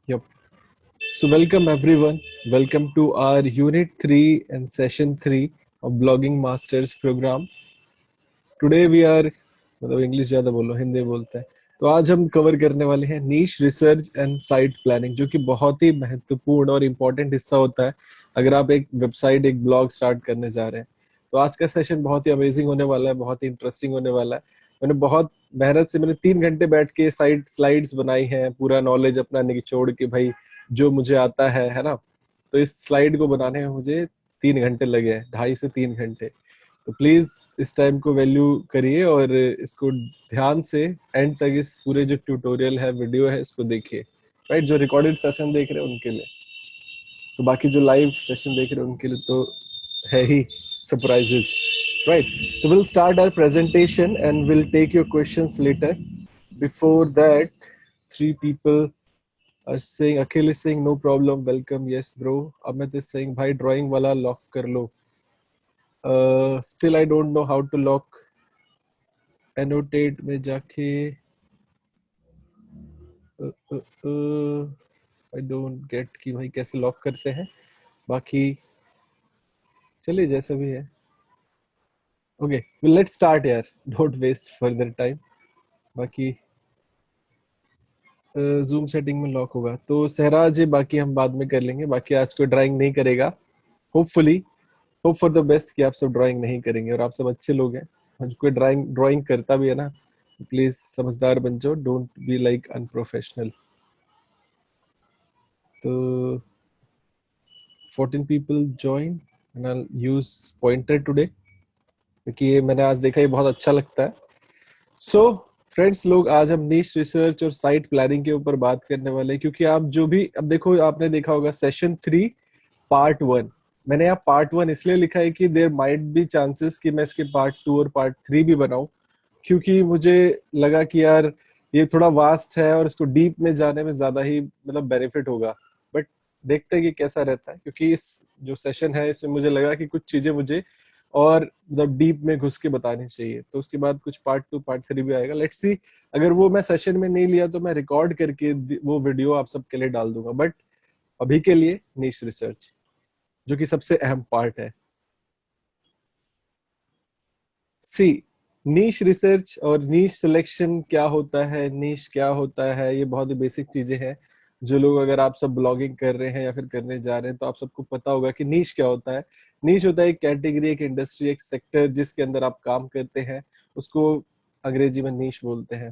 Yep. So welcome everyone. Welcome to our Unit 3 and Session 3 of Blogging Masters program. Today we are मतलब English ज़्यादा बोलो हिंदी बोलते हैं तो आज हम कवर करने वाले हैं नीश रिसर्च एंड साइट प्लानिंग जो कि बहुत ही महत्वपूर्ण और इम्पोर्टेंट हिस्सा होता है अगर आप एक वेबसाइट एक ब्लॉग स्टार्ट करने जा रहे हैं। तो आज का सेशन बहुत ही अमेजिंग होने वाला है, बहुत ही इंटरेस्टिंग होने वाला है। मैंने बहुत मेहनत से मैंने 3 घंटे बैठ के साइट स्लाइड्स बनाई हैं, पूरा नॉलेज अपना निचोड़ के भाई जो मुझे आता है ना। तो इस स्लाइड को बनाने में मुझे 3 घंटे लगे हैं, 2.5 से 3 घंटे। तो प्लीज इस टाइम को वैल्यू करिए और इसको ध्यान से एंड तक इस पूरे जो ट्यूटोरियल है वीडियो है इसको देखिए। राइट, जो रिकॉर्डेड सेशन देख रहे हैं उनके लिए, तो बाकी जो लाइव सेशन देख रहे हैं उनके लिए तो है ही सरप्राइजेस। राइट, तो will start our presentation and will take your questions later. Before that, 3 people are saying, Akhil is saying no problem, welcome, yes bro. Amit is saying भाई ड्राइंग वाला लॉक कर लो। Still I don't know how to lock। Annotate में जाके I don't get कि भाई कैसे lock करते हैं। बाकी चलिए जैसा भी है। ओके, लेट्स स्टार्ट यार, डोंट वेस्ट फर्दर टाइम। बाकी जूम सेटिंग में लॉक होगा तो सहराज ये बाकी हम बाद में कर लेंगे। बाकी आज कोई ड्राइंग नहीं करेगा, hopefully, hope for the best कि आप सब ड्राइंग नहीं करेंगे और आप सब अच्छे लोग हैं। और कोई ड्राइंग ड्राइंग करता भी है ना, प्लीज समझदार बन जाओ, डोंट बी लाइक अनप्रोफेशनल। तो 14 people join and I'll use pointer today क्योंकि ये मैंने आज देखा, ये बहुत अच्छा लगता है। सो फ्रेंड्स लोग, आज हम नीश रिसर्च और साइट प्लानिंग के ऊपर बात करने वाले हैं। क्योंकि आप जो भी अब देखो, आपने देखा होगा सेशन 3 पार्ट 1। मैंने यहाँ पार्ट 1 इसलिए लिखा है कि देयर माइट बी चांसेस कि मैं इसके पार्ट 2 और पार्ट 3 भी बनाऊं, क्योंकि मुझे लगा कि यार ये थोड़ा वास्ट है और इसको डीप में जाने में ज्यादा ही मतलब बेनिफिट होगा। बट देखते हैं कि कैसा रहता है, क्योंकि इस जो सेशन है इसमें मुझे लगा कि कुछ चीजें मुझे और मतलब डीप में घुस के बतानी चाहिए। तो उसके बाद कुछ पार्ट 2 पार्ट 3 भी आएगा, लेट्स सी। अगर वो मैं सेशन में नहीं लिया तो मैं रिकॉर्ड करके वो वीडियो आप सबके लिए डाल दूंगा। बट अभी के लिए नीश रिसर्च जो कि सबसे अहम पार्ट है। सी, नीश रिसर्च और नीश सिलेक्शन क्या होता है, नीश क्या होता है, ये बहुत ही बेसिक चीजें हैं जो लोग, अगर आप सब ब्लॉगिंग कर रहे हैं या फिर करने जा रहे हैं तो आप सबको पता होगा कि नीश क्या होता है। नीश होता है एक कैटेगरी, एक इंडस्ट्री, एक सेक्टर जिसके अंदर आप काम करते हैं, उसको अंग्रेजी में नीश बोलते हैं।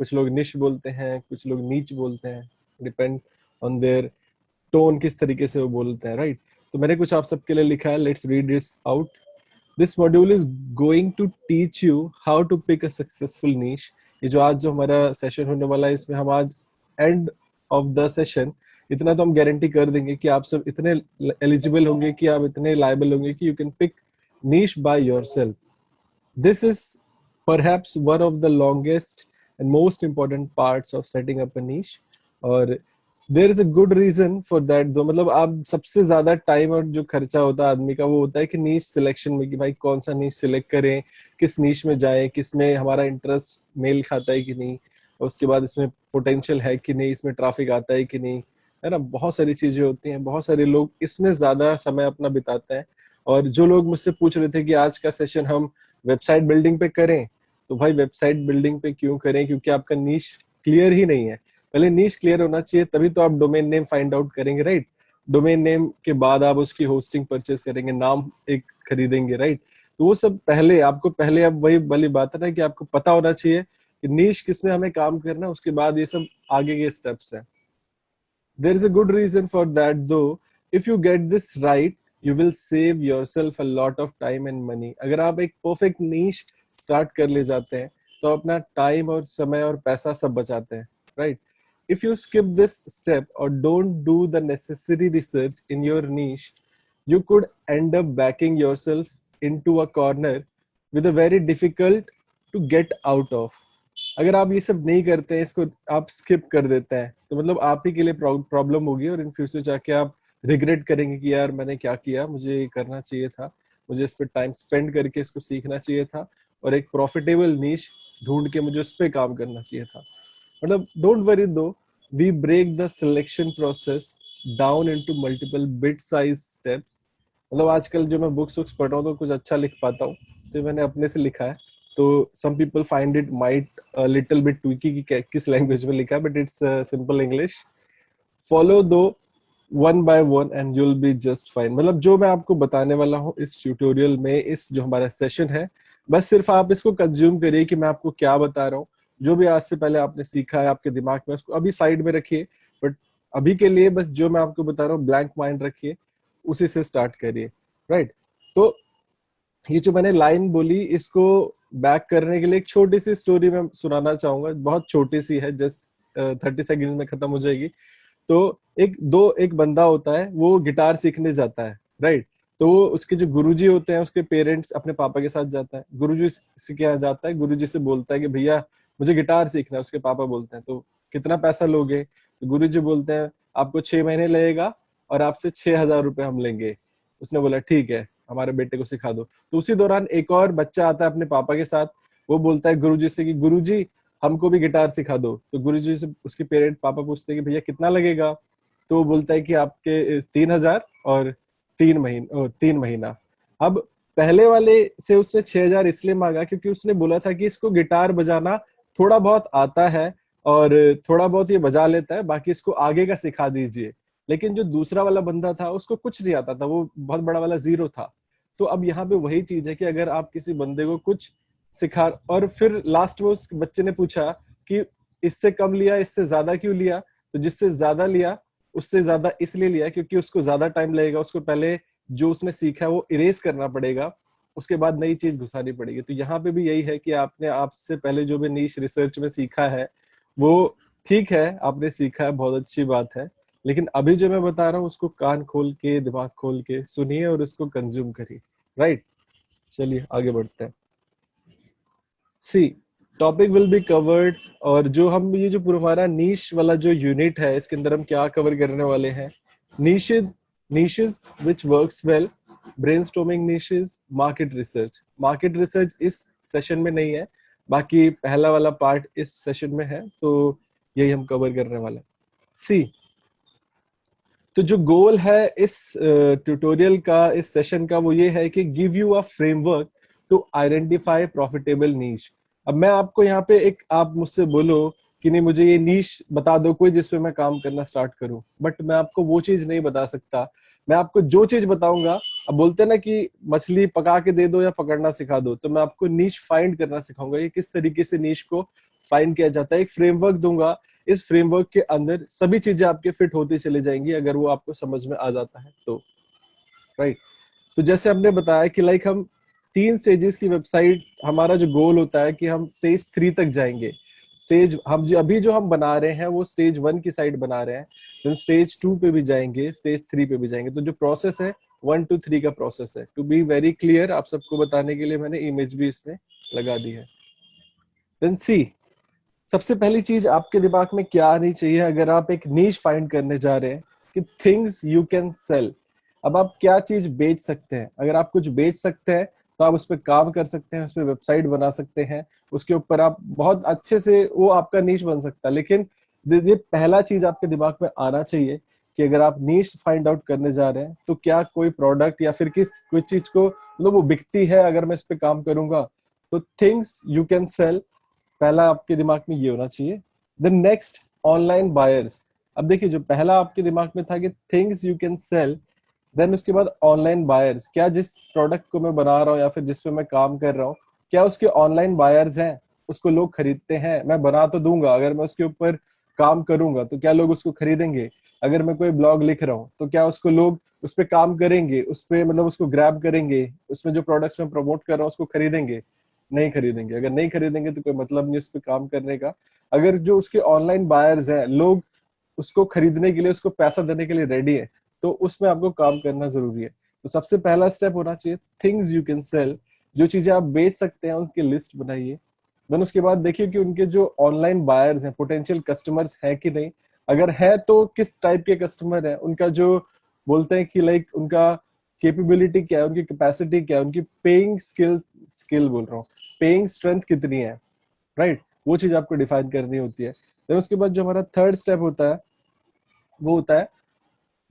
कुछ लोग निश बोलते हैं, कुछ लोग नीच बोलते हैं, डिपेंड ऑन देयर टोन, किस तरीके से वो बोलते हैं। राइट, तो मैंने कुछ आप सबके लिए लिखा है, let's read this out. This module is going to teach you how to pick a successful niche। ये जो आज जो हमारा सेशन होने वाला है, इसमें हम आज एंड ऑफ द सेशन इतना तो हम गारंटी कर देंगे कि आप सब इतने एलिजिबल होंगे, कि आप इतने लायबल होंगे कि you can pick niche by yourself। This is perhaps one of the longest and most important parts of setting up a niche। और there is a good reason for that though, मतलब आप सबसे ज्यादा time और जो खर्चा होता है आदमी का वो होता है कि नीश सिलेक्शन में, कि भाई कौन सा नीश सिलेक्ट करें, किस नीश में जाएं, किस में हमारा इंटरेस्ट मेल खाता है कि नहीं, और उसके बाद इसमें पोटेंशियल है कि नहीं, इसमें ट्रैफिक आता है कि नहीं, है ना। बहुत सारी चीजें होती हैं, बहुत सारे लोग इसमें ज्यादा समय अपना बिताते हैं। और जो लोग मुझसे पूछ रहे थे कि आज का सेशन हम वेबसाइट बिल्डिंग पे करें, तो भाई वेबसाइट बिल्डिंग पे क्यों करें, क्योंकि आपका नीश क्लियर ही नहीं है। पहले नीश क्लियर होना चाहिए, तभी तो आप डोमेन नेम फाइंड आउट करेंगे। राइट, डोमेन नेम के बाद आप उसकी होस्टिंग परचेस करेंगे, नाम एक खरीदेंगे। राइट, तो वो सब पहले आपको, पहले अब वही वाली बात है ना कि आपको पता होना चाहिए कि नीश किसमें हमें काम करना है, उसके बाद ये सब आगे के स्टेप्स हैं। There is a good reason for that though। If you get this right, you will save yourself a lot of time and money। अगर आप एक परफेक्ट नीश स्टार्ट कर ले जाते हैं तो अपना टाइम और समय और पैसा सब बचाते हैं। Right, if you skip this step or don't do the necessary research in your niche, you could end up backing yourself into a corner with a very difficult to get out of। अगर आप ये सब नहीं करते हैं, इसको आप skip कर देते हैं, तो मतलब आप ही के लिए प्रॉब्लम होगी और इन फ्यूचर जाके आप रिग्रेट करेंगे कि यार मैंने क्या किया, मुझे ये करना चाहिए था, मुझे इस पर टाइम स्पेंड करके इसको सीखना चाहिए था और एक प्रॉफिटेबल नीश ढूंढ के मुझे उस पर काम करना चाहिए था। मतलब डोंट वरी दो, we break the selection process down into multiple bit size steps. मतलब आजकल जो मैं बुक्स पढ़ रहा हूँ तो कुछ अच्छा लिख पाता हूँ, तो मैंने अपने से लिखा है. तो some people find it might a little bit tricky कि किस लैंग्वेज में लिखा है, but it's simple English. Follow दो one by one and you'll be just fine. मतलब जो मैं आपको बताने वाला हूँ इस ट्यूटोरियल में, इस जो हमारा सेशन है, बस सिर्फ आप इसको कंज्यूम करिए कि मैं आपको क्या बता रहा हूँ. जो भी आज से पहले आपने सीखा है आपके दिमाग में, उसको अभी साइड में रखिए, बट अभी के लिए बस जो मैं आपको बता रहा हूँ ब्लैंक माइंड रखिए, उसी से स्टार्ट करिए. राइट. तो ये जो मैंने लाइन बोली, इसको बैक करने के लिए एक छोटी सी स्टोरी मैं सुनाना चाहूंगा. बहुत छोटी सी है, जस्ट 30 सेकेंड में खत्म हो जाएगी. तो एक बंदा होता है, वो गिटार सीखने जाता है. राइट. तो उसके जो गुरुजी होते हैं, उसके पेरेंट्स अपने पापा के साथ जाता है. गुरुजी से क्या जाता है, गुरुजी से बोलता है कि भैया मुझे गिटार सीखना है. उसके पापा बोलते हैं तो कितना पैसा लोगे. तो गुरुजी बोलते हैं आपको 6 महीने लगेगा और आपसे 6,000 रुपए हम लेंगे. उसने बोला ठीक है, हमारे बेटे को सिखा दो. तो उसी दौरान एक और बच्चा आता है अपने पापा के साथ. वो बोलता है गुरुजी से कि गुरुजी हमको भी गिटार सिखा दो. तो गुरुजी से उसके पेरेंट पापा पूछते हैं कि भैया कितना लगेगा. तो वो बोलता है कि आपके 3,000 और 3 महीना. अब पहले वाले से उसने 6,000 इसलिए मांगा क्योंकि उसने बोला था कि इसको गिटार बजाना थोड़ा बहुत आता है और थोड़ा बहुत ये बजा लेता है, बाकी इसको आगे का सिखा दीजिए. लेकिन जो दूसरा वाला बंदा था उसको कुछ नहीं आता था, वो बहुत बड़ा वाला जीरो था. तो अब यहाँ पे वही चीज है कि अगर आप किसी बंदे को कुछ सिखा, और फिर लास्ट में उस बच्चे ने पूछा कि इससे कम लिया, इससे ज्यादा क्यों लिया. तो जिससे ज्यादा लिया उससे ज्यादा इसलिए लिया क्योंकि उसको ज्यादा टाइम लगेगा, उसको पहले जो उसने सीखा है वो इरेज करना पड़ेगा, उसके बाद नई चीज घुसानी पड़ेगी. तो यहाँ पे भी यही है कि आपने आपसे पहले जो भी नीश रिसर्च में सीखा है वो ठीक है, आपने सीखा है, बहुत अच्छी बात है. लेकिन अभी जो मैं बता रहा हूँ उसको कान खोल के, दिमाग खोल के सुनिए और उसको कंज्यूम करिए. राइट. चलिए आगे बढ़ते हैं. सी टॉपिक विल बी कवर्ड. और जो हम ये जो पूरा हमारा नीश वाला जो यूनिट है, इसके अंदर हम क्या कवर करने वाले हैं. Niches niches which works well, brainstorming niches, market research. Market research इस सेशन में नहीं है, बाकी पहला वाला पार्ट इस सेशन में है, तो यही हम कवर करने वाले हैं. सी तो जो गोल है इस ट्यूटोरियल का, इस सेशन का, वो ये है कि give you a framework to identify profitable niche. अब मैं आपको यहाँ पे एक, आप मुझसे बोलो कि नहीं मुझे ये नीश बता दो कोई जिसपे मैं काम करना स्टार्ट करूं, बट मैं आपको वो चीज नहीं बता सकता. मैं आपको जो चीज बताऊंगा, अब बोलते हैं ना कि मछली पका के दे दो या पकड़ना सिखा दो, तो मैं आपको नीश फाइंड करना सिखाऊंगा, ये किस तरीके से नीश को फाइंड किया जाता है. एक फ्रेमवर्क दूंगा, इस फ्रेमवर्क के अंदर सभी चीजें आपके फिट होती चली जाएंगी अगर वो आपको समझ में आ जाता है तो. राइट. तो जैसे हमने बताया कि लाइक हम 3 स्टेजेस की वेबसाइट, हमारा जो गोल होता है कि हम स्टेज 3 तक जाएंगे. स्टेज हम जो अभी जो हम बना रहे हैं वो स्टेज 1 की साइड बना रहे हैं, फिर स्टेज 2 पे भी जाएंगे, स्टेज 3 पे भी जाएंगे. तो जो प्रोसेस है 1 to 3 का प्रोसेस है. टू बी वेरी क्लियर, आप सबको बताने के लिए मैंने इमेज भी इसमें लगा दी है. देन सी, सबसे पहली चीज आपके दिमाग में क्या आनी चाहिए अगर आप एक नीश फाइंड करने जा रहे हैं, कि थिंग्स यू कैन सेल. अब आप क्या चीज बेच सकते हैं. अगर आप कुछ बेच सकते हैं तो आप उस पर काम कर सकते हैं, उस पर वेबसाइट बना सकते हैं, उसके ऊपर आप बहुत अच्छे से, वो आपका नीश बन सकता है. लेकिन ये पहला चीज आपके दिमाग में आना चाहिए कि अगर आप नीश फाइंड आउट करने जा रहे हैं तो क्या कोई प्रोडक्ट या फिर कोई चीज को मतलब वो बिकती है अगर मैं इस पे काम करूंगा. तो थिंग्स यू कैन सेल, पहला आपके दिमाग में ये होना चाहिए. The next, online buyers. अब देखिए जो पहला आपके दिमाग में था कि things you can sell, then उसके बाद ऑनलाइन बायर्स. क्या जिस प्रोडक्ट को मैं बना रहा हूँ या फिर जिस पे मैं काम कर रहा हूँ, क्या उसके ऑनलाइन बायर्स हैं, उसको लोग खरीदते हैं. मैं बना तो दूंगा, अगर मैं उसके ऊपर काम करूंगा तो क्या लोग उसको खरीदेंगे. अगर मैं कोई ब्लॉग लिख रहा हूँ तो क्या उसको लोग उस पर काम करेंगे, उस पर मतलब उसको ग्रैब करेंगे, उसमें जो प्रोडक्ट्स मैं प्रमोट कर रहा हूँ उसको खरीदेंगे. नहीं खरीदेंगे. अगर नहीं खरीदेंगे तो कोई मतलब नहीं उस पर काम करने का. अगर जो उसके ऑनलाइन बायर्स हैं, लोग उसको खरीदने के लिए, उसको पैसा देने के लिए रेडी है, तो उसमें आपको काम करना जरूरी है. तो सबसे पहला स्टेप होना चाहिए थिंग्स यू कैन सेल. जो चीजें आप बेच सकते हैं उनकी लिस्ट बनाइए. देन उसके बाद देखिए कि उनके जो ऑनलाइन बायर्स हैं, पोटेंशियल कस्टमर्स हैं कि नहीं. अगर है तो किस टाइप के कस्टमर है, उनका जो बोलते हैं कि लाइक उनका कैपेबिलिटी क्या है, उनकी कैपेसिटी क्या है, उनकी पेइंग स्किल बोल रहा हूँ, पेइंग स्ट्रेंथ कितनी है. राइट. वो चीज आपको डिफाइन करनी होती है. देन उसके बाद जो हमारा थर्ड स्टेप होता है वो होता है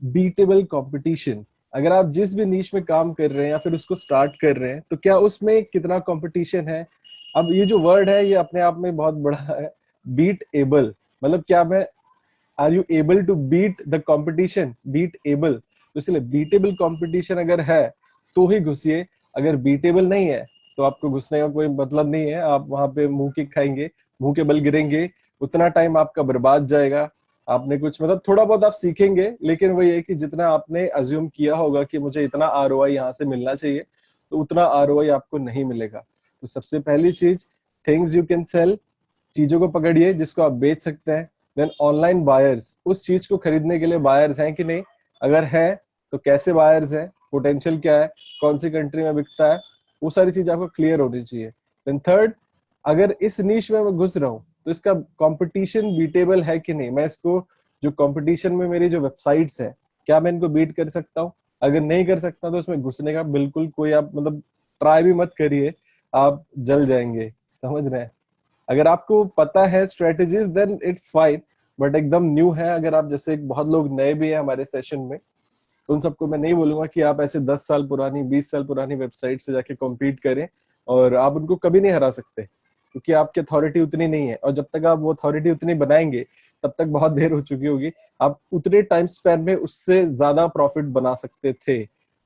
बीटेबल कंपटीशन। अगर आप जिस भी नीश में काम कर रहे हैं या फिर उसको स्टार्ट कर रहे हैं तो क्या उसमें कितना कंपटीशन है। अब ये जो वर्ड है ये अपने आप में बहुत बड़ा है, बीट एबल, मतलब क्या मैं, are you able to beat the competition, beat able, तो इसलिए बीटेबल कंपटीशन अगर है तो ही घुसिए, अगर बीटेबल नहीं है तो आपको घुसने का कोई मतलब नहीं है, आप वहां पे मुंह की खाएंगे, मुंह के बल गिरेंगे, उतना टाइम आपका बर्बाद जाएगा। आपने कुछ मतलब थोड़ा बहुत आप सीखेंगे, लेकिन वही है कि जितना आपने अज्यूम किया होगा कि मुझे इतना आरओआई यहाँ से मिलना चाहिए, तो उतना आरओआई आपको नहीं मिलेगा। तो सबसे पहली चीज, थिंग्स यू कैन सेल, चीजों को पकड़िए जिसको आप बेच सकते हैं। देन ऑनलाइन बायर्स, उस चीज को खरीदने के लिए बायर्स हैं कि नहीं, अगर है तो कैसे बायर्स हैं, पोटेंशियल क्या है, कौन सी कंट्री में बिकता है, वो सारी चीज आपको क्लियर होनी चाहिए। देन थर्ड, अगर इस नीश में मैं घुस रहा हूँ तो इसका कंपटीशन बीटेबल है कि नहीं, मैं इसको जो कंपटीशन में मेरी जो वेबसाइट्स है क्या मैं इनको बीट कर सकता हूँ, अगर नहीं कर सकता तो उसमें घुसने का बिल्कुल कोई आप मतलब ट्राई भी मत करिए, आप जल जाएंगे, समझ रहे हैं। अगर आपको पता है strategies then it's fine, but एकदम न्यू है, अगर आप जैसे बहुत लोग नए भी हैं हमारे सेशन में, तो उन सबको मैं नहीं बोलूंगा कि आप ऐसे 10 साल पुरानी 20 साल पुरानी वेबसाइट से जाके कॉम्पीट करें, और आप उनको कभी नहीं हरा सकते क्योंकि आपकी अथॉरिटी उतनी नहीं है, और जब तक आप वो अथॉरिटी उतनी बनाएंगे तब तक बहुत देर हो चुकी होगी। आप उतने टाइम स्पैन में उससे ज्यादा प्रॉफिट बना सकते थे,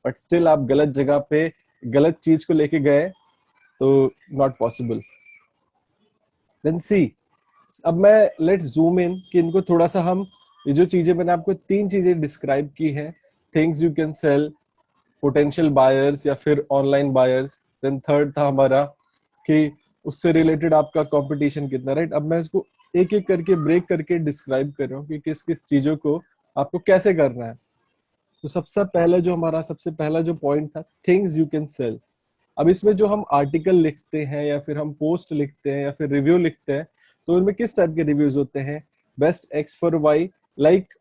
बट स्टिल आप गलत जगह पे गलत चीज को लेके गए, तो नॉट पॉसिबल। देन सी, अब मैं लेट्स जूम इन कि इनको थोड़ा सा हम, ये जो चीजें मैंने आपको तीन चीजें डिस्क्राइब की हैं, things you can cell, potential buyers या फिर ऑनलाइन बायर्स, देन थर्ड था हमारा कि उससे रिलेटेड आपका कंपटीशन कितना, राइट। अब मैं इसको एक एक करके ब्रेक करके डिस्क्राइब कर रहा हूँ कि किस किस चीजों को आपको कैसे करना है। तो सबसे पहला जो पॉइंट था, थिंग्स यू कैन सेल। अब इसमें जो हम आर्टिकल लिखते हैं या फिर हम पोस्ट लिखते हैं या फिर रिव्यू लिखते हैं, तो उनमें किस टाइप के रिव्यूज होते हैं, best X for Y, like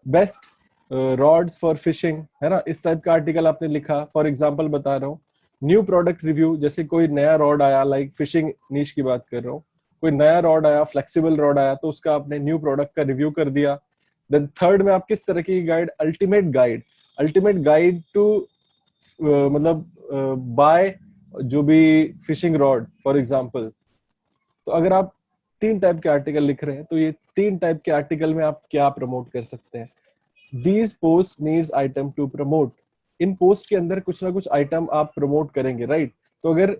best rods for fishing, है ना, इस टाइप का आर्टिकल आपने लिखा। फॉर एग्जांपल बता रहा हूँ, न्यू प्रोडक्ट रिव्यू, जैसे कोई नया रॉड आया, लाइक फिशिंग नीश की बात कर रहा हूँ, कोई नया रॉड आया, फ्लेक्सिबल रॉड आया, तो उसका आपने न्यू प्रोडक्ट का रिव्यू कर दिया। देन थर्ड में आप किस तरह की गाइड, अल्टीमेट गाइड टू मतलब बाय जो भी फिशिंग रॉड फॉर एग्जांपल। तो अगर आप तीन टाइप के आर्टिकल लिख रहे हैं तो ये तीन टाइप के आर्टिकल में आप क्या प्रमोट कर सकते हैं। These post needs item to promote, इन पोस्ट के अंदर कुछ ना कुछ आइटम आप प्रमोट करेंगे, राइट। तो अगर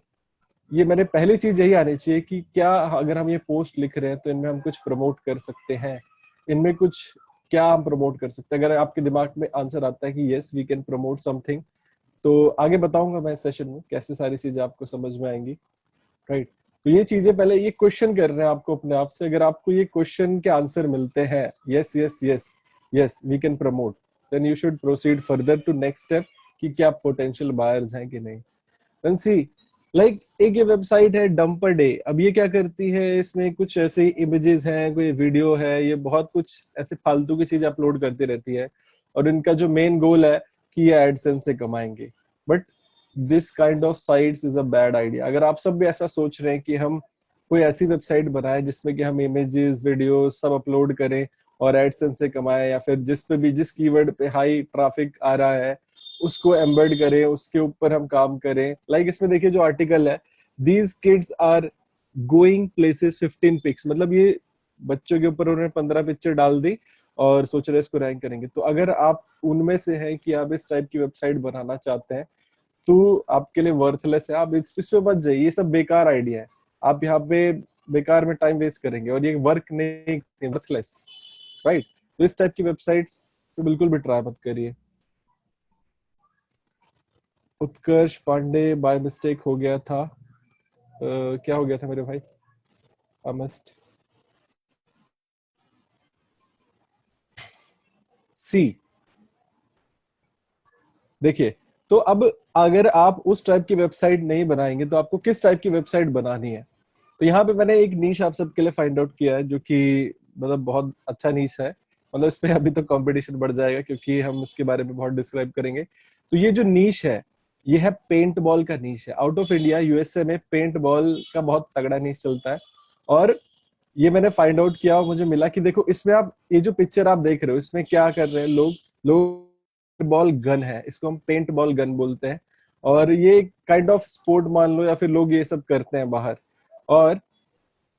ये मैंने पहली चीज यही आनी चाहिए कि क्या अगर हम ये पोस्ट लिख रहे हैं तो इनमें हम कुछ प्रमोट कर सकते हैं, इनमें कुछ क्या हम प्रमोट कर सकते हैं। अगर आपके दिमाग में आंसर आता है कि yes we can promote something, तो आगे बताऊंगा मैं सेशन में कैसे सारी चीजें आपको समझ में आएंगी, राइट। तो ये चीजें पहले ये क्वेश्चन कर रहे हैं आपको अपने आप से, अगर आपको ये क्वेश्चन के आंसर मिलते हैं yes yes yes yes we can promote, then you should proceed further to next step कि क्या पोटेंशियल बायर्स हैं कि नहीं। देन सी, लाइक एक ये वेबसाइट है डंपर डे, अब ये क्या करती है, इसमें कुछ ऐसे इमेजेस हैं, कोई वीडियो है, ये बहुत कुछ ऐसे फालतू की चीज अपलोड करती रहती है, और इनका जो मेन गोल है कि ये एडसेंस से कमाएंगे। But this kind of sites is a bad idea. अगर आप सब भी ऐसा सोच रहे हैं कि हम कोई ऐसी वेबसाइट बनाए जिसमें कि हम इमेजेस वीडियो सब अपलोड करें और एडसेंस से कमाएं, या फिर जिस पे भी जिस कीवर्ड पे हाई ट्रैफिक आ रहा है उसको एम्बेड करें, उसके ऊपर हम काम करें, लाइक इसमें देखिए जो आर्टिकल है, these kids are going places 15 pics, मतलब ये बच्चों के ऊपर उन्होंने 15 पिक्चर डाल दी और सोच रहे इसको रैंक करेंगे। तो अगर आप उनमें से हैं कि आप इस टाइप की वेबसाइट बनाना चाहते हैं तो आपके लिए वर्थलेस है, आप इस पे मत जाइए, ये सब बेकार आइडिया है, आप यहाँ पे बेकार में टाइम वेस्ट करेंगे और ये वर्क नहीं, वर्थलेस, राइट। तो इस टाइप की वेबसाइट्स पे बिल्कुल भी ट्राई मत करिए। उत्कर्ष पांडे बाय मिस्टेक हो गया था, क्या हो गया था मेरे भाई, मस्ट सी। देखिए, तो अब अगर आप उस टाइप की वेबसाइट नहीं बनाएंगे तो आपको किस टाइप की वेबसाइट बनानी है। तो यहाँ पे मैंने एक नीश आप सबके लिए फाइंड आउट किया है जो कि मतलब बहुत अच्छा नीश है, मतलब इस पे अभी तो कंपटीशन बढ़ जाएगा क्योंकि हम इसके बारे में बहुत डिस्क्राइब करेंगे। तो ये जो नीश है ये है पेंट बॉल का नीश है। आउट ऑफ इंडिया यूएसए में पेंट बॉल का बहुत तगड़ा नीश चलता है, और ये मैंने फाइंड आउट किया और मुझे मिला कि देखो इसमें आप ये जो पिक्चर आप देख रहे हो इसमें क्या कर रहे हैं लोग, बॉल गन है, इसको हम पेंट बॉल गन बोलते हैं, और ये काइंड ऑफ स्पोर्ट मान लो, या फिर लोग ये सब करते हैं बाहर। और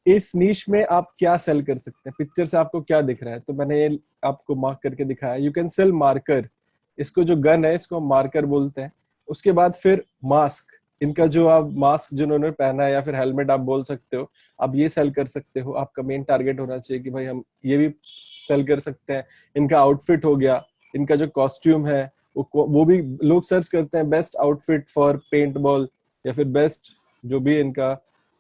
इस नीश में आप क्या सेल कर सकते हैं, पिक्चर से आपको क्या दिख रहा है, तो मैंने ये आपको मार्क करके दिखाया। यू कैन सेल मार्कर, इसको जो गन है इसको मार्कर बोलते हैं। उसके बाद फिर मास्क, इनका जो आप मास्क जिन्होंने पहना है या फिर हेलमेट आप बोल सकते हो, आप ये सेल कर सकते हो। आपका मेन टारगेट होना चाहिए कि भाई हम ये भी सेल कर सकते हैं। इनका आउटफिट हो गया, इनका जो कॉस्ट्यूम है वो भी लोग सर्च करते हैं, best outfit for paint ball, या फिर बेस्ट जो भी इनका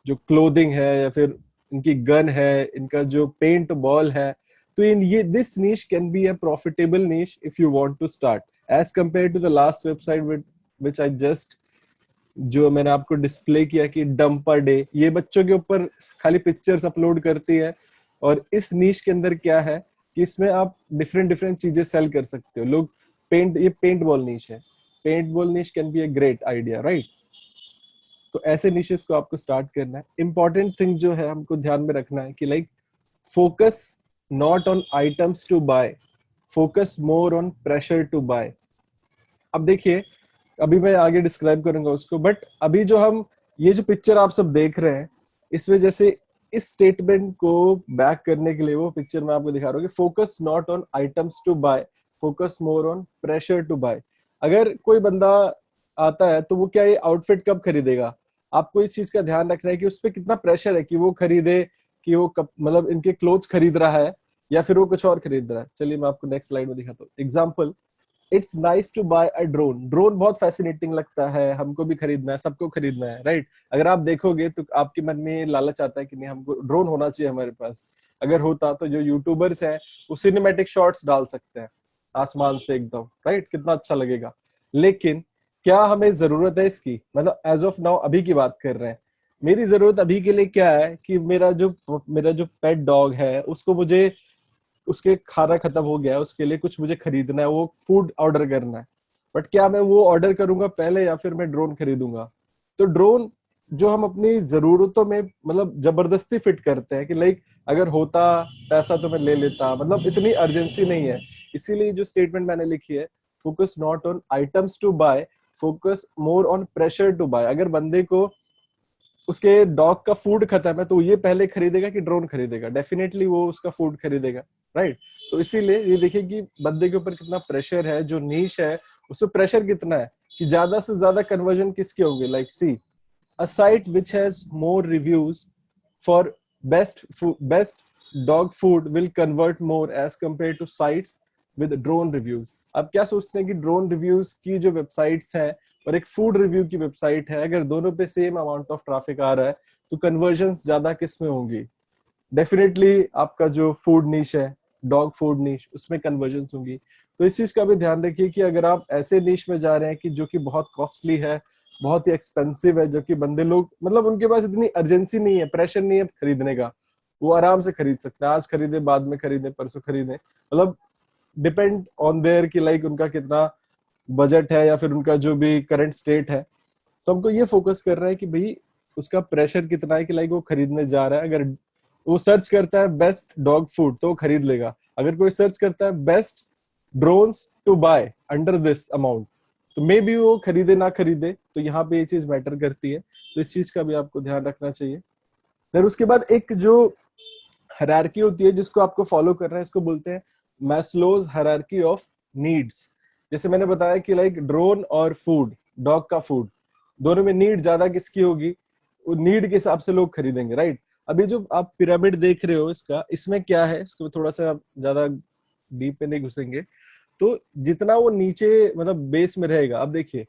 जो क्लोथिंग है, या फिर इनकी गन है, इनका जो पेंट बॉल है। तो इन ये this niche can be a profitable niche if you want to start as compare to the last website which I just जो मैंने आपको डिस्प्ले किया कि डंपर डे, ये बच्चों के ऊपर खाली पिक्चर्स अपलोड करती है। और इस नीश के अंदर क्या है कि इसमें आप डिफरेंट डिफरेंट चीजें सेल कर सकते हो। लोग ये पेंट बॉल नीश है, paint ball niche can be a great idea, right. तो ऐसे निशेस को आपको स्टार्ट करना है। इंपॉर्टेंट थिंग जो है हमको ध्यान में रखना है कि like focus not on items to buy, focus more on pressure to buy. अब देखिए, अभी मैं आगे डिस्क्राइब करूंगा उसको, बट अभी जो हम ये जो पिक्चर आप सब देख रहे हैं, इसमें जैसे इस स्टेटमेंट को बैक करने के लिए वो पिक्चर मैं आपको दिखा रहा हूँ कि focus not on items to buy, focus more on pressure to buy. अगर कोई बंदा आता है तो वो क्या ये आउटफिट कब खरीदेगा, आपको इस चीज का ध्यान रखना है कि उस पर कितना प्रेशर है कि वो खरीदे, कि वो कब मतलब इनके क्लोथ्स खरीद रहा है या फिर वो कुछ और खरीद रहा है। चलिए मैं आपको नेक्स्ट स्लाइड में दिखाता हूँ। Example, it's nice to buy a drone. Drone बहुत फैसिनेटिंग लगता है, हमको भी खरीदना है, सबको खरीदना है, राइट। अगर आप देखोगे तो आपके मन में लालच आता है कि नहीं हमको ड्रोन होना चाहिए हमारे पास। अगर होता तो जो यूट्यूबर्स हैं वो सिनेमैटिक शॉट्स डाल सकते हैं आसमान से एकदम, राइट, कितना अच्छा लगेगा। लेकिन क्या हमें जरूरत है इसकी, मतलब एज ऑफ नाउ अभी की बात कर रहे हैं। मेरी जरूरत अभी के लिए क्या है कि मेरा जो पेट डॉग है उसको मुझे उसके खाना खत्म हो गया है, उसके लिए कुछ मुझे खरीदना है, वो फूड ऑर्डर करना है। बट क्या मैं वो ऑर्डर करूंगा पहले या फिर मैं ड्रोन खरीदूंगा? तो ड्रोन जो हम अपनी जरूरतों में मतलब जबरदस्ती फिट करते हैं कि लाइक अगर होता पैसा तो मैं ले लेता, मतलब इतनी अर्जेंसी नहीं है। इसीलिए जो स्टेटमेंट मैंने लिखी है, focus not on items to buy, focus more on pressure to buy. अगर बंदे को उसके डॉग का फूड खत्म है तो ये पहले खरीदेगा कि ड्रोन खरीदेगा? डेफिनेटली वो उसका फूड खरीदेगा, राइट। तो इसीलिए ये देखिए कि बंदे के ऊपर कितना प्रेशर है, जो नीश है उसमें प्रेशर कितना है कि ज्यादा से ज्यादा कन्वर्जन किसके होंगे। Like see a site which has more reviews for best dog food will convert more as compare to sites with drone reviews. आप क्या सोचते हैं कि ड्रोन रिव्यूज की जो वेबसाइट्स हैं और एक फूड रिव्यू की वेबसाइट है, अगर दोनों पे सेम अमाउंट ऑफ ट्रैफिक आ रहा है तो कन्वर्जन ज्यादा किस में होंगी? डेफिनेटली आपका जो फूड नीश है, डॉग फूड नीश, उसमें कन्वर्जन होंगी। तो इस चीज का भी ध्यान रखिए कि अगर आप ऐसे नीश में जा रहे हैं कि जो कि बहुत कॉस्टली है, बहुत ही एक्सपेंसिव है, जो कि बंदे लोग मतलब उनके पास इतनी अर्जेंसी नहीं है, प्रेशर नहीं है खरीदने का, वो आराम से खरीद सकते हैं, आज खरीदे बाद में खरीदे परसों खरीदे, मतलब डिपेंड ऑन देयर कि लाइक उनका कितना बजट है या फिर उनका जो भी करंट स्टेट है। तो हमको ये फोकस कर रहा है कि भाई उसका प्रेशर कितना है कि लाइक वो खरीदने जा रहा है। अगर वो सर्च करता है बेस्ट डॉग फूड तो वो खरीद लेगा। अगर कोई सर्च करता है best drones to buy under this amount, तो मे बी वो खरीदे ना खरीदे। तो यहाँ पे ये चीज मैटर करती है, तो इस चीज का भी आपको ध्यान रखना चाहिए। फिर उसके बाद एक जो हायरार्की होती है जिसको आपको फॉलो करना है, इसको बोलते हैं मैस्लोज हायरार्की ऑफ नीड्स। जैसे मैंने बताया कि लाइक ड्रोन और फूड, डॉग का फूड, दोनों में नीड ज्यादा किसकी होगी? वो नीड के हिसाब से लोग खरीदेंगे, राइट। अभी जो आप पिरामिड देख रहे हो इसका, इसमें क्या है, इसको थोड़ा सा ज्यादा डीप में नहीं घुसेंगे। तो जितना वो नीचे मतलब बेस में रहेगा, अब देखिए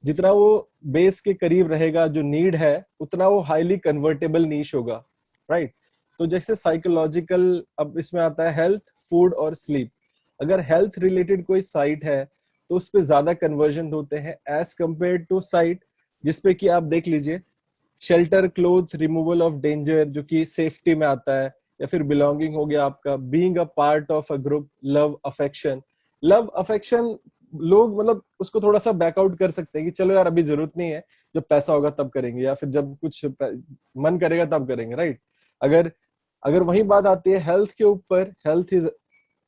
जितना वो बेस के करीब रहेगा जो नीड है, उतना वो हाईली कन्वर्टेबल नीश होगा, राइट। तो जैसे साइकोलॉजिकल, अब इसमें आता है हेल्थ, फूड और स्लीप। अगर हेल्थ रिलेटेड कोई साइट है तो उस पर ज्यादा कन्वर्जन होते हैं एज कंपेयर टू साइट जिसपे कि आप देख लीजिए shelter, cloth, removal of danger, जो कि सेफ्टी में आता है, या फिर बिलोंगिंग हो गया आपका, being a part of a group, love, affection. Love affection लोग मतलब उसको थोड़ा सा बैकआउट कर सकते हैं कि चलो यार अभी जरूरत नहीं है, जब पैसा होगा तब करेंगे, या फिर जब कुछ मन करेगा तब करेंगे, राइट। अगर अगर वही बात आती है हेल्थ के ऊपर, हेल्थ इज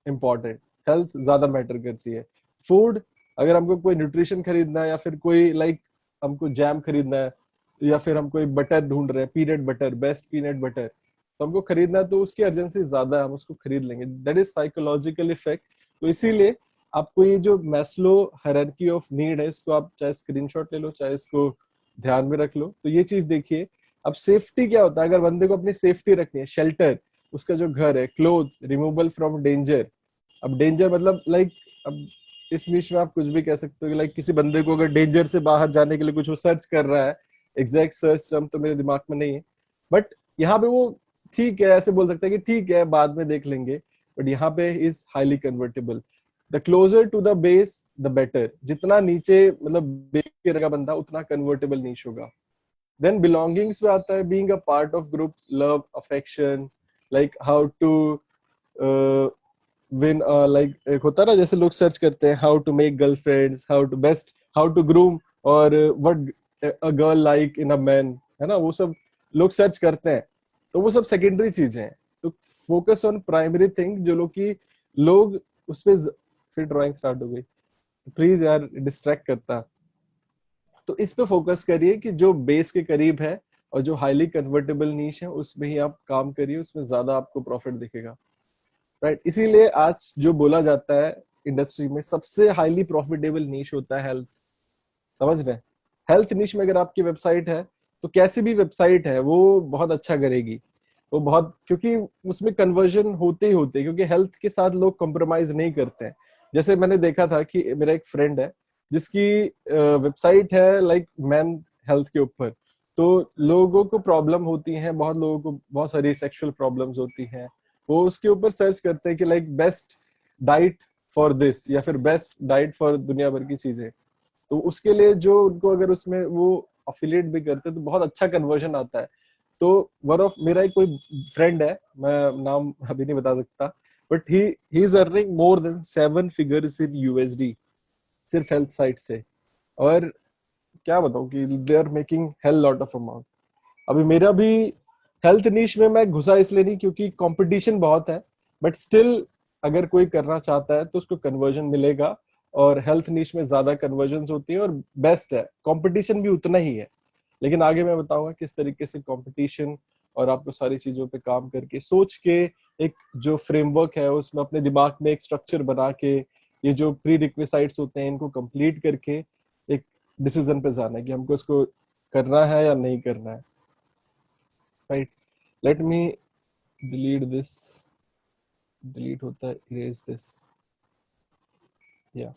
इम्पोर्टेंट, हेल्थ ज्यादा मैटर करती है। फूड, अगर हमको कोई न्यूट्रिशन खरीदना है या फिर कोई हमको जैम खरीदना है या फिर हम कोई बटर ढूंढ रहे हैं, peanut butter, best peanut butter, तो हमको खरीदना है, तो उसकी अर्जेंसी ज्यादा है, हम उसको खरीद लेंगे। That is psychological effect. तो इसीलिए आपको ये जो मैस्लो हायरार्की ऑफ नीड है, इसको आप चाहे स्क्रीनशॉट ले लो, चाहे इसको ध्यान में रख लो। तो ये चीज देखिए। अब सेफ्टी क्या होता है, अगर बंदे को अपनी सेफ्टी रखनी है, शेल्टर, उसका जो घर है, क्लोथ, रिमूवल फ्रॉम डेंजर। अब डेंजर मतलब अब इस निश में आप कुछ भी कह सकते हो कि किसी बंदे को अगर डेंजर से बाहर जाने के लिए कुछ वो सर्च कर रहा है, एग्जैक्ट सर्च टर्म तो मेरे दिमाग में नहीं है, बट यहाँ पे वो ठीक है, ऐसे बोल सकता है कि ठीक है बाद में देख लेंगे, बट यहाँ पे is highly convertible. The closer to the base the better, जितना नीचे मतलब बेस के रहेगा बंदा उतना कन्वर्टेबल नीश होगा। देन बिलोंगिंग्स में आता है being a part of group, love, affection, like how to win, एक होता है ना, जैसे लोग सर्च करते हैं how to make girlfriends, how to groom, और what a girl like in a man, है ना, वो सब लोग सर्च करते हैं। तो वो सब सेकेंडरी चीजें हैं। तो फोकस ऑन प्राइमरी थिंग, जो लोग उस पे फिर ड्राइंग स्टार्ट हो गई, प्लीज यार डिस्ट्रैक्ट करता। तो इस पे फोकस करिए कि जो बेस के करीब है और जो हाईली कन्वर्टेबल नीश है उसमें ही आप काम करिए, उसमें ज्यादा आपको प्रॉफिट दिखेगा, राइट। इसीलिए आज जो बोला जाता है इंडस्ट्री में सबसे हाईली प्रॉफिटेबल नीश होता है हेल्थ। समझ रहे हैं? हेल्थ नीश में अगर आपकी वेबसाइट है तो कैसी भी वेबसाइट है वो बहुत अच्छा करेगी, वो बहुत, क्योंकि उसमें कन्वर्जन होते ही होते हैं, क्योंकि हेल्थ के साथ लोग कॉम्प्रोमाइज नहीं करते हैं। जैसे मैंने देखा था कि मेरा एक फ्रेंड है जिसकी वेबसाइट है मैन हेल्थ के ऊपर, तो लोगों को प्रॉब्लम होती है, बहुत लोगों को बहुत सारी सेक्सुअल प्रॉब्लम्स होती हैं, वो उसके ऊपर सर्च करते हैं कि बेस्ट डाइट फॉर दिस या फिर बेस्ट डाइट फॉर दुनिया भर की चीजें। तो उसके लिए जो उनको अगर उसमें वो अफिलिएट भी करते हैं तो बहुत अच्छा कन्वर्जन आता है। तो वन ऑफ मेरा एक कोई फ्रेंड है, मैं नाम अभी नहीं बता सकता, but he is earning more than 7 figures in USD सिर्फ हेल्थ साइट से। और क्या बताऊं कि they are making hell lot of amount. अभी मेरा भी हेल्थ नीश में मैं घुसा इसलिए नहीं क्योंकि कंपटीशन बहुत है, बट स्टिल अगर कोई करना चाहता है तो उसको कन्वर्जन मिलेगा, और हेल्थ नीश में ज्यादा कन्वर्जन होती है और बेस्ट है, कंपटीशन भी उतना ही है। लेकिन आगे मैं बताऊंगा किस तरीके से कंपटीशन और आपको सारी चीजों पे काम करके सोच के एक जो फ्रेमवर्क है उसमें अपने दिमाग में एक स्ट्रक्चर बना के ये जो प्री रिक्विसाइट्स होते हैं इनको कंप्लीट करके एक डिसीजन पे जाना है कि हमको इसको करना है या नहीं करना है, right. Let me delete this, delete होता है इरेज दिस, या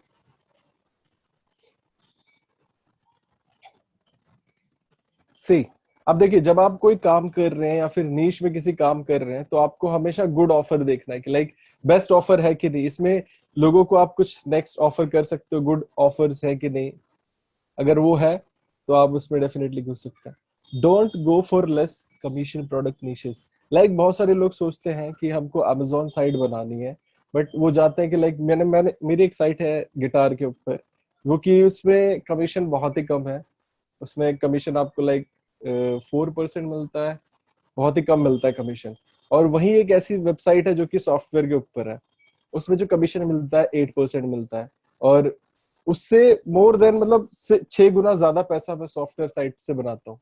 सी। अब देखिए जब आप कोई काम कर रहे हैं या फिर नीश में किसी काम कर रहे हैं तो आपको हमेशा गुड ऑफर देखना है कि बेस्ट ऑफर है कि नहीं, इसमें लोगों को आप कुछ नेक्स्ट ऑफर कर सकते हो, गुड ऑफर्स है कि नहीं। अगर वो है तो आप उसमें डेफिनेटली घुस सकते हैं। Don't go for less commission product niches. बहुत सारे लोग सोचते हैं कि हमको अमेजोन साइट बनानी है, बट वो जाते हैं कि मैंने मैंने मेरी एक साइट है गिटार के ऊपर, वो कि उसमें कमीशन बहुत ही कम है। उसमें कमीशन आपको 4% मिलता है, बहुत ही कम मिलता है कमीशन। और वही एक ऐसी वेबसाइट है जो कि सॉफ्टवेयर के ऊपर है, उसमें जो कमीशन मिलता है 8% मिलता है, और उससे मोर देन मतलब 6 गुना ज्यादा पैसा मैं सॉफ्टवेयर साइट से बनाता हूँ।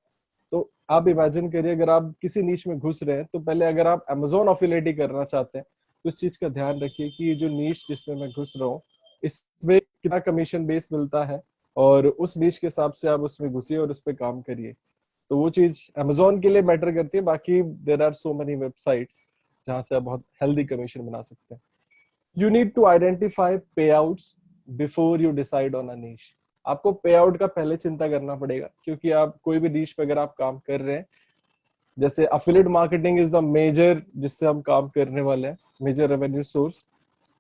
तो आप इमेजिन करिए अगर आप किसी नीच में घुस रहे हैं तो पहले अगर आप अमेजोन अफिलिएट ही करना चाहते हैं तो इस चीज का ध्यान रखिए कि ये जो नीच जिसमें मैं घुस रहा हूँ इसमें कितना कमीशन बेस मिलता है, और उस नीच के हिसाब से आप उसमें घुसिए और उस पर काम करिए। तो वो चीज अमेजोन के लिए मैटर करती है, बाकी there are so many websites जहां से आप बहुत हेल्दी कमीशन बना सकते हैं। You need to identify payouts before you decide on a niche. आपको पे आउट का पहले चिंता करना पड़ेगा, क्योंकि आप कोई भी नीश पे अगर आप काम कर रहे हैं, जैसे affiliate marketing is the major जिससे हम काम करने वाले हैं, मेजर रेवेन्यू सोर्स,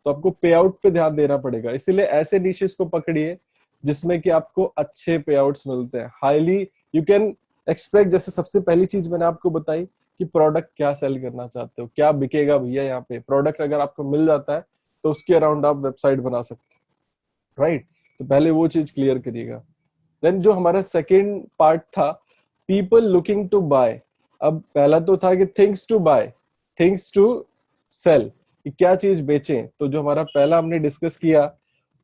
तो आपको पे आउट पे ध्यान देना पड़ेगा। इसीलिए ऐसे निशेस को पकड़िए जिसमें कि आपको अच्छे पे आउट्स मिलते हैं, हाईली यू कैन एक्सपेक्ट। जैसे सबसे पहली चीज मैंने आपको बताई कि प्रोडक्ट क्या सेल करना चाहते हो, क्या बिकेगा भैया यहाँ पे, प्रोडक्ट अगर आपको मिल जाता है तो उसके अराउंड आप वेबसाइट बना सकते हैं, राइट। तो पहले वो चीज क्लियर करिएगा। देन जो हमारा सेकेंड पार्ट था, पीपल लुकिंग टू बाय। अब पहला तो था कि things to buy, things to sell, कि क्या चीज बेचें। तो जो हमारा पहला हमने डिस्कस किया,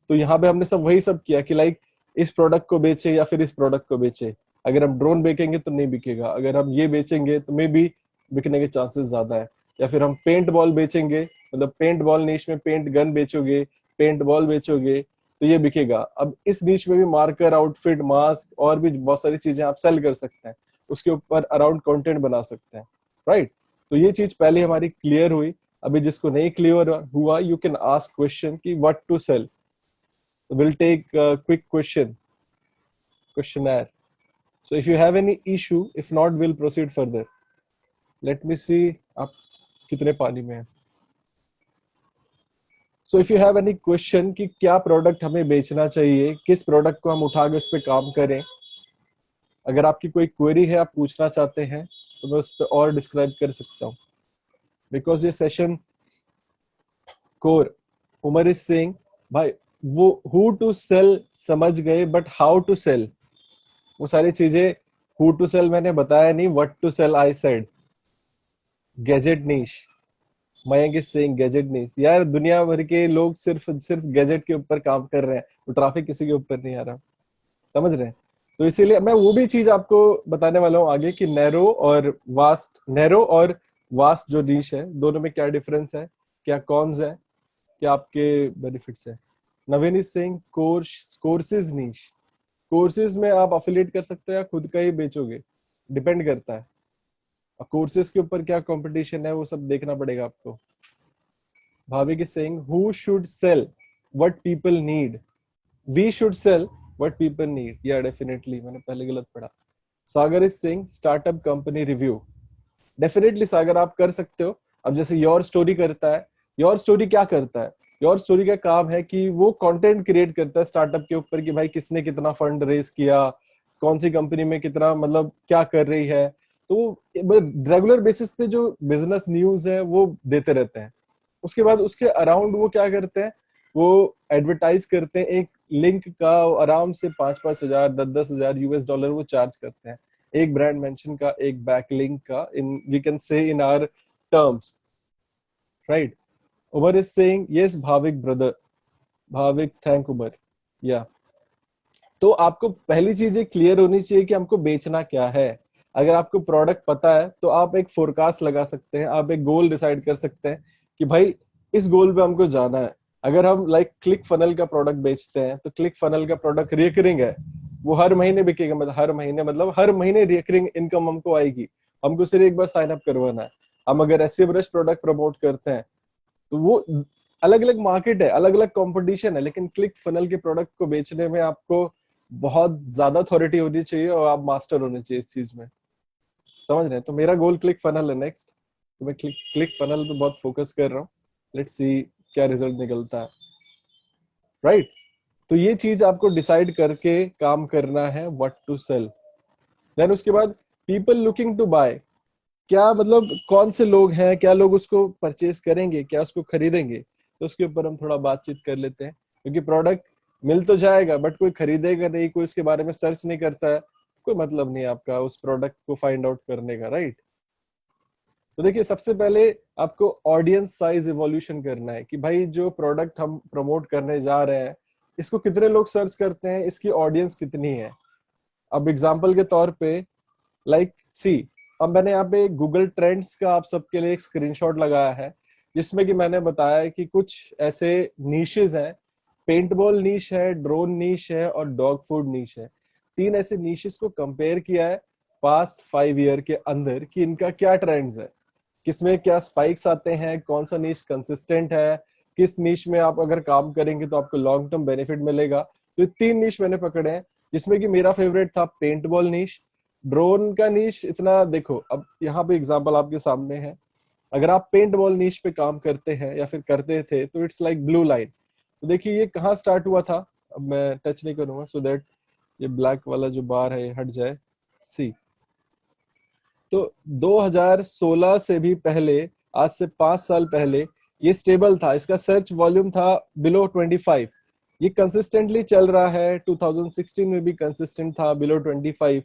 तो यहाँ पे हमने सब वही सब किया कि लाइक इस प्रोडक्ट को बेचे या फिर इस प्रोडक्ट को बेचे। अगर हम ड्रोन बेचेंगे तो नहीं बिकेगा, अगर हम ये बेचेंगे तो मे बी बिकने के चांसेस ज्यादा है। या फिर हम पेंट बॉल बेचेंगे, मतलब पेंट बॉल नीश में पेंट गन बेचोगे, पेंट बॉल बेचोगे तो ये बिकेगा। अब इस नीश में भी मार्कर, आउटफिट, मास्क और भी बहुत सारी चीजें आप सेल कर सकते हैं, उसके ऊपर अराउंड कंटेंट बना सकते हैं, राइट। तो ये चीज पहले हमारी क्लियर हुई। अभी जिसको नहीं क्लियर हुआ, यू कैन आस्क क्वेश्चन कि what to sell. We'll take a quick questionnaire. So if you have any issue, if not, we'll proceed further. Let me see आप कितने पानी में हैं. So if you have any question कि क्या product हमें बेचना चाहिए, किस प्रोडक्ट को हम उठा के उस पर काम करें, अगर आपकी कोई क्वेरी है, आप पूछना चाहते हैं, तो मैं उस पर और डिस्क्राइब कर सकता हूँ। बिकॉज ये session core, Umar is saying भाई वो हु टू सेल समझ गए, बट हाउ टू सेल वो सारी चीजें, हु टू सेल मैंने बताया नहीं, what to sell I said. Gadget niche, Mayank is saying gadget niche. यार दुनिया भर के लोग सिर्फ सिर्फ गैजेट के ऊपर काम कर रहे हैं, तो ट्रैफिक किसी के ऊपर नहीं आ रहा, समझ रहे हैं। तो इसीलिए मैं वो भी चीज आपको बताने वाला हूँ आगे कि नैरो और वास्ट जो नीश है, दोनों में क्या डिफरेंस है, क्या कॉन्स है, क्या आपके बेनिफिट्स है। Naveen is saying courses niche. Courses में आप अफिलिएट कर सकते हैं या खुद का ही बेचोगे, डिपेंड करता है। कोर्सेज के ऊपर क्या कंपटीशन है वो सब देखना पड़ेगा आपको। Bhavik is saying who should sell what people need, we should sell what people need. या डेफिनेटली मैंने पहले गलत पढ़ा। Sagar is saying startup company review. Definitely Sagar आप कर सकते हो। अब जैसे योर स्टोरी करता है, योर स्टोरी क्या करता है, योर स्टोरी का काम है कि वो कंटेंट क्रिएट करता है स्टार्टअप के ऊपर कि भाई किसने कितना फंड रेज किया, कौन सी कंपनी में कितना, मतलब क्या कर रही है। तो रेगुलर बेसिस पे जो बिजनेस न्यूज है वो देते रहते हैं। उसके बाद उसके अराउंड वो क्या करते हैं, वो एडवर्टाइज करते हैं। एक लिंक का आराम से 5,000 10,000 यूएस डॉलर वो चार्ज करते हैं, एक ब्रांड मेंशन का, एक बैक लिंक का, इन we can say in our terms, right. Umar is saying yes Bhavik brother, Bhavik thank Umar. या तो आपको पहली चीज ये क्लियर होनी चाहिए कि हमको बेचना क्या है। अगर आपको प्रोडक्ट पता है तो आप एक फोरकास्ट लगा सकते हैं, आप एक गोल डिसाइड कर सकते हैं कि भाई इस गोल पे हमको जाना है। अगर हम लाइक क्लिक फनल का प्रोडक्ट बेचते हैं तो क्लिक फनल का प्रोडक्ट रिकरिंग है, वो हर महीने बिकेगा, मतलब हर महीने रिकरिंग इनकम हमको आएगी, हमको सिर्फ एक बार साइन अप करवाना है। हम अगर ऐसे ब्रश प्रोडक्ट प्रमोट करते हैं तो वो अलग अलग मार्केट है, अलग अलग कंपटीशन है, लेकिन क्लिक फनल के प्रोडक्ट को बेचने में आपको बहुत ज्यादा अथॉरिटी होनी चाहिए और आप मास्टर होने चाहिए इस चीज में, समझ रहे हैं। तो मेरा गोल क्लिक फनल है नेक्स्ट, तो मैं क्लिक फनल पे बहुत फोकस कर रहा हूँ। लेट्स सी क्या रिजल्ट निकलता है, राइट। तो ये चीज आपको डिसाइड करके काम करना है, व्हाट टू सेल। देन उसके बाद पीपल लुकिंग टू बाय, क्या मतलब कौन से लोग हैं, क्या लोग उसको परचेज करेंगे, क्या उसको खरीदेंगे। तो उसके ऊपर हम थोड़ा बातचीत कर लेते हैं, क्योंकि प्रोडक्ट मिल तो जाएगा बट कोई खरीदेगा नहीं, कोई उसके बारे में सर्च नहीं करता है, कोई मतलब नहीं आपका उस प्रोडक्ट को फाइंड आउट करने का, राइट। तो देखिए सबसे पहले आपको ऑडियंस साइज इवोल्यूशन करना है कि भाई जो प्रोडक्ट हम प्रमोट करने जा रहे हैं इसको कितने लोग सर्च करते हैं, इसकी ऑडियंस कितनी है। अब एग्जांपल के तौर पे लाइक सी, अब मैंने यहाँ पे गूगल ट्रेंड्स का आप सबके लिए एक स्क्रीनशॉट लगाया है, जिसमें कि मैंने बताया कि कुछ ऐसे नीशेस हैं, पेंटबॉल नीश है, ड्रोन नीश है और डॉग फूड नीश है। तीन ऐसे नीशेस को कंपेयर किया है पास्ट 5 ईयर के अंदर कि इनका क्या ट्रेंड्स है, किसमें क्या स्पाइक्स आते हैं, कौन सा नीश कंसिस्टेंट है, किस नीश में आप अगर काम करेंगे तो आपको लॉन्ग टर्म बेनिफिट मिलेगा। तो ये तीन नीश मैंने पकड़े हैं, जिसमें कि मेरा फेवरेट था पेंटबॉल नीश। ड्रोन का नीश इतना देखो, अब यहाँ पे एग्जांपल आपके सामने है। अगर आप पेंट बॉल नीश पे काम करते हैं या फिर करते थे तो इट्स लाइक ब्लू लाइन। तो देखिए ये कहाँ स्टार्ट हुआ था, अब मैं टच नहीं करूंगा सो दैट ये ब्लैक वाला जो बार है हट जाए। सी, तो 2016 से भी पहले, आज से 5 साल पहले ये स्टेबल था, इसका सर्च वॉल्यूम था बिलो 25। ये कंसिस्टेंटली चल रहा है, 2016 में भी कंसिस्टेंट था बिलो 25।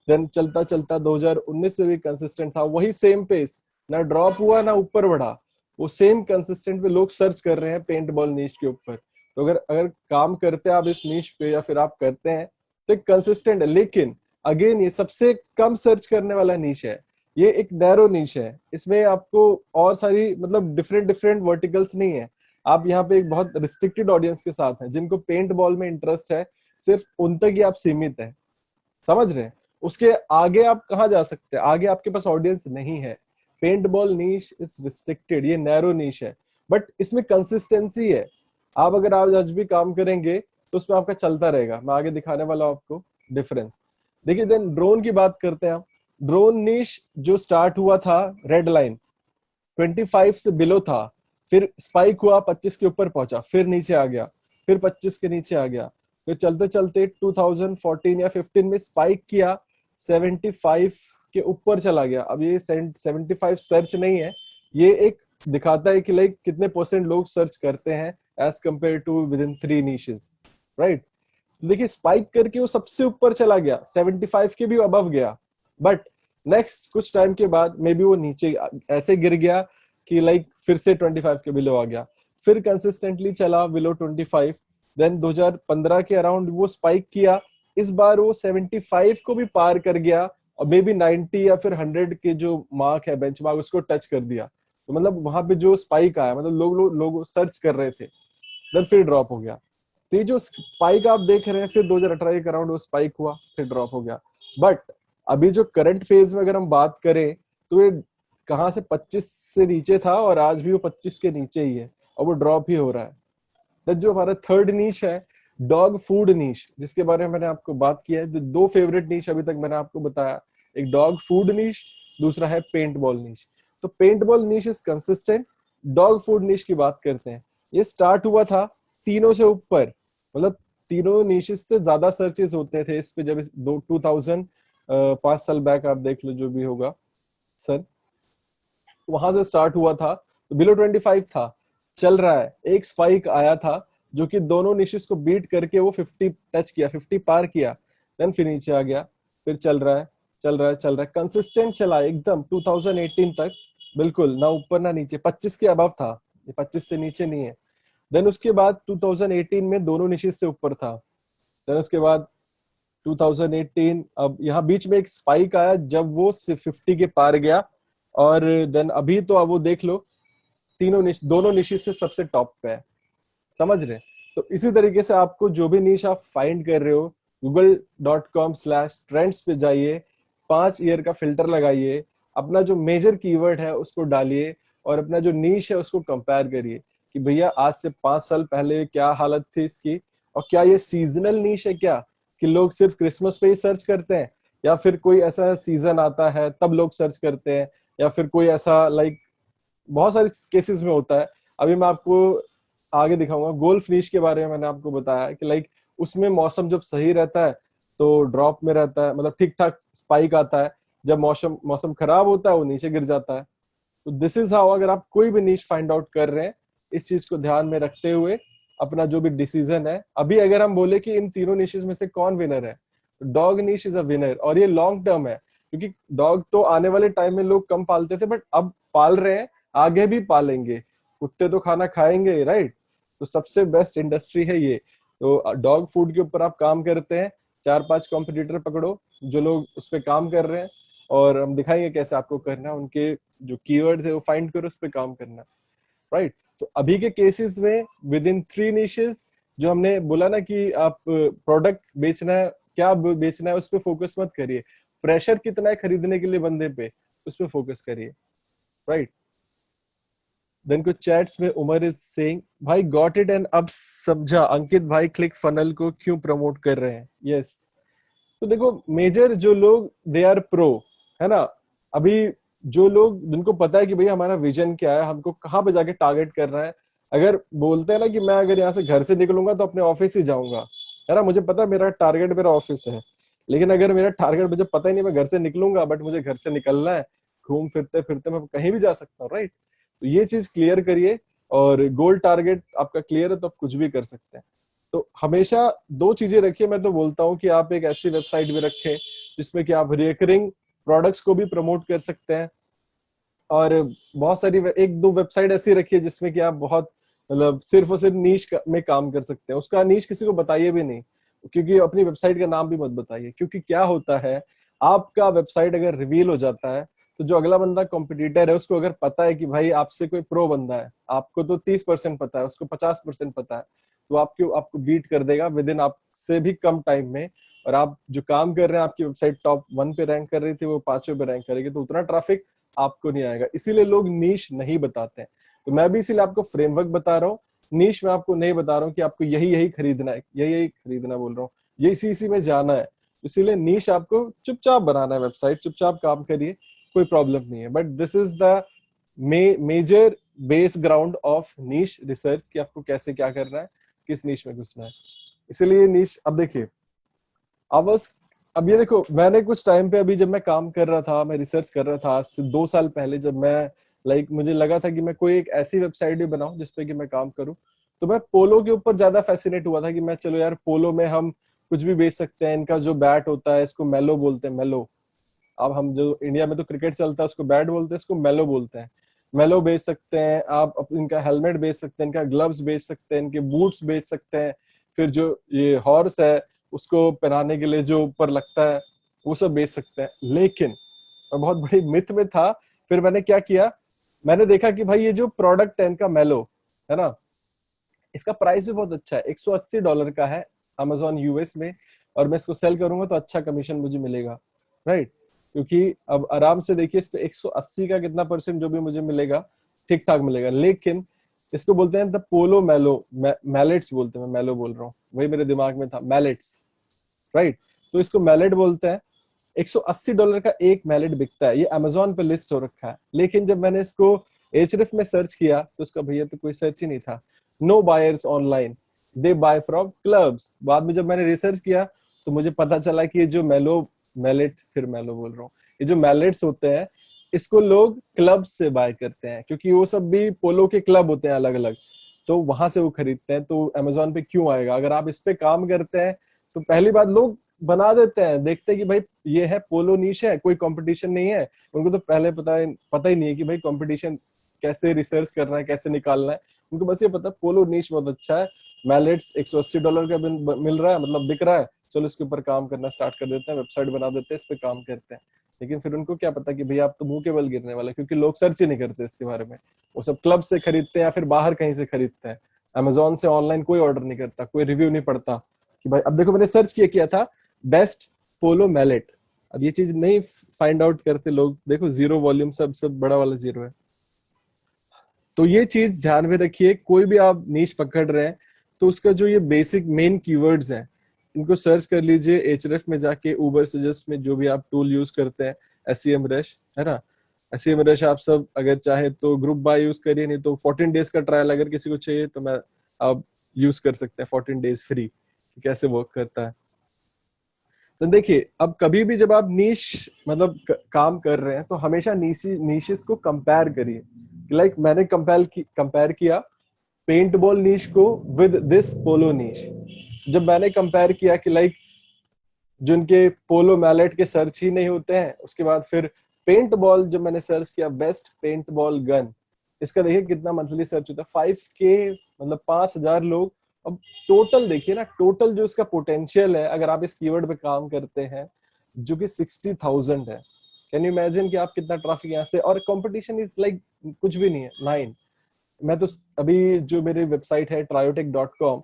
देन चलता चलता 2019 से भी कंसिस्टेंट था, वही सेम पेस ना ड्रॉप हुआ ना ऊपर बढ़ा, वो सेम कंसिस्टेंट पे लोग सर्च कर रहे हैं पेंट बॉल नीश के ऊपर। तो अगर अगर काम करते हैं आप इस नीश पे या फिर आप करते हैं तो एक कंसिस्टेंट है। लेकिन अगेन ये सबसे कम सर्च करने वाला नीश है, ये एक नैरो नीश है, इसमें आपको और सारी मतलब डिफरेंट डिफरेंट वर्टिकल्स नहीं है। आप यहाँ पे एक बहुत रिस्ट्रिक्टेड ऑडियंस के साथ हैं, जिनको पेंट बॉल में इंटरेस्ट है, सिर्फ उन तक ही आप सीमित हैं, समझ रहे हैं? उसके आगे आप कहाँ जा सकते हैं, आगे आपके पास ऑडियंस नहीं है। Paint ball niche is restricted, ये नैरो नीश है, बट इसमें कंसिस्टेंसी है। आप अगर आज भी काम करेंगे तो उसमें आपका चलता रहेगा। मैं आगे दिखाने वाला हूं आपको डिफरेंस। देखिए, देन ड्रोन की बात करते हैं हम। ड्रोन नीश जो स्टार्ट हुआ था रेड लाइन 25 से बिलो था, फिर स्पाइक हुआ 25 के ऊपर पहुंचा, फिर नीचे आ गया, फिर 25 के नीचे आ गया, फिर चलते चलते 2014 या 15 में स्पाइक किया, 75 के ऊपर चला गया। अब ये 75 सर्च नहीं है, ये एक दिखाता है कि लाइक कितने परसेंट लोग सर्च करते हैं as compare to within 3 niches, right? देखिए, स्पाइक करके वो सबसे ऊपर चला गया, 75 के भी अबव गया, बट नेक्स्ट कुछ टाइम के बाद मे बी वो नीचे ऐसे गिर गया कि लाइक फिर से 25 के बिलो आ गया, फिर कंसिस्टेंटली चला बिलो 25, देन 2015 के अराउंड वो स्पाइक किया, इस बार वो 75 को भी पार कर गया और मे बी 90 या फिर 100 के जो मार्क है, बेंच मार्क, उसको टच कर दिया। तो मतलब वहां पे जो स्पाइक आया, मतलब लोग सर्च कर रहे थे, देन फिर ड्रॉप हो गया। तो ये जो स्पाइक आप देख रहे हैं, फिर 2018 के अराउंड वो स्पाइक हुआ, फिर ड्रॉप हो गया। बट अभी जो करंट फेज में अगर हम बात करें तो ये कहाँ से 25 से नीचे था और आज भी वो 25 के नीचे ही है और वो ड्रॉप ही हो रहा है। तो जो हमारा थर्ड नीश है, डॉग फूड नीश, जिसके बारे में मैंने आपको बात किया है, जो 2 फेवरेट नीश अभी तक मैंने आपको बताया, एक डॉग फूड नीश, दूसरा है पेंट बॉल नीश। तो paint ball niche is consistent. Dog food niche की बात करते हैं, ये स्टार्ट हुआ था तीनों से ऊपर, मतलब तीनों नीशेस से ज्यादा सर्चेस होते थे इस पे, जब 2000 5 साल बैक आप देख लो जो भी होगा सर, वहां से स्टार्ट हुआ था, तो बिलो 25 था, चल रहा है, एक स्पाइक आया था जो कि दोनों निशेस को बीट करके वो 50 टच किया, 50 पार किया, देन फिर नीचे आ गया, फिर चल रहा है, चल रहा है, चल रहा है, कंसिस्टेंट चला एकदम 2018 तक, बिल्कुल ना ऊपर ना नीचे, 25 के अबव था, ये 25 से नीचे नहीं है। देन उसके बाद 2018 में दोनों निशेस से ऊपर था। देन उसके बाद 2018, अब यहाँ बीच में एक स्पाइक आया जब वो 50 के पार गया, और देन अभी तो अब वो देख लो दोनों निशेस से सबसे टॉप पे है, समझ रहे? तो इसी तरीके से आपको जो भी नीश आप फाइंड कर रहे हो, google.com/trends पे जाइए, 5 ईयर का फिल्टर लगाइए, अपना जो मेजर कीवर्ड है उसको डालिए और अपना जो नीश है उसको कंपेयर करिए कि भैया आज से 5 साल पहले क्या हालत थी इसकी, और क्या ये सीजनल नीश है क्या, कि लोग सिर्फ क्रिसमस पे ही सर्च करते हैं, या फिर कोई ऐसा सीजन आता है तब लोग सर्च करते हैं, या फिर कोई ऐसा लाइक बहुत सारे केसेस में होता है। अभी मैं आपको आगे दिखाऊंगा गोल्फ नीश के बारे में, मैंने आपको बताया कि लाइक उसमें मौसम जब सही रहता है तो ड्रॉप में रहता है, मतलब ठीक ठाक स्पाइक आता है, जब मौसम मौसम खराब होता है वो नीचे गिर जाता है। तो दिस इज हाउ, अगर आप कोई भी नीश फाइंड आउट कर रहे हैं, इस चीज को ध्यान में रखते हुए अपना जो भी डिसीजन है, अभी अगर हम बोले कि इन तीनों निशेस में से कौन विनर है, dog niche is a winner, और ये लॉन्ग टर्म है, क्योंकि डॉग तो आने वाले टाइम में लोग कम पालते थे, बट अब पाल रहे हैं, आगे भी पालेंगे, कुत्ते तो खाना खाएंगे, राइट? तो सबसे बेस्ट इंडस्ट्री है ये। तो डॉग फूड के ऊपर आप काम करते हैं, 4-5 कॉम्पिटिटर पकड़ो जो लोग उस पर काम कर रहे हैं, और हम दिखाएंगे कैसे आपको करना है, उनके जो कीवर्ड्स है वो फाइंड करो, उस पर काम करना, राइट? तो अभी के केसेस में विद इन 3 निशेस, जो हमने बोला ना कि आप प्रोडक्ट बेचना है, क्या बेचना है उस पर फोकस मत करिए, प्रेशर कितना है खरीदने के लिए बंदे पे, उस पर फोकस करिए, राइट? देन कुछ चैट्स में उमर इज सेइंग, भाई गॉट इट, एंड अब समझा अंकित भाई क्लिक फनल को क्यों प्रमोट कर रहे हैं। यस, तो देखो मेजर जो लोग दे आर प्रो, है ना, अभी जो लोग जिनको पता है कि भैया हमारा विजन क्या है, हमको कहाँ पे जाके टारगेट करना है, अगर बोलते हैं ना कि मैं अगर यहाँ से घर से निकलूंगा तो अपने ऑफिस ही जाऊंगा, है ना, मुझे पता है मेरा टारगेट मेरा ऑफिस है, लेकिन अगर मेरा टारगेट मुझे पता ही नहीं, मैं घर से निकलूंगा बट मुझे घर से निकलना है, घूम फिरते फिरते मैं कहीं भी जा सकता हूँ, राइट? तो ये चीज क्लियर करिए, और गोल टारगेट आपका क्लियर है तो आप कुछ भी कर सकते हैं। तो हमेशा 2 चीजें रखिए, मैं तो बोलता हूँ कि आप एक ऐसी वेबसाइट भी रखें जिसमें कि आप रिकरिंग प्रोडक्ट्स को भी प्रमोट कर सकते हैं, और बहुत सारी एक दो वेबसाइट ऐसी रखी है जिसमें कि आप बहुत मतलब सिर्फ और सिर्फ नीश में काम कर सकते हैं। उसका नीश किसी को बताइए भी नहीं, क्योंकि अपनी वेबसाइट का नाम भी मत बताइए, क्योंकि क्या होता है आपका वेबसाइट अगर रिवील हो जाता है तो जो अगला बंदा कॉम्पिटिटर है उसको अगर पता है कि भाई आपसे कोई प्रो बंदा है, आपको तो 30% पता है, उसको 50% पता है, तो आपको आपको बीट कर देगा विद इन आपसे भी कम टाइम में। और आप जो काम कर रहे हैं, आपकी वेबसाइट टॉप 1 पे रैंक कर रही थी, वो 5वें पे रैंक करेगी, तो उतना ट्रैफिक आपको नहीं आएगा। इसीलिए लोग नीश नहीं बताते हैं। तो मैं भी इसीलिए आपको फ्रेमवर्क बता रहा हूँ, नीश में आपको नहीं बता रहा हूँ कि आपको यही यही खरीदना है, यही यही खरीदना बोल रहा हूँ, ये इसी में जाना है। इसीलिए नीश आपको चुपचाप बनाना है, वेबसाइट चुपचाप काम करिए, कोई प्रॉब्लम नहीं है। But this is the major base ground of niche research कि आपको कैसे क्या करना है, किस नीश में घुसना है। इसीलिए नीश, अब देखिए अब ये देखो, मैंने कुछ टाइम पे अभी जब मैं काम कर रहा था, मैं रिसर्च कर रहा था आज से 2 साल पहले, जब मैं मुझे लगा था कि मैं कोई एक ऐसी वेबसाइट भी बनाऊं जिसपे कि मैं काम करूं, तो मैं पोलो के ऊपर ज्यादा फैसिनेट हुआ था कि मैं चलो यार पोलो में हम कुछ भी बेच सकते हैं। इनका जो बैट होता है इसको मेलो बोलते हैं, मेलो। अब हम जो इंडिया में तो क्रिकेट चलता है उसको बैट बोलते हैं, इसको मेलो बोलते हैं। मेलो बेच सकते हैं आप, इनका हेलमेट बेच सकते हैं, इनका ग्लव्स बेच सकते हैं, इनके बूट्स बेच सकते हैं। फिर जो ये हॉर्स है उसको पहनाने के लिए जो ऊपर लगता है वो सब बेच सकते हैं। लेकिन मैं बहुत बड़ी मिथ में था। फिर मैंने क्या किया, मैंने देखा कि भाई ये जो प्रोडक्ट है इनका मेलो है ना, इसका प्राइस भी बहुत अच्छा है, $180 का है अमेजोन यूएस में। और मैं इसको सेल करूंगा तो अच्छा कमीशन मुझे मिलेगा, राइट। क्योंकि अब आराम से देखिए, इस पे 180 का कितना परसेंट जो भी मुझे मिलेगा ठीक ठाक मिलेगा। लेकिन इसको बोलते हैं द पोलो मेलो, मैलेट्स बोलते हैं, मैं मेलो बोल रहा हूँ, वही मेरे दिमाग में था, मैलेट्स, राइट। तो इसको मैलेट बोलते हैं। $180 का एक मैलेट बिकता है, ये अमेजोन पे लिस्ट हो रखा है। लेकिन जब मैंने इसको एचरिफ में सर्च किया तो उसका भैया तो कोई सर्च ही नहीं था। No buyers online, they buy from clubs. बाद में जब मैंने रिसर्च किया तो मुझे पता चला कि ये जो मैलेट, फिर मैलो बोल रहा हूँ, ये जो मैलेट्स होते हैं इसको लोग क्लब से बाय करते हैं, क्योंकि वो सब भी पोलो के क्लब होते हैं अलग अलग, तो वहां से वो खरीदते हैं। तो अमेजोन पे क्यों आएगा? अगर आप इस पे काम करते हैं तो पहली बात, लोग बना देते हैं, देखते हैं कि भाई ये है पोलो नीश है, कोई कंपटीशन नहीं है। उनको तो पहले पता ही नहीं है कि भाई कंपटीशन कैसे रिसर्च करना है, कैसे निकालना है। उनको बस ये पता पोलो नीश बहुत अच्छा है, मैलेट्स $180 का मिल रहा है, मतलब बिक रहा है, चलो इसके ऊपर काम करना स्टार्ट कर देते हैं, वेबसाइट बना देते हैं, इस पे काम करते हैं। लेकिन फिर उनको क्या पता कि भैया आप तो मुंह के बल गिरने वाला, क्योंकि लोग सर्च ही नहीं करते इसके बारे में। वो सब क्लब से खरीदते हैं या फिर बाहर कहीं से खरीदते हैं। अमेजोन से ऑनलाइन कोई ऑर्डर नहीं करता, कोई रिव्यू नहीं पढ़ता कि भाई, अब देखो मैंने सर्च किया था बेस्ट पोलो मैलेट, अब ये चीज नहीं फाइंड आउट करते लोग। देखो जीरो वॉल्यूम, सब बड़ा वाला जीरो है। तो ये चीज ध्यान में रखिए, कोई भी आप नीश पकड़ रहे हैं तो उसका जो ये बेसिक मेन कीवर्ड्स हैं इनको सर्च कर लीजिए एचरेफ में जाके, उबर सजेस्ट में जो भी आप टूल यूज करते हैं, एसईएम रश है ना, एसईएम रश आप सब अगर चाहे तो ग्रुप बाय यूज करिए, नहीं तो 14 डेज का ट्रायल अगर किसी को चाहिए तो मैं आप यूज कर सकते हैं 14 डेज फ्री, कैसे वर्क करता है। तो देखिए, अब कभी भी जब आप नीश मतलब काम कर रहे हैं तो हमेशा नीशेस को कंपेयर करिए। मैंने कंपेयर किया पेंट बॉल नीश को विद दिस पोलो नीश। जब मैंने कंपेयर किया कि जिनके पोलो मैलेट के सर्च ही नहीं होते हैं, उसके बाद फिर पेंट बॉल जब मैंने सर्च किया, बेस्ट पेंट बॉल गन, इसका देखिए कितना मंथली सर्च होता है, 5K, मतलब 5,000 लोग। अब टोटल देखिए ना, टोटल जो इसका पोटेंशियल है अगर आप इस कीवर्ड पे काम करते हैं, जो कि 60,000 है। कैन यू इमेजिन कि आप कितना ट्रैफिक यहाँ से, और कंपटीशन इज कुछ भी नहीं है, 9। मैं तो अभी जो मेरी वेबसाइट है triotic.com,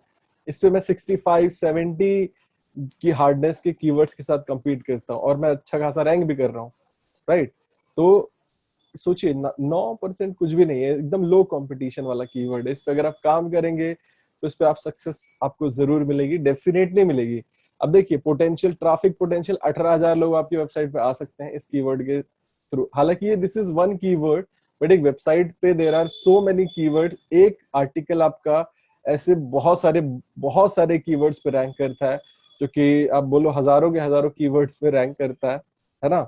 इस पे मैं 65-70 की हार्डनेस के कीवर्ड्स के साथ compete करता हूँ और मैं अच्छा खासा रैंक भी कर रहा हूँ, राइट। तो सोचिए 9% कुछ भी नहीं है, एकदम लो कंपटीशन वाला कीवर्ड है। इस पे अगर आप काम करेंगे तो इस पे आप सक्सेस आपको जरूर मिलेगी, डेफिनेटली मिलेगी। अब देखिए पोटेंशियल, ट्रैफिक पोटेंशियल 18,000 लोग आपकी वेबसाइट पे आ सकते हैं इस कीवर्ड के थ्रू। हालांकि ये this is one keyword, but एक वेबसाइट पे there are so many keyword. एक आर्टिकल आपका ऐसे बहुत सारे कीवर्ड्स पे रैंक करता है, जो कि आप बोलो हजारों के हजारों कीवर्ड्स पे रैंक करता है ना।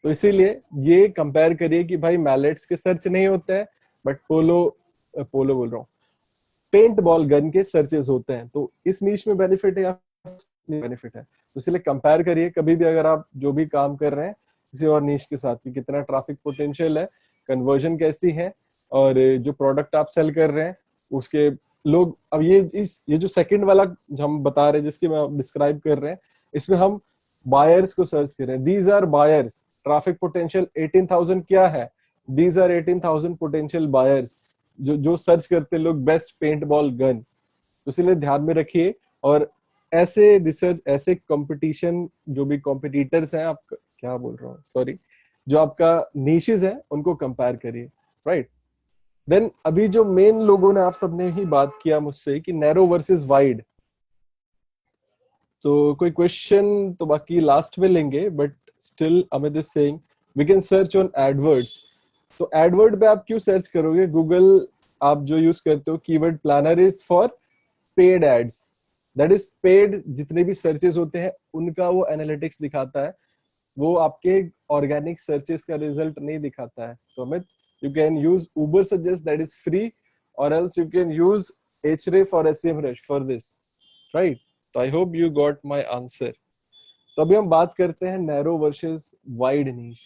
तो इसीलिए ये कंपेयर करिए कि भाई मैलेट्स के सर्च नहीं होते हैं, बट पोलो बोल रहा हूँ, पेंट बॉल गन के सर्चेस होते हैं। तो इस नीश में बेनिफिट है या बेनिफिट है, तो इसलिए कंपेयर करिए कभी भी अगर आप जो भी काम कर रहे हैं किसी और नीश के साथ कि कितना ट्रैफिक पोटेंशियल है, कन्वर्जन कैसी है, और जो प्रोडक्ट आप सेल कर रहे हैं उसके लोग, अब ये जो सेकंड वाला जो हम बता रहे हैं, जिसकी मैं डिस्क्राइब कर रहे हैं, इसमें हम बायर्स को सर्च कर रहे हैं। These are buyers, traffic potential 18,000 क्या है, दीज आर 18,000 पोटेंशियल बायर्स जो सर्च करते लोग बेस्ट पेंट बॉल गन। तो इसलिए ध्यान में रखिए, और ऐसे रिसर्च, ऐसे कंपटीशन, जो भी कॉम्पिटिटर्स हैं, आप क्या बोल रहा हूँ, सॉरी, जो आपका नीशेस है उनको कंपेयर करिए, राइट। देन अभी जो मेन लोगों ने, आप सबने ही बात किया मुझसे कि नैरो वर्सेस वाइड, तो कोई क्वेश्चन तो बाकी लास्ट में लेंगे, but still Amit is saying we can search on AdWords. तो एडवर्ड पे आप क्यों सर्च करोगे, गूगल आप जो यूज करते हो keyword planner is for paid ads, that is paid, जितने भी सर्चेस होते हैं उनका वो एनालिटिक्स दिखाता है, वो आपके ऑर्गेनिक सर्चेस का रिजल्ट नहीं दिखाता है। तो Amit, you can use Uber suggest, that is free, or else you can use Href or SEMrush for this, right? तो I hope you got my answer. तो अभी हम बात करते हैं नैरो वर्सेस वाइड नीश।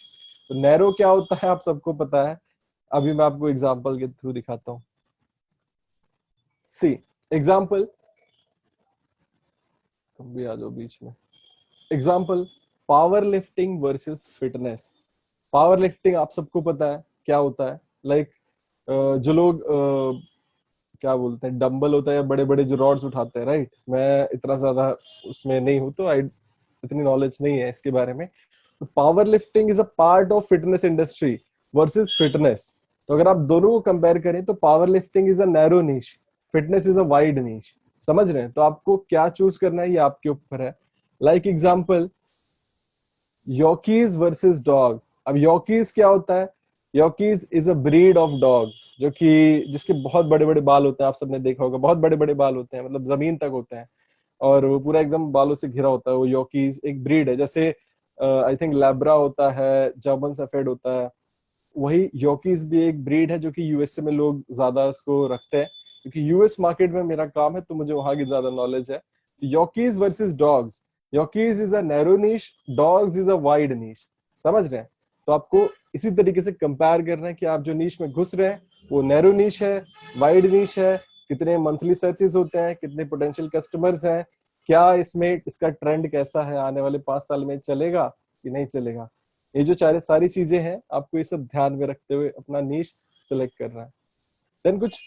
तो नैरो क्या होता है आप सबको पता है, अभी मैं आपको एग्जांपल के थ्रू दिखाता हूँ। सी एग्जांपल, तुम भी आ जाओ बीच में। Example, power lifting versus fitness. Power lifting आप सबको पता है क्या होता है, लाइक जो लोग क्या बोलते हैं, डंबल होता है या बड़े बड़े जो रॉड्स उठाते हैं, राइट। मैं इतना ज्यादा उसमें नहीं हूं, तो आई इतनी नॉलेज नहीं है इसके बारे में। तो powerlifting is a part of fitness industry versus fitness. तो अगर आप दोनों को कंपेयर करें तो powerlifting is a narrow niche, fitness is a wide niche. समझ रहे हैं? तो आपको क्या चूज करना है ये आपके ऊपर है। Like example, Yorkies versus dog. अब यॉकीज क्या होता है, Yorkies is a breed of dog, जो कि जिसके बहुत बड़े बड़े बाल होते हैं, आप सबने देखा होगा, बहुत बड़े बड़े बाल होते हैं, मतलब जमीन तक होते हैं, और वो पूरा एकदम बालों से घिरा होता है। वो यॉकीज एक ब्रीड है, जैसे आई थिंक लैब्रा होता है, जर्मन शेफर्ड होता है, वही यॉकीज भी एक ब्रीड है जो कि यूएसए में लोग ज्यादा उसको रखते हैं, क्योंकि यूएस मार्केट में मेरा काम है तो मुझे वहां की ज्यादा नॉलेज है। Yorkies versus dogs, Yorkies is a narrow niche, dogs is a wide niche. समझ रहे हैं? तो आपको इसी तरीके से कंपेयर करना है कि आप जो नीश में घुस रहे हैं वो नैरो नीश है, वाइड नीश है, कितने मंथली सर्चेस होते हैं, कितने पोटेंशियल कस्टमर्स हैं, क्या इसमें इसका ट्रेंड कैसा है, आने वाले 5 साल में चलेगा कि नहीं चलेगा। ये जो सारी चीजें हैं, आपको ये सब ध्यान में रखते हुए अपना नीश सिलेक्ट करना है। देन कुछ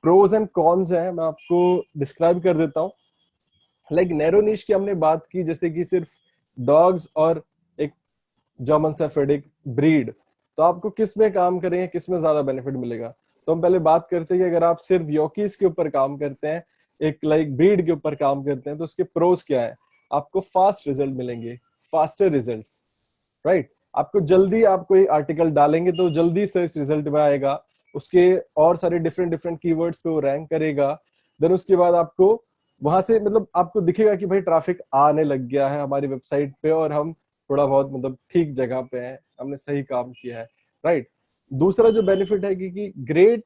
प्रोज एंड कॉन्स हैं, मैं आपको डिस्क्राइब कर देता हूँ। लाइक नैरो नीश की हमने बात की, जैसे कि सिर्फ डॉग्स और एक जर्मन शेफर्ड एक ब्रीड, तो आपको किस में काम करेंगे, किस में ज्यादा बेनिफिट मिलेगा। तो हम पहले बात करते हैं कि अगर आप सिर्फ यॉकीज के ऊपर काम करते हैं, एक लाइक ब्रीड के ऊपर काम करते हैं, तो उसके प्रोज क्या है, आपको फास्ट रिजल्ट मिलेंगे, फास्टर रिजल्ट्स, राइट। आपको जल्दी, आप कोई आर्टिकल डालेंगे तो जल्दी सर्च रिजल्ट में आएगा, उसके और सारे डिफरेंट डिफरेंट कीवर्ड्स पे वो रैंक करेगा। देन उसके बाद आपको वहां से मतलब आपको दिखेगा कि भाई ट्रैफिक आने लग गया है हमारी वेबसाइट पे, और हम थोड़ा बहुत मतलब ठीक जगह पे हैं, हमने सही काम किया है, राइट। दूसरा जो बेनिफिट है कि great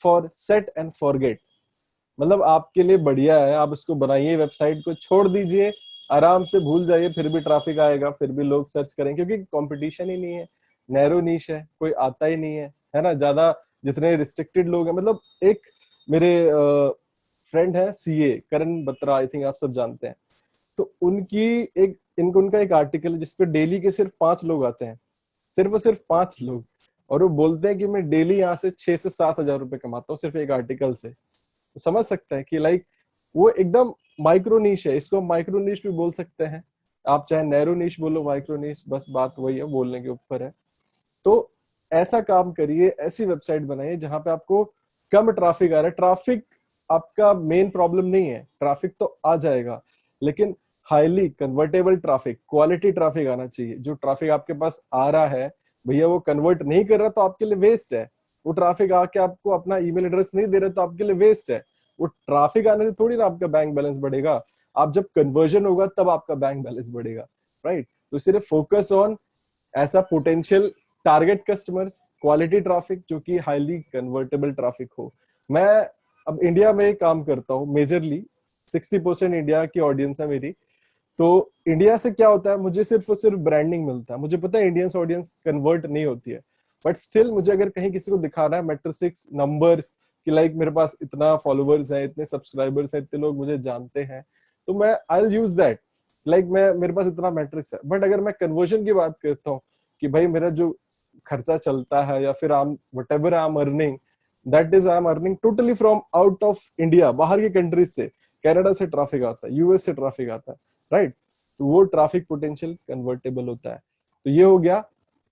for set and forget, मतलब आपके लिए बढ़िया है, आप उसको बनाइए, वेबसाइट को छोड़ दीजिए, आराम से भूल जाइए, फिर भी ट्रैफिक आएगा, फिर भी लोग सर्च करेंगे, क्योंकि कंपटीशन ही नहीं है, नैरो नीश है, कोई आता ही नहीं है ना ज्यादा, जितने रिस्ट्रिक्टेड लोग हैं। मतलब एक मेरे फ्रेंड है CA Karan Batra, I think आप सब जानते हैं, तो उनकी एक उनका एक आर्टिकल है जिसपे डेली के सिर्फ 5 लोग आते हैं, सिर्फ और सिर्फ 5 लोग, और वो बोलते हैं कि मैं डेली यहाँ से 6 से 7 हजार रुपए कमाता हूँ सिर्फ एक आर्टिकल से। तो समझ सकते हैं कि लाइक वो एकदम माइक्रो नीश है, इसको माइक्रो नीश भी बोल सकते हैं, आप चाहे नैरो नीश बोलो, माइक्रो नीश, बस बात वही है, बोलने के ऊपर है। तो ऐसा काम करिए, ऐसी वेबसाइट बनाइए जहां पे आपको कम ट्रैफिक आ रहा है। ट्रैफिक आपका मेन प्रॉब्लम नहीं है, ट्रैफिक तो आ जाएगा, लेकिन highly convertible traffic, quality traffic आना चाहिए। जो ट्रैफिक आपके पास आ रहा है भैया वो कन्वर्ट नहीं कर रहा तो आपके लिए वेस्ट है, वो ट्रैफिक आके आपको अपना ईमेल एड्रेस नहीं दे रहा तो आपके लिए वेस्ट है। वो ट्रैफिक आने से थोड़ी ना आपका बैंक बैलेंस बढ़ेगा, आप जब कन्वर्जन होगा तब आपका बैंक बैलेंस बढ़ेगा, राइट। तो सिर्फ फोकस ऑन ऐसा potential target customers, quality traffic जो कि हाईली कन्वर्टेबल ट्रैफिक हो। मैं अब इंडिया में काम करता हूँ मेजरली, 60% इंडिया की ऑडियंस है मेरी। तो इंडिया से क्या होता है, मुझे सिर्फ और सिर्फ ब्रांडिंग मिलता है, मुझे पता है इंडियंस ऑडियंस कन्वर्ट नहीं होती है, बट स्टिल मुझे अगर कहीं किसी को दिखाना है मैट्रिक्स नंबर्स कि लाइक मेरे पास इतना फॉलोवर्स है, इतने सब्सक्राइबर्स है, इतने लोग मुझे जानते हैं, तो मैं I will use that, like मैं मेरे पास इतना मैट्रिक्स है। बट अगर मैं कन्वर्जन की बात करता हूँ कि भाई मेरा जो खर्चा चलता है या फिर आम what ever I am earning, that is I am earning totally from out of India, बाहर की कंट्रीज से, कनाडा से ट्रैफिक आता है, यूएस से ट्रैफिक आता है, राइट, तो वो ट्रैफिक पोटेंशियल कन्वर्टेबल होता है। तो ये हो गया।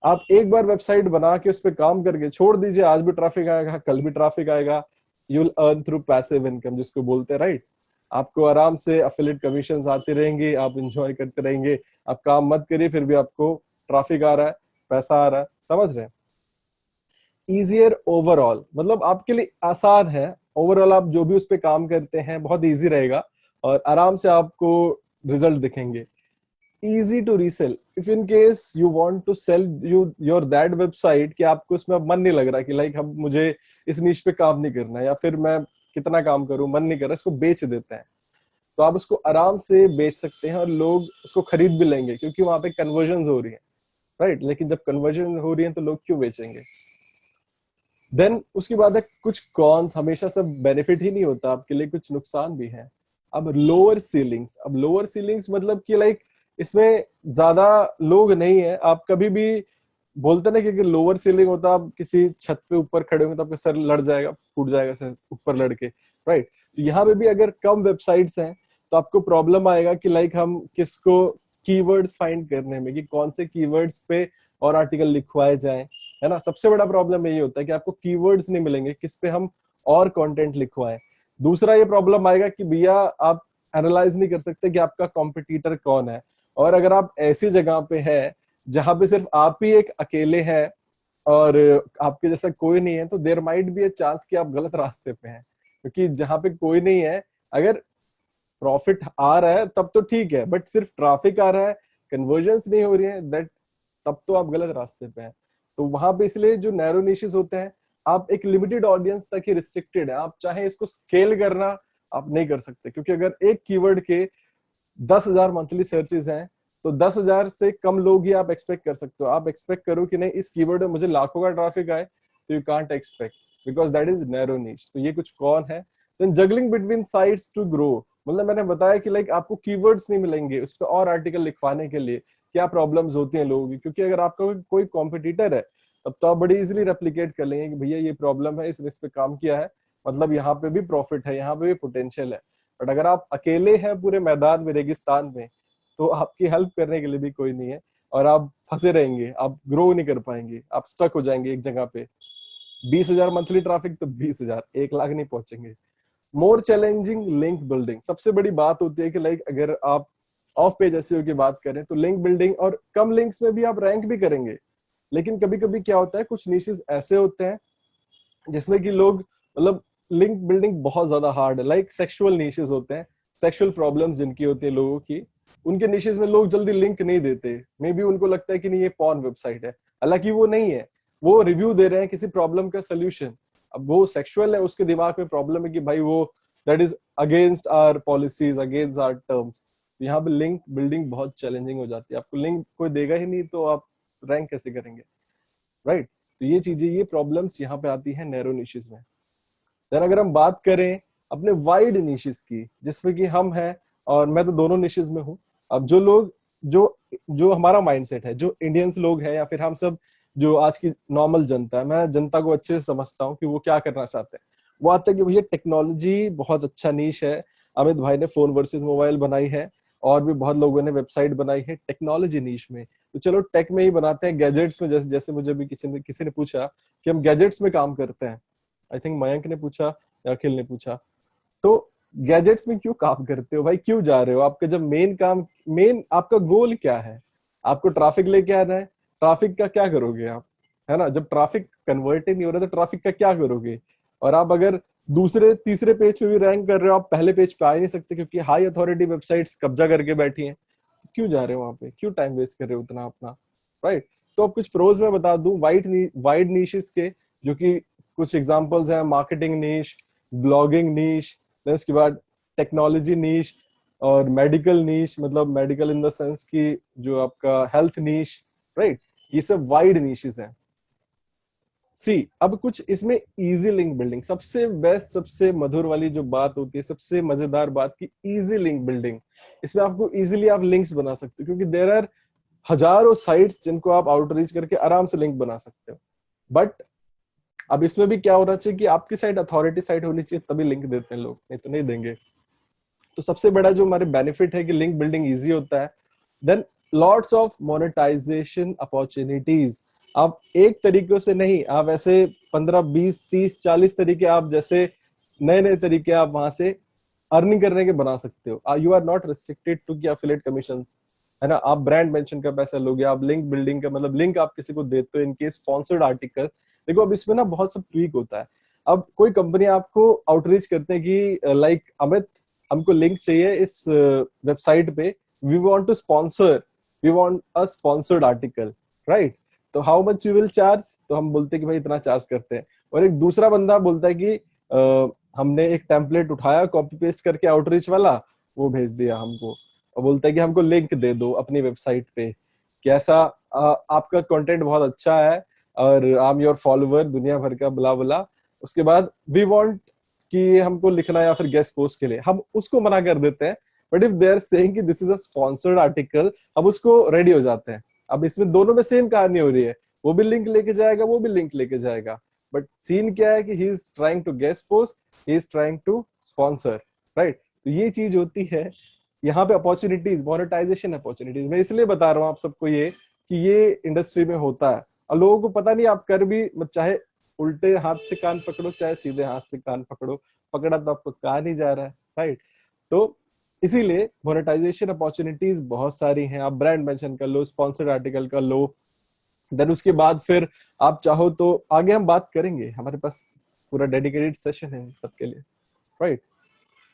आप एक बार वेबसाइट बना के उस पर काम करके छोड़ दीजिए, आज भी ट्रैफिक आएगा, कल भी ट्रैफिक आएगा, you will earn through passive income जिसको बोलते हैं, राइट। आपको आराम से एफिलिएट कमीशंस आती रहेंगी, आप इंजॉय करते रहेंगे, आप काम मत करिए फिर भी आपको ट्रैफिक आ रहा है, पैसा आ रहा है, समझ रहे हैं। इजियर ओवरऑल, मतलब आपके लिए आसान है ओवरऑल, आप जो भी उस पर काम करते हैं बहुत इजी रहेगा और आराम से आपको रिजल्ट दिखेंगे। easy to resell, if in case you want to sell your that website कि आपको उसमें अब मन नहीं लग रहा कि लाइक अब मुझे इस नीश पे काम नहीं करना है, या फिर मैं कितना काम करूं मन नहीं कर रहा, इसको बेच देते हैं, तो आप उसको आराम से बेच सकते हैं और लोग उसको खरीद भी लेंगे क्योंकि वहां पे कन्वर्जन हो रही है, राइट। लेकिन जब कन्वर्जन हो रही है तो लोग क्यों बेचेंगे। देन उसके बाद है कुछ कॉन्स, हमेशा सब बेनिफिट ही नहीं होता आपके लिए, कुछ नुकसान भी है। अब लोअर सीलिंग्स, अब लोअर सीलिंग्स मतलब कि लाइक इसमें ज्यादा लोग नहीं है, आप कभी भी बोलते ना कि लोअर सीलिंग होता, आप किसी छत पे ऊपर खड़े होंगे तो आपका सर लड़ जाएगा, फूट जाएगा सर ऊपर लड़ के, राइट। तो यहाँ पे भी अगर कम वेबसाइट्स हैं तो आपको प्रॉब्लम आएगा कि लाइक हम किसको कीवर्ड्स फाइंड करने में, कि कौन से कीवर्ड्स पे और आर्टिकल लिखवाए जाएं, है ना। सबसे बड़ा प्रॉब्लम यही होता है कि आपको कीवर्ड्स नहीं मिलेंगे किस पे हम और कंटेंट लिखवाएं। दूसरा ये प्रॉब्लम आएगा कि भैया आप एनालाइज नहीं कर सकते कि आपका कॉम्पिटिटर कौन है, और अगर आप ऐसी जगह पे है जहां पे सिर्फ आप ही एक अकेले हैं और आपके जैसा कोई नहीं है, तो there might be a chance कि आप गलत रास्ते पे हैं, क्योंकि जहां पे कोई नहीं है, अगर प्रॉफिट आ रहा है तब तो ठीक है, बट सिर्फ ट्रैफिक आ रहा है, कन्वर्जन्स नहीं हो रही है, दैट तब तो आप गलत रास्ते पे हैं। तो वहां पे इसलिए जो नैरो निशेस होते हैं, आप एक लिमिटेड ऑडियंस तक ही रिस्ट्रिक्टेड है, आप चाहे इसको स्केल करना आप नहीं कर सकते, क्योंकि अगर एक कीवर्ड के 10,000 मंथली सर्चेस हैं तो 10,000 से कम लोग ही आप एक्सपेक्ट कर सकते हो। आप एक्सपेक्ट करो कि नहीं इस कीवर्ड में मुझे लाखों का ट्रैफिक आए, तो you can't expect, because that is narrow niche. तो ये कुछ कौन है। Then juggling between sites to grow, मतलब मैंने बताया कि लाइक आपको कीवर्ड्स नहीं मिलेंगे उस पर और आर्टिकल लिखवाने के लिए, क्या प्रॉब्लम्स होती हैं लोगों की, क्योंकि अगर आपका कोई कॉम्पिटिटर है तब तो आप बड़ी इजीली रेप्लिकेट कर लेंगे कि भैया ये प्रॉब्लम है, इस पे काम किया है, मतलब यहाँ पे भी प्रॉफिट है, यहाँ पे भी पोटेंशियल है। बट अगर आप अकेले हैं पूरे मैदान में, रेगिस्तान में, तो आपकी हेल्प करने के लिए भी कोई नहीं है और आप फंसे रहेंगे, आप ग्रो नहीं कर पाएंगे, आप स्टक हो जाएंगे एक जगह पे। 20,000 मंथली ट्रैफिक तो 20,000, 1 लाख नहीं पहुंचेंगे। मोर चैलेंजिंग लिंक बिल्डिंग, सबसे बड़ी बात होती है कि लाइक अगर आप ऑफ पेज एसईओ की बात करें तो लिंक बिल्डिंग, और कम लिंक्स में भी आप रैंक भी करेंगे, लेकिन कभी कभी क्या होता है कुछ निशेस ऐसे होते हैं जिसमें कि लोग, मतलब लिंक बिल्डिंग बहुत ज्यादा हार्ड है, लाइक सेक्सुअल निशेस होते हैं, सेक्सुअल प्रॉब्लम्स जिनकी होती है लोगों की, उनके निशेस में लोग जल्दी लिंक नहीं देते, मे बी उनको लगता है कि नहीं ये पॉर्न वेबसाइट है, हालांकि वो नहीं है, वो रिव्यू दे रहे हैं किसी प्रॉब्लम का सोल्यूशन। अब वो सेक्सुअल है, उसके दिमाग में प्रॉब्लम है कि भाई वो that is against our policies, against our terms. यहाँ पे लिंक बिल्डिंग बहुत चैलेंजिंग हो जाती है, आपको लिंक कोई देगा ही नहीं तो आप रैंक कैसे करेंगे, राइट। तो ये चीजें, ये प्रॉब्लम्स यहाँ पे आती है नैरो निशेस में। देन अगर हम बात करें अपने वाइड निशेस की, जिसमें कि हम हैं, और मैं तो दोनों निशेस में हूँ। अब जो लोग, जो जो हमारा माइंडसेट है, जो इंडियंस लोग हैं या फिर हम सब जो आज की नॉर्मल जनता है, मैं जनता को अच्छे से समझता हूँ कि वो क्या करना चाहते हैं। वो आता है कि भैया टेक्नोलॉजी बहुत अच्छा नीश है, अमित भाई ने फोन वर्सेस मोबाइल बनाई है, और भी बहुत लोगों ने वेबसाइट बनाई है टेक्नोलॉजी नीश में, तो चलो टेक में ही बनाते हैं, गैजेट्स में। जैसे जैसे मुझे भी किसी ने पूछा कि हम गैजेट्स में काम करते हैं, आई थिंक मयंक ने पूछा या अखिल ने पूछा, तो गैजेट्स में क्यों काम करते हो भाई, क्यों जा रहे हो, आपका जब मेन काम, मेन आपका गोल क्या है, आपको ट्रैफिक लेके आना है, ट्रैफिक का क्या करोगे आप, है ना। जब ट्रैफिक कन्वर्ट ही नहीं हो रहा तो ट्रैफिक का क्या करोगे। और आप अगर दूसरे तीसरे पेज पे भी रैंक कर रहे हो, आप पहले पेज पे आ ही नहीं सकते क्योंकि हाई अथॉरिटी वेबसाइट्स कब्जा करके बैठी हैं, क्यों जा रहे हो वहां पे, क्यों टाइम वेस्ट कर रहे हो उतना अपना, राइट। तो अब कुछ प्रोज में बता दूं वाइड नीशेस के, जो कि कुछ एग्जांपल्स हैं, मार्केटिंग नीश, ब्लॉगिंग नीश, देन उसके बाद टेक्नोलॉजी नीश, और मेडिकल नीश, मतलब मेडिकल इन द सेंस की जो आपका हेल्थ नीश, राइट। ये सब वाइड नीशेस हैं। सी अब कुछ इसमें इजी लिंक बिल्डिंग, सबसे बेस्ट, सबसे मधुर वाली जो बात होती है, सबसे मजेदार बात की इजी लिंक बिल्डिंग। इसमें आपको इजीली आप लिंक्स बना सकते हो, क्योंकि देयर आर हजारों साइट्स जिनको आप आउटरीच करके आराम से लिंक बना सकते हो। बट अब इसमें भी क्या होना चाहिए कि आपकी साइट अथॉरिटी साइट होनी चाहिए, तभी लिंक देते हैं लोग, नहीं तो नहीं देंगे। तो सबसे बड़ा जो हमारे बेनिफिट है कि लिंक बिल्डिंग इजी होता है। Then lots of monetization opportunities. आप एक तरीकों से नहीं, आप ऐसे 15 20 30 40 तरीके, आप जैसे नए नए तरीके आप वहां से अर्निंग करने के बना सकते हो। You are not restricted to कि एफिलिएट कमीशन, है ना। आप ब्रांड मेंशन का पैसा लोगे, आप लिंक बिल्डिंग का मतलब लिंक आप किसी को देते हो इनके स्पॉन्सर्ड आर्टिकल। देखो अब इसमें ना बहुत सब ट्वीक होता है। अब कोई कंपनी आपको आउटरीच करते हैं कि लाइक अमित, हमको लिंक चाहिए इस वेबसाइट पे, we want to sponsor, we want a sponsored article, right. तो how much you will charge, तो हम बोलते हैं कि भाई इतना चार्ज करते हैं। और एक दूसरा बंदा बोलता है कि हमने एक टेम्पलेट उठाया कॉपी पेस्ट करके आउटरीच वाला, वो भेज दिया हमको, और बोलता है कि हमको लिंक दे दो अपनी वेबसाइट पे, कैसा आपका कंटेंट बहुत अच्छा है और आई एम योर फॉलोवर दुनिया भर का बुला बुला। उसके बाद वी वांट कि हमको लिखना या फिर गेस्ट पोस्ट के लिए, हम उसको मना कर देते हैं। But if they are saying कि this is a sponsored article, हम उसको रेडी हो जाते हैं। अब इसमें दोनों में सेम कहानी हो रही है, वो भी लिंक लेके जाएगा, वो भी लिंक लेके जाएगा। बट सीन क्या है कि he is trying to guest post, he is trying to sponsor, right. तो ये चीज होती है यहाँ पे अपॉर्चुनिटीज, मोनेटाइजेशन अपॉर्चुनिटीज। मैं इसलिए बता रहा हूँ आप सबको ये कि ये इंडस्ट्री में होता है और लोगों को पता नहीं। आप कर भी, चाहे उल्टे हाथ से कान पकड़ो चाहे सीधे हाथ से कान पकड़ो, पकड़ा तो आपको कहा नहीं जा रहा है, राइट। तो इसीलिए मोनेटाइजेशन अपॉर्चुनिटीज बहुत सारी हैं। आप ब्रांड मेंशन कर लो, स्पॉन्सर्ड आर्टिकल कर लो, देन उसके बाद फिर आप चाहो तो आगे हम बात करेंगे, हमारे पास पूरा डेडिकेटेड सेशन है सबके लिए, right.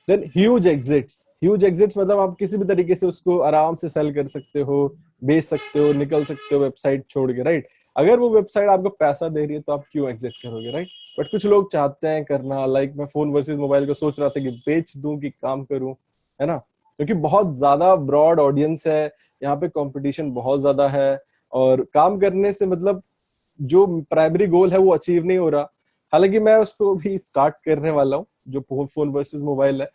Then huge exits, huge exits मतलब आप किसी भी तरीके से उसको आराम से सेल कर सकते हो, बेच सकते हो, निकल सकते हो वेबसाइट छोड़ के, राइट। अगर वो वेबसाइट आपको पैसा दे रही है तो आप क्यों एग्जिट करोगे, राइट। बट कुछ लोग चाहते हैं करना, लाइक मैं फोन वर्सेस मोबाइल को सोच रहा था कि बेच दूं कि काम करूं, है ना। क्योंकि बहुत ज्यादा ब्रॉड ऑडियंस है यहाँ पे, कंपटीशन बहुत ज्यादा है, और काम करने से मतलब जो प्राइमरी गोल है वो अचीव नहीं हो रहा। हालांकि मैं उसको भी स्टार्ट करने वाला हूँ, जो फोन वर्सेस मोबाइल है,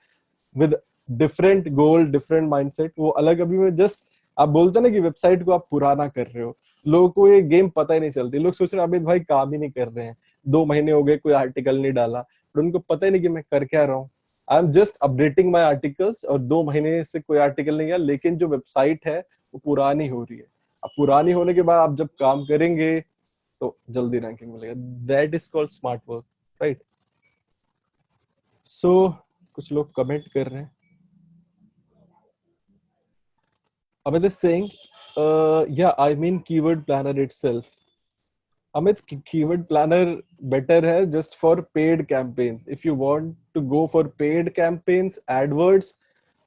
with different goal, different mindset, वो अलग। अभी मैं जस्ट, आप बोलते ना कि वेबसाइट को आप पुराना कर रहे हो, लोगों को ये गेम पता ही नहीं चलती। लोग सोच रहे हैं अमित भाई काम ही नहीं कर रहे हैं, 2 महीने हो गए कोई आर्टिकल नहीं डाला, पर उनको पता ही नहीं कि मैं कर क्या रहा हूँ। I am just updating my articles, और 2 महीने से कोई आर्टिकल नहीं गया, लेकिन जो वेबसाइट है वो पुरानी हो रही है। अब पुरानी होने के बाद आप जब काम करेंगे तो जल्दी रैंकिंग मिलेगा। That is called smart work, right. So कुछ लोग कमेंट कर रहे हैं। Amit is saying, yeah, I mean keyword planner itself. Amit, keyword planner better है just for paid campaigns. If you want to go for paid campaigns, AdWords,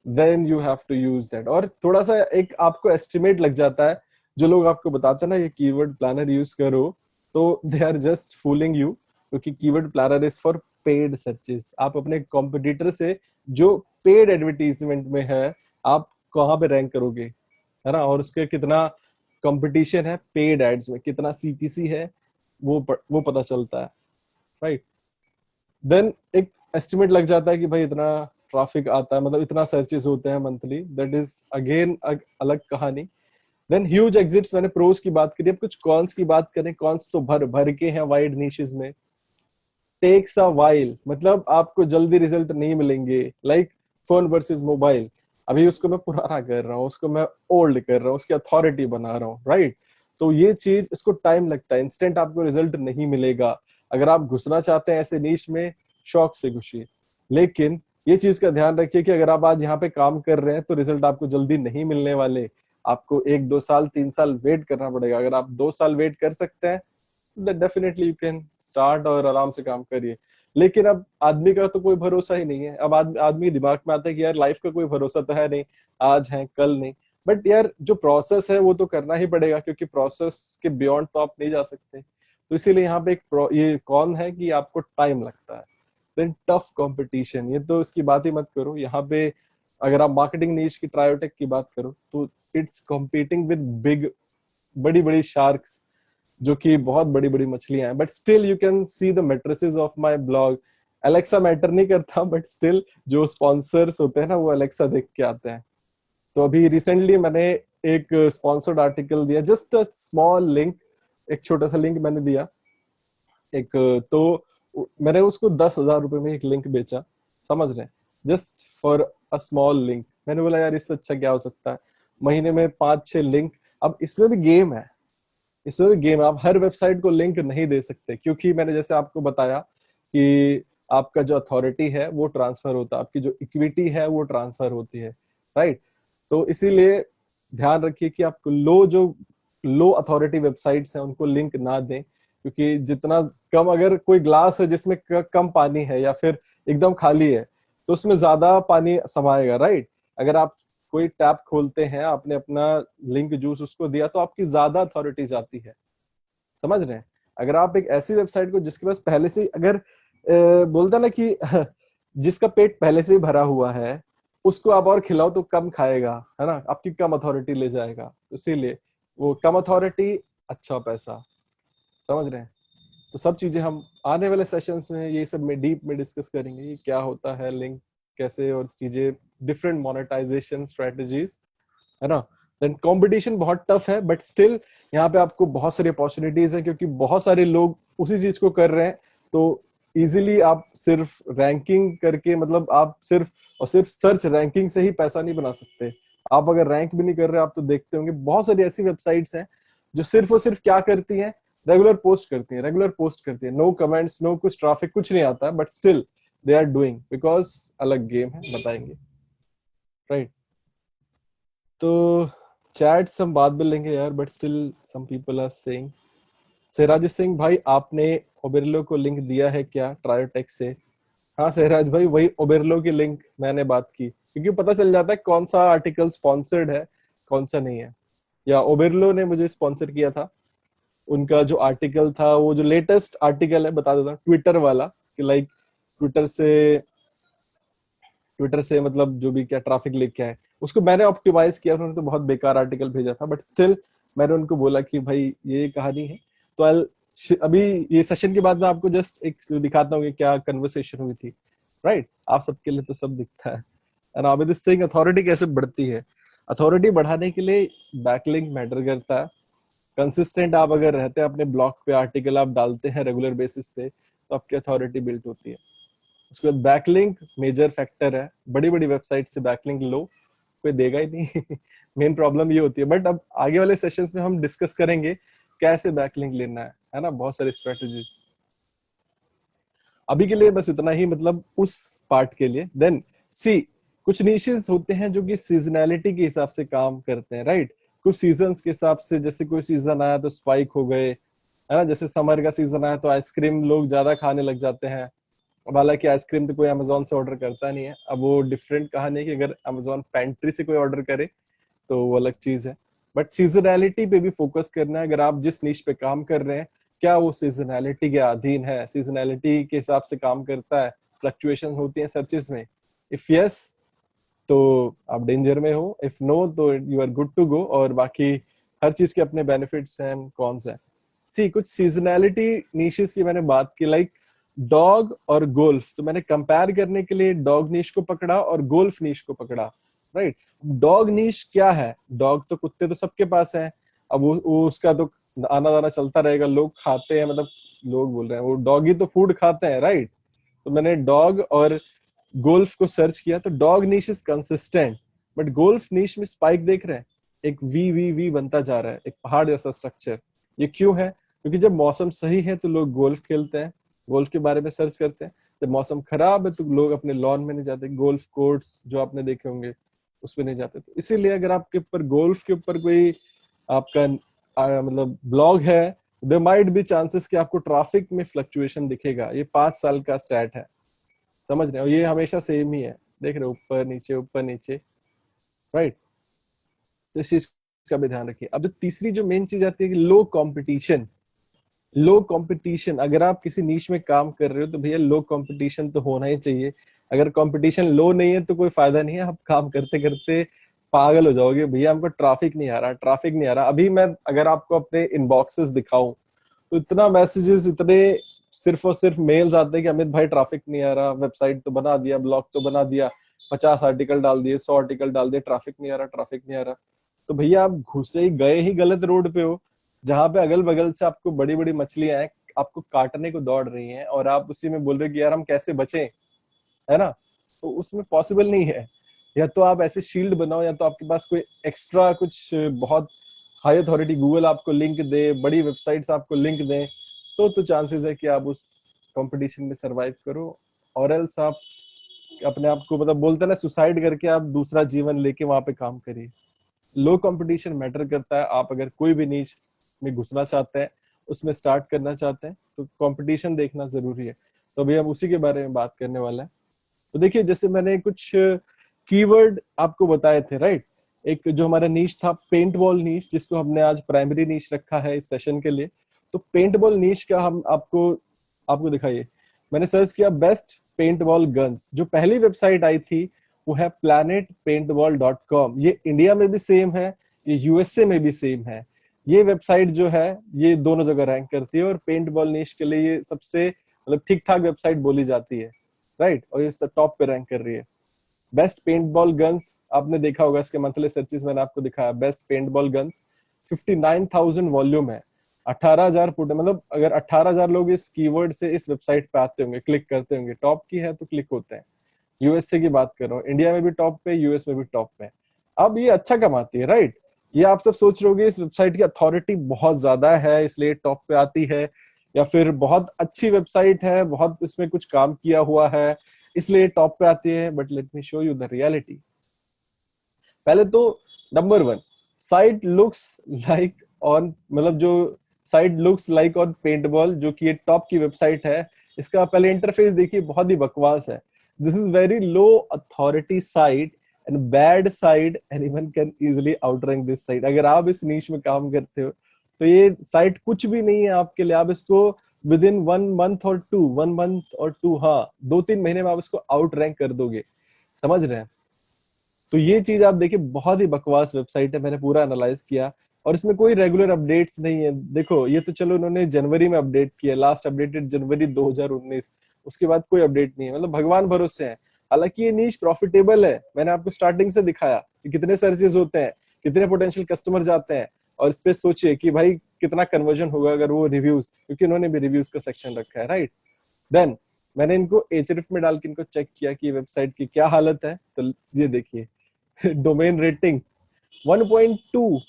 then you have to use that. और थोड़ा सा एक आपको estimate लग जाता है, जो लोग आपको बताते हैं ना ये keyword planner use करो, तो they are just fooling you, क्योंकि keyword planner is for paid searches. आप अपने competitor से जो paid advertisement में है, आप कहाँ पे रैंक करोगे, है ना। और उसके कितना कंपटीशन है पेड एड्स में, कितना सीपीसी है, वो पता चलता है, राइट। देन एक एस्टिमेट लग जाता है कि भाई इतना ट्रैफिक आता है, मतलब इतना सर्चेस होते हैं मंथली, दैट इज अगेन अलग कहानी। देन ह्यूज एग्जिट्स, मैंने प्रोस की बात करी, अब कुछ कॉन्स की बात करें। कॉन्स तो भर भर के हैं वाइड निशेस में। टेक्स अ वाइल, मतलब आपको जल्दी रिजल्ट नहीं मिलेंगे, लाइक फोन वर्सेस मोबाइल। अभी उसको मैं पुराना कर रहा हूँ, उसको मैं ओल्ड कर रहा हूँ, उसकी अथॉरिटी बना रहा हूँ, राइट। तो ये चीज, इसको टाइम लगता है, इंस्टेंट आपको रिजल्ट नहीं मिलेगा। अगर आप घुसना चाहते हैं ऐसे नीश में, शौक से घुसिए, लेकिन ये चीज का ध्यान रखिए कि अगर आप आज यहाँ पे काम कर रहे हैं तो रिजल्ट आपको जल्दी नहीं मिलने वाले। आपको 1 2 साल 3 साल वेट करना पड़ेगा। अगर आप 2 साल वेट कर सकते हैं, डेफिनेटली यू कैन स्टार्ट और आराम से काम करिए। लेकिन अब आदमी का तो कोई भरोसा ही नहीं है। अब आदमी के दिमाग में आता है कि यार लाइफ का कोई भरोसा तो है नहीं, आज है कल नहीं। बट यार जो प्रोसेस है वो तो करना ही पड़ेगा, क्योंकि प्रोसेस के बियॉन्ड तो आप नहीं जा सकते। तो इसीलिए यहाँ पे ये कौन है कि आपको टाइम लगता है। देन टफ कंपटीशन, ये तो इसकी बात ही मत करो। यहाँ पे अगर आप मार्केटिंग नीश की, ट्रायोटेक की बात करो, तो इट्स कॉम्पीटिंग विद बिग, बड़ी बड़ी शार्क्स, जो कि बहुत बड़ी बड़ी मछलियां हैं, but still you can see the matrices of my blog. Alexa matter नहीं करता, बट स्टिल जो स्पॉन्सर्स होते हैं ना वो अलेक्सा देख के आते हैं। तो अभी रिसेंटली मैंने एक स्पॉन्सर्ड आर्टिकल दिया, जस्ट अ स्मॉल लिंक, एक छोटा सा लिंक मैंने दिया एक, तो मैंने उसको 10,000 रुपए में एक लिंक बेचा, समझ रहे हैं, just for a small link. मैंने बोला यार इससे अच्छा क्या हो सकता है, महीने में 5-6 लिंक। अब इसमें भी गेम है, इसमें भी गेम है, आप हर वेबसाइट को लिंक नहीं दे सकते, क्योंकि मैंने जैसे आपको बताया कि आपका जो अथॉरिटी है वो ट्रांसफर होता है, आपकी जो इक्विटी है वो ट्रांसफर होती है, राइट। तो इसीलिए ध्यान रखिए कि आप लो अथॉरिटी वेबसाइट्स हैं उनको लिंक ना दें, क्योंकि जितना कम, अगर कोई ग्लास है जिसमें कम पानी है या फिर एकदम खाली है, तो उसमें ज्यादा पानी समाएगा, राइट। अगर आप कोई टैप खोलते हैं, आपने अपना लिंक जूस उसको दिया, तो आपकी ज्यादा अथॉरिटी जाती है, समझ रहे हैं। अगर आप एक ऐसी वेबसाइट को जिसके पास पहले से अगर बोलता ना कि जिसका पेट पहले से ही भरा हुआ है, उसको आप और खिलाओ तो कम खाएगा, है ना, आपकी कम अथॉरिटी ले जाएगा, इसीलिए वो कम अथॉरिटी अच्छा पैसा, समझ रहे हैं। तो सब चीजें हम आने वाले सेशंस में ये सब में डीप में डिस्कस करेंगे, ये क्या होता है लिंक कैसे, और चीजें, डिफरेंट मोनेटाइजेशन स्ट्रेटजीज, है ना। देन कंपटीशन बहुत टफ है, बट स्टिल यहाँ पे आपको बहुत सारी अपॉर्चुनिटीज है, क्योंकि बहुत सारे लोग उसी चीज को कर रहे हैं। तो इजीली आप सिर्फ रैंकिंग करके, मतलब आप सिर्फ और सिर्फ सर्च रैंकिंग से ही पैसा नहीं बना सकते। आप अगर रैंक भी नहीं कर रहे, आप तो देखते होंगे बहुत सारी ऐसी वेबसाइट्स हैं जो सिर्फ और सिर्फ क्या करती हैं, रेगुलर पोस्ट करती हैं, रेगुलर पोस्ट करती है, नो कमेंट्स, नो कुछ ट्रैफिक, कुछ नहीं आता, but still they are doing, because अलग गेम है, बताएंगे, राइट। तो चैट्स हम बाद में लेंगे यार, but still some people are saying. Sahraj Singh भाई, आपने ओबेरलो को लिंक दिया है क्या ट्रायोटेक से? हाँ सहराज भाई, वही ओबेरलो की लिंक मैंने बात की, क्योंकि पता चल जाता है कौन सा आर्टिकल स्पॉन्सर्ड है, कौन सा नहीं है। या ओबेरलो ने मुझे स्पॉन्सर किया था, उनका जो आर्टिकल था, वो जो लेटेस्ट आर्टिकल है, बता देता हूँ, ट्विटर वाला, कि लाइक ट्विटर से ट्विटर से मतलब जो भी क्या ट्रैफिक लेके आए, उसको मैंने ऑप्टिमाइज किया। उन्होंने तो बहुत बेकार आर्टिकल भेजा था, बट स्टिल मैंने उनको बोला कि भाई ये कहानी है। तो अभी ये सेशन के बाद मैं आपको जस्ट एक दिखाता हूँ कि क्या कन्वर्सेशन हुई थी, राइट। आप सबके लिए तो सब दिखता है। एंड अब दिस थिंग, अथॉरिटी कैसे बढ़ती है? अथॉरिटी बढ़ाने के लिए बैकलिंक मैटर करता है। कंसिस्टेंट आप अगर रहते हैं, अपने ब्लॉग पे आर्टिकल आप डालते हैं रेगुलर बेसिस पे, तो आपकी अथॉरिटी बिल्ट होती है। उसके बाद बैकलिंक मेजर फैक्टर है, बड़ी बड़ी वेबसाइट से बैकलिंक लो, कोई देगा ही नहीं। मेन प्रॉब्लम ये होती है, बट अब आगे वाले सेशंस में हम डिस्कस करेंगे कैसे बैकलिंक लेना है ना, बहुत सारी स्ट्रेटजीज। अभी के लिए बस इतना ही, मतलब उस पार्ट के लिए। देन सी, कुछ निशेस होते हैं जो कि सीजनैलिटी के हिसाब से काम करते हैं, राइट। कुछ सीजन्स के हिसाब से, जैसे कोई सीजन आया तो स्पाइक हो गए, है ना, जैसे समर का सीजन आया तो आइसक्रीम लोग ज्यादा खाने लग जाते हैं। अब हालांकि आइसक्रीम तो कोई अमेजोन से ऑर्डर करता नहीं है, अब वो डिफरेंट कहानी है कि अगर अमेजोन पेंट्री से कोई ऑर्डर करे तो वो अलग चीज है। बट सीजनैलिटी पे भी फोकस करना है, अगर आप जिस नीश पे काम कर रहे हैं, क्या वो सीजनैलिटी के अधीन है, सीजनैलिटी के हिसाब से काम करता है, फ्लक्चुएशन होती है सर्चेस में। इफ यस, तो आप डेंजर में हो, इफ नो तो you are good to go. और बाकी हर चीज के अपने बेनिफिट्स हैं, कौन सा है। सी, कुछ सीजनैलिटी नीशेस की मैंने बात की, लाइक डॉग और गोल्फ। तो मैंने कंपेयर करने के लिए डॉग नीश को पकड़ा और गोल्फ नीश को पकड़ा, राइट। डॉग नीश क्या है? डॉग तो, कुत्ते तो सबके पास है, अब वो उसका तो आना जाना चलता रहेगा, लोग खाते हैं, मतलब लोग बोल रहे हैं वो डॉगी तो फूड खाते हैं, राइट। तो मैंने डॉग और गोल्फ को सर्च किया, तो dog niche is consistent, but golf niche में स्पाइक देख रहे हैं, एक वी वी वी बनता जा रहा है, एक पहाड़ जैसा स्ट्रक्चर। ये क्यों है? क्योंकि जब मौसम सही है तो लोग गोल्फ खेलते हैं, गोल्फ के बारे में सर्च करते हैं। जब मौसम खराब है तो लोग अपने लॉन में नहीं जाते, गोल्फ कोर्ट्स जो आपने देखे होंगे उसमें नहीं जाते। तो इसीलिए अगर आपके ऊपर गोल्फ के ऊपर कोई आपका मतलब ब्लॉग है, देयर माइट बी चांसेस कि आपको ट्रैफिक में फ्लक्चुएशन दिखेगा। ये 5 साल का स्टैट है, समझ रहे हो, ये हमेशा सेम ही है, देख रहे हो, ऊपर नीचे, राइट। तो इस चीज का भी ध्यान रखिए। अब जो तीसरी जो मेन चीज आती है कि लो कंपटीशन। लो कंपटीशन, अगर आप किसी नीश में काम कर रहे हो तो भैया लो कंपटीशन तो होना ही चाहिए। अगर कंपटीशन लो नहीं है तो कोई फायदा नहीं है, आप काम करते करते पागल हो जाओगे, भैया हमको ट्रैफिक नहीं आ रहा, ट्रैफिक नहीं आ रहा। अभी मैं अगर आपको अपने इनबॉक्सेस दिखाऊं, तो इतना मैसेजेस, इतने सिर्फ और सिर्फ मेल्स आते हैं कि अमित भाई ट्रैफिक नहीं आ रहा, वेबसाइट तो बना दिया, ब्लॉग तो बना दिया, 50 आर्टिकल डाल दिए, 100 आर्टिकल डाल दिए, ट्रैफिक नहीं आ रहा, ट्रैफिक नहीं आ रहा। तो भैया आप घुसे ही गए ही गलत रोड पे हो, जहां पे अगल बगल से आपको बड़ी बड़ी मछलियां हैं, आपको काटने को दौड़ रही हैं, और आप उसी में बोल रहे हो कि यार हम कैसे बचें, है ना। तो उसमें पॉसिबल नहीं है। या तो आप ऐसे शील्ड बनाओ, या तो आपके पास कोई एक्स्ट्रा कुछ बहुत हाई अथॉरिटी, गूगल आपको लिंक दे, बड़ी वेबसाइट्स आपको लिंक दें, तो चांसेस है कि आप उस कंपटीशन में सरवाइव करो। और एल्स आप अपने आप को, मतलब बोलते हैं ना, सुसाइड करके आप दूसरा जीवन लेके वहां पे काम करिए। लो कंपटीशन मैटर करता है। आप अगर कोई भी नीच में घुसना चाहते हैं, उसमें स्टार्ट करना चाहते हैं, तो कंपटीशन देखना जरूरी है। तो अभी हम उसी के बारे में बात करने वाले हैं। तो देखिए, जैसे मैंने कुछ कीवर्ड आपको बताए थे, राइट। एक जो हमारा नीश था, पेंट बॉल नीश, जिसको हमने आज प्राइमरी नीश रखा है इस सेशन के लिए। तो पेंट बॉल नीश का हम आपको आपको दिखाइए। मैंने सर्च किया बेस्ट पेंट बॉल गन्स। जो पहली वेबसाइट आई थी वो है planetpaintball.com। ये इंडिया में भी सेम है, ये यूएसए में भी सेम है। ये वेबसाइट जो है ये दोनों जगह रैंक करती है, और पेंट बॉल नीश के लिए ये सबसे मतलब ठीक ठाक वेबसाइट बोली जाती है, राइट। और ये टॉप पे रैंक कर रही है। बेस्ट पेंट बॉल गन्स आपने देखा होगा, इसके मंथली सर्चेस मैंने आपको दिखाया। Best paint ball guns 59,000 volume है, 18,000 पुट, मतलब अगर 18,000 लोग इस कीवर्ड से इस वेबसाइट पे आते होंगे, क्लिक करते होंगे, टॉप की है तो क्लिक होते हैं। यूएसए की बात कर रहा हूँ, इंडिया में भी टॉप पे, यूएस में भी टॉप पे। अब ये अच्छा कमाती है, राइट। ये आप सब सोच रहे होगे इस वेबसाइट की अथॉरिटी बहुत ज्यादा है इसलिए टॉप पे आती है, या फिर बहुत अच्छी वेबसाइट है, बहुत इसमें कुछ काम किया हुआ है इसलिए टॉप पे आती है। But let me show you the reality. पहले तो number one, site looks like on, मतलब जो site looks like on paint ball, जो कि ये टॉप की वेबसाइट है, इसका पहले इंटरफेस देखिए, बहुत ही बकवास है। This is very low authority site and bad site, anyone can easily outrank this site. अगर आप इस नीश में काम करते हो तो ये साइट कुछ भी नहीं है आपके लिए। आप इसको विद इन 1 मंथ और 2, हाँ 2-3 महीने में आप इसको आउट रैंक कर दोगे, समझ रहे हैं। तो ये चीज आप देखिए, बहुत ही बकवास वेबसाइट है। मैंने पूरा एनालाइज किया, और इसमें कोई रेगुलर अपडेट्स नहीं है। देखो, ये तो चलो उन्होंने जनवरी में अपडेट किया, लास्ट अपडेटेड जनवरी 2019, उसके बाद कोई अपडेट नहीं है, मतलब भगवान भरोसे है। हालांकि ये नीश प्रॉफिटेबल है, मैंने आपको स्टार्टिंग से दिखाया कि कितने सर्चेस होते हैं, कितने पोटेंशियल कस्टमर जाते हैं, और इस पे सोचिए कि भाई कितना कन्वर्जन होगा अगर वो रिव्यूज, क्योंकि उन्होंने भी रिव्यूज का सेक्शन रखा है, राइट। देन मैंने इनको एचरिफ में डाल के इनको चेक किया कि वेबसाइट की क्या हालत है। तो ये देखिए, डोमेन रेटिंग 1.2,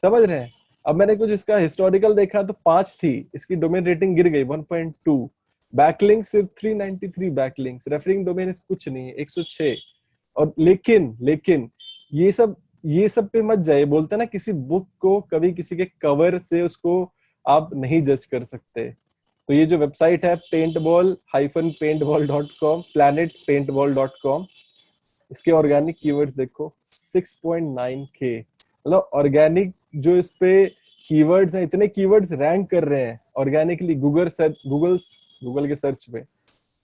समझ रहे हैं। अब मैंने कुछ इसका हिस्टोरिकल देखा तो 5 थी, इसकी डोमेन रेटिंग गिर गई 1.2। बैकलिंक सिर्फ 393 बैकलिंक्स, रेफरिंग डोमेन कुछ नहीं है 106। और लेकिन ये सब पे मत जाइए। बोलते हैं ना, किसी बुक को कभी किसी के कवर से उसको आप नहीं जज कर सकते। तो ये जो वेबसाइट है paintball-paintball.com, planetpaintball.com, इसके ऑर्गेनिक कीवर्ड्स देखो 6.9K, मतलब ऑर्गेनिक जो इस पे कीवर्ड्स हैं, इतने कीवर्ड्स रैंक कर रहे हैं ऑर्गेनिकली गूगल के सर्च पे,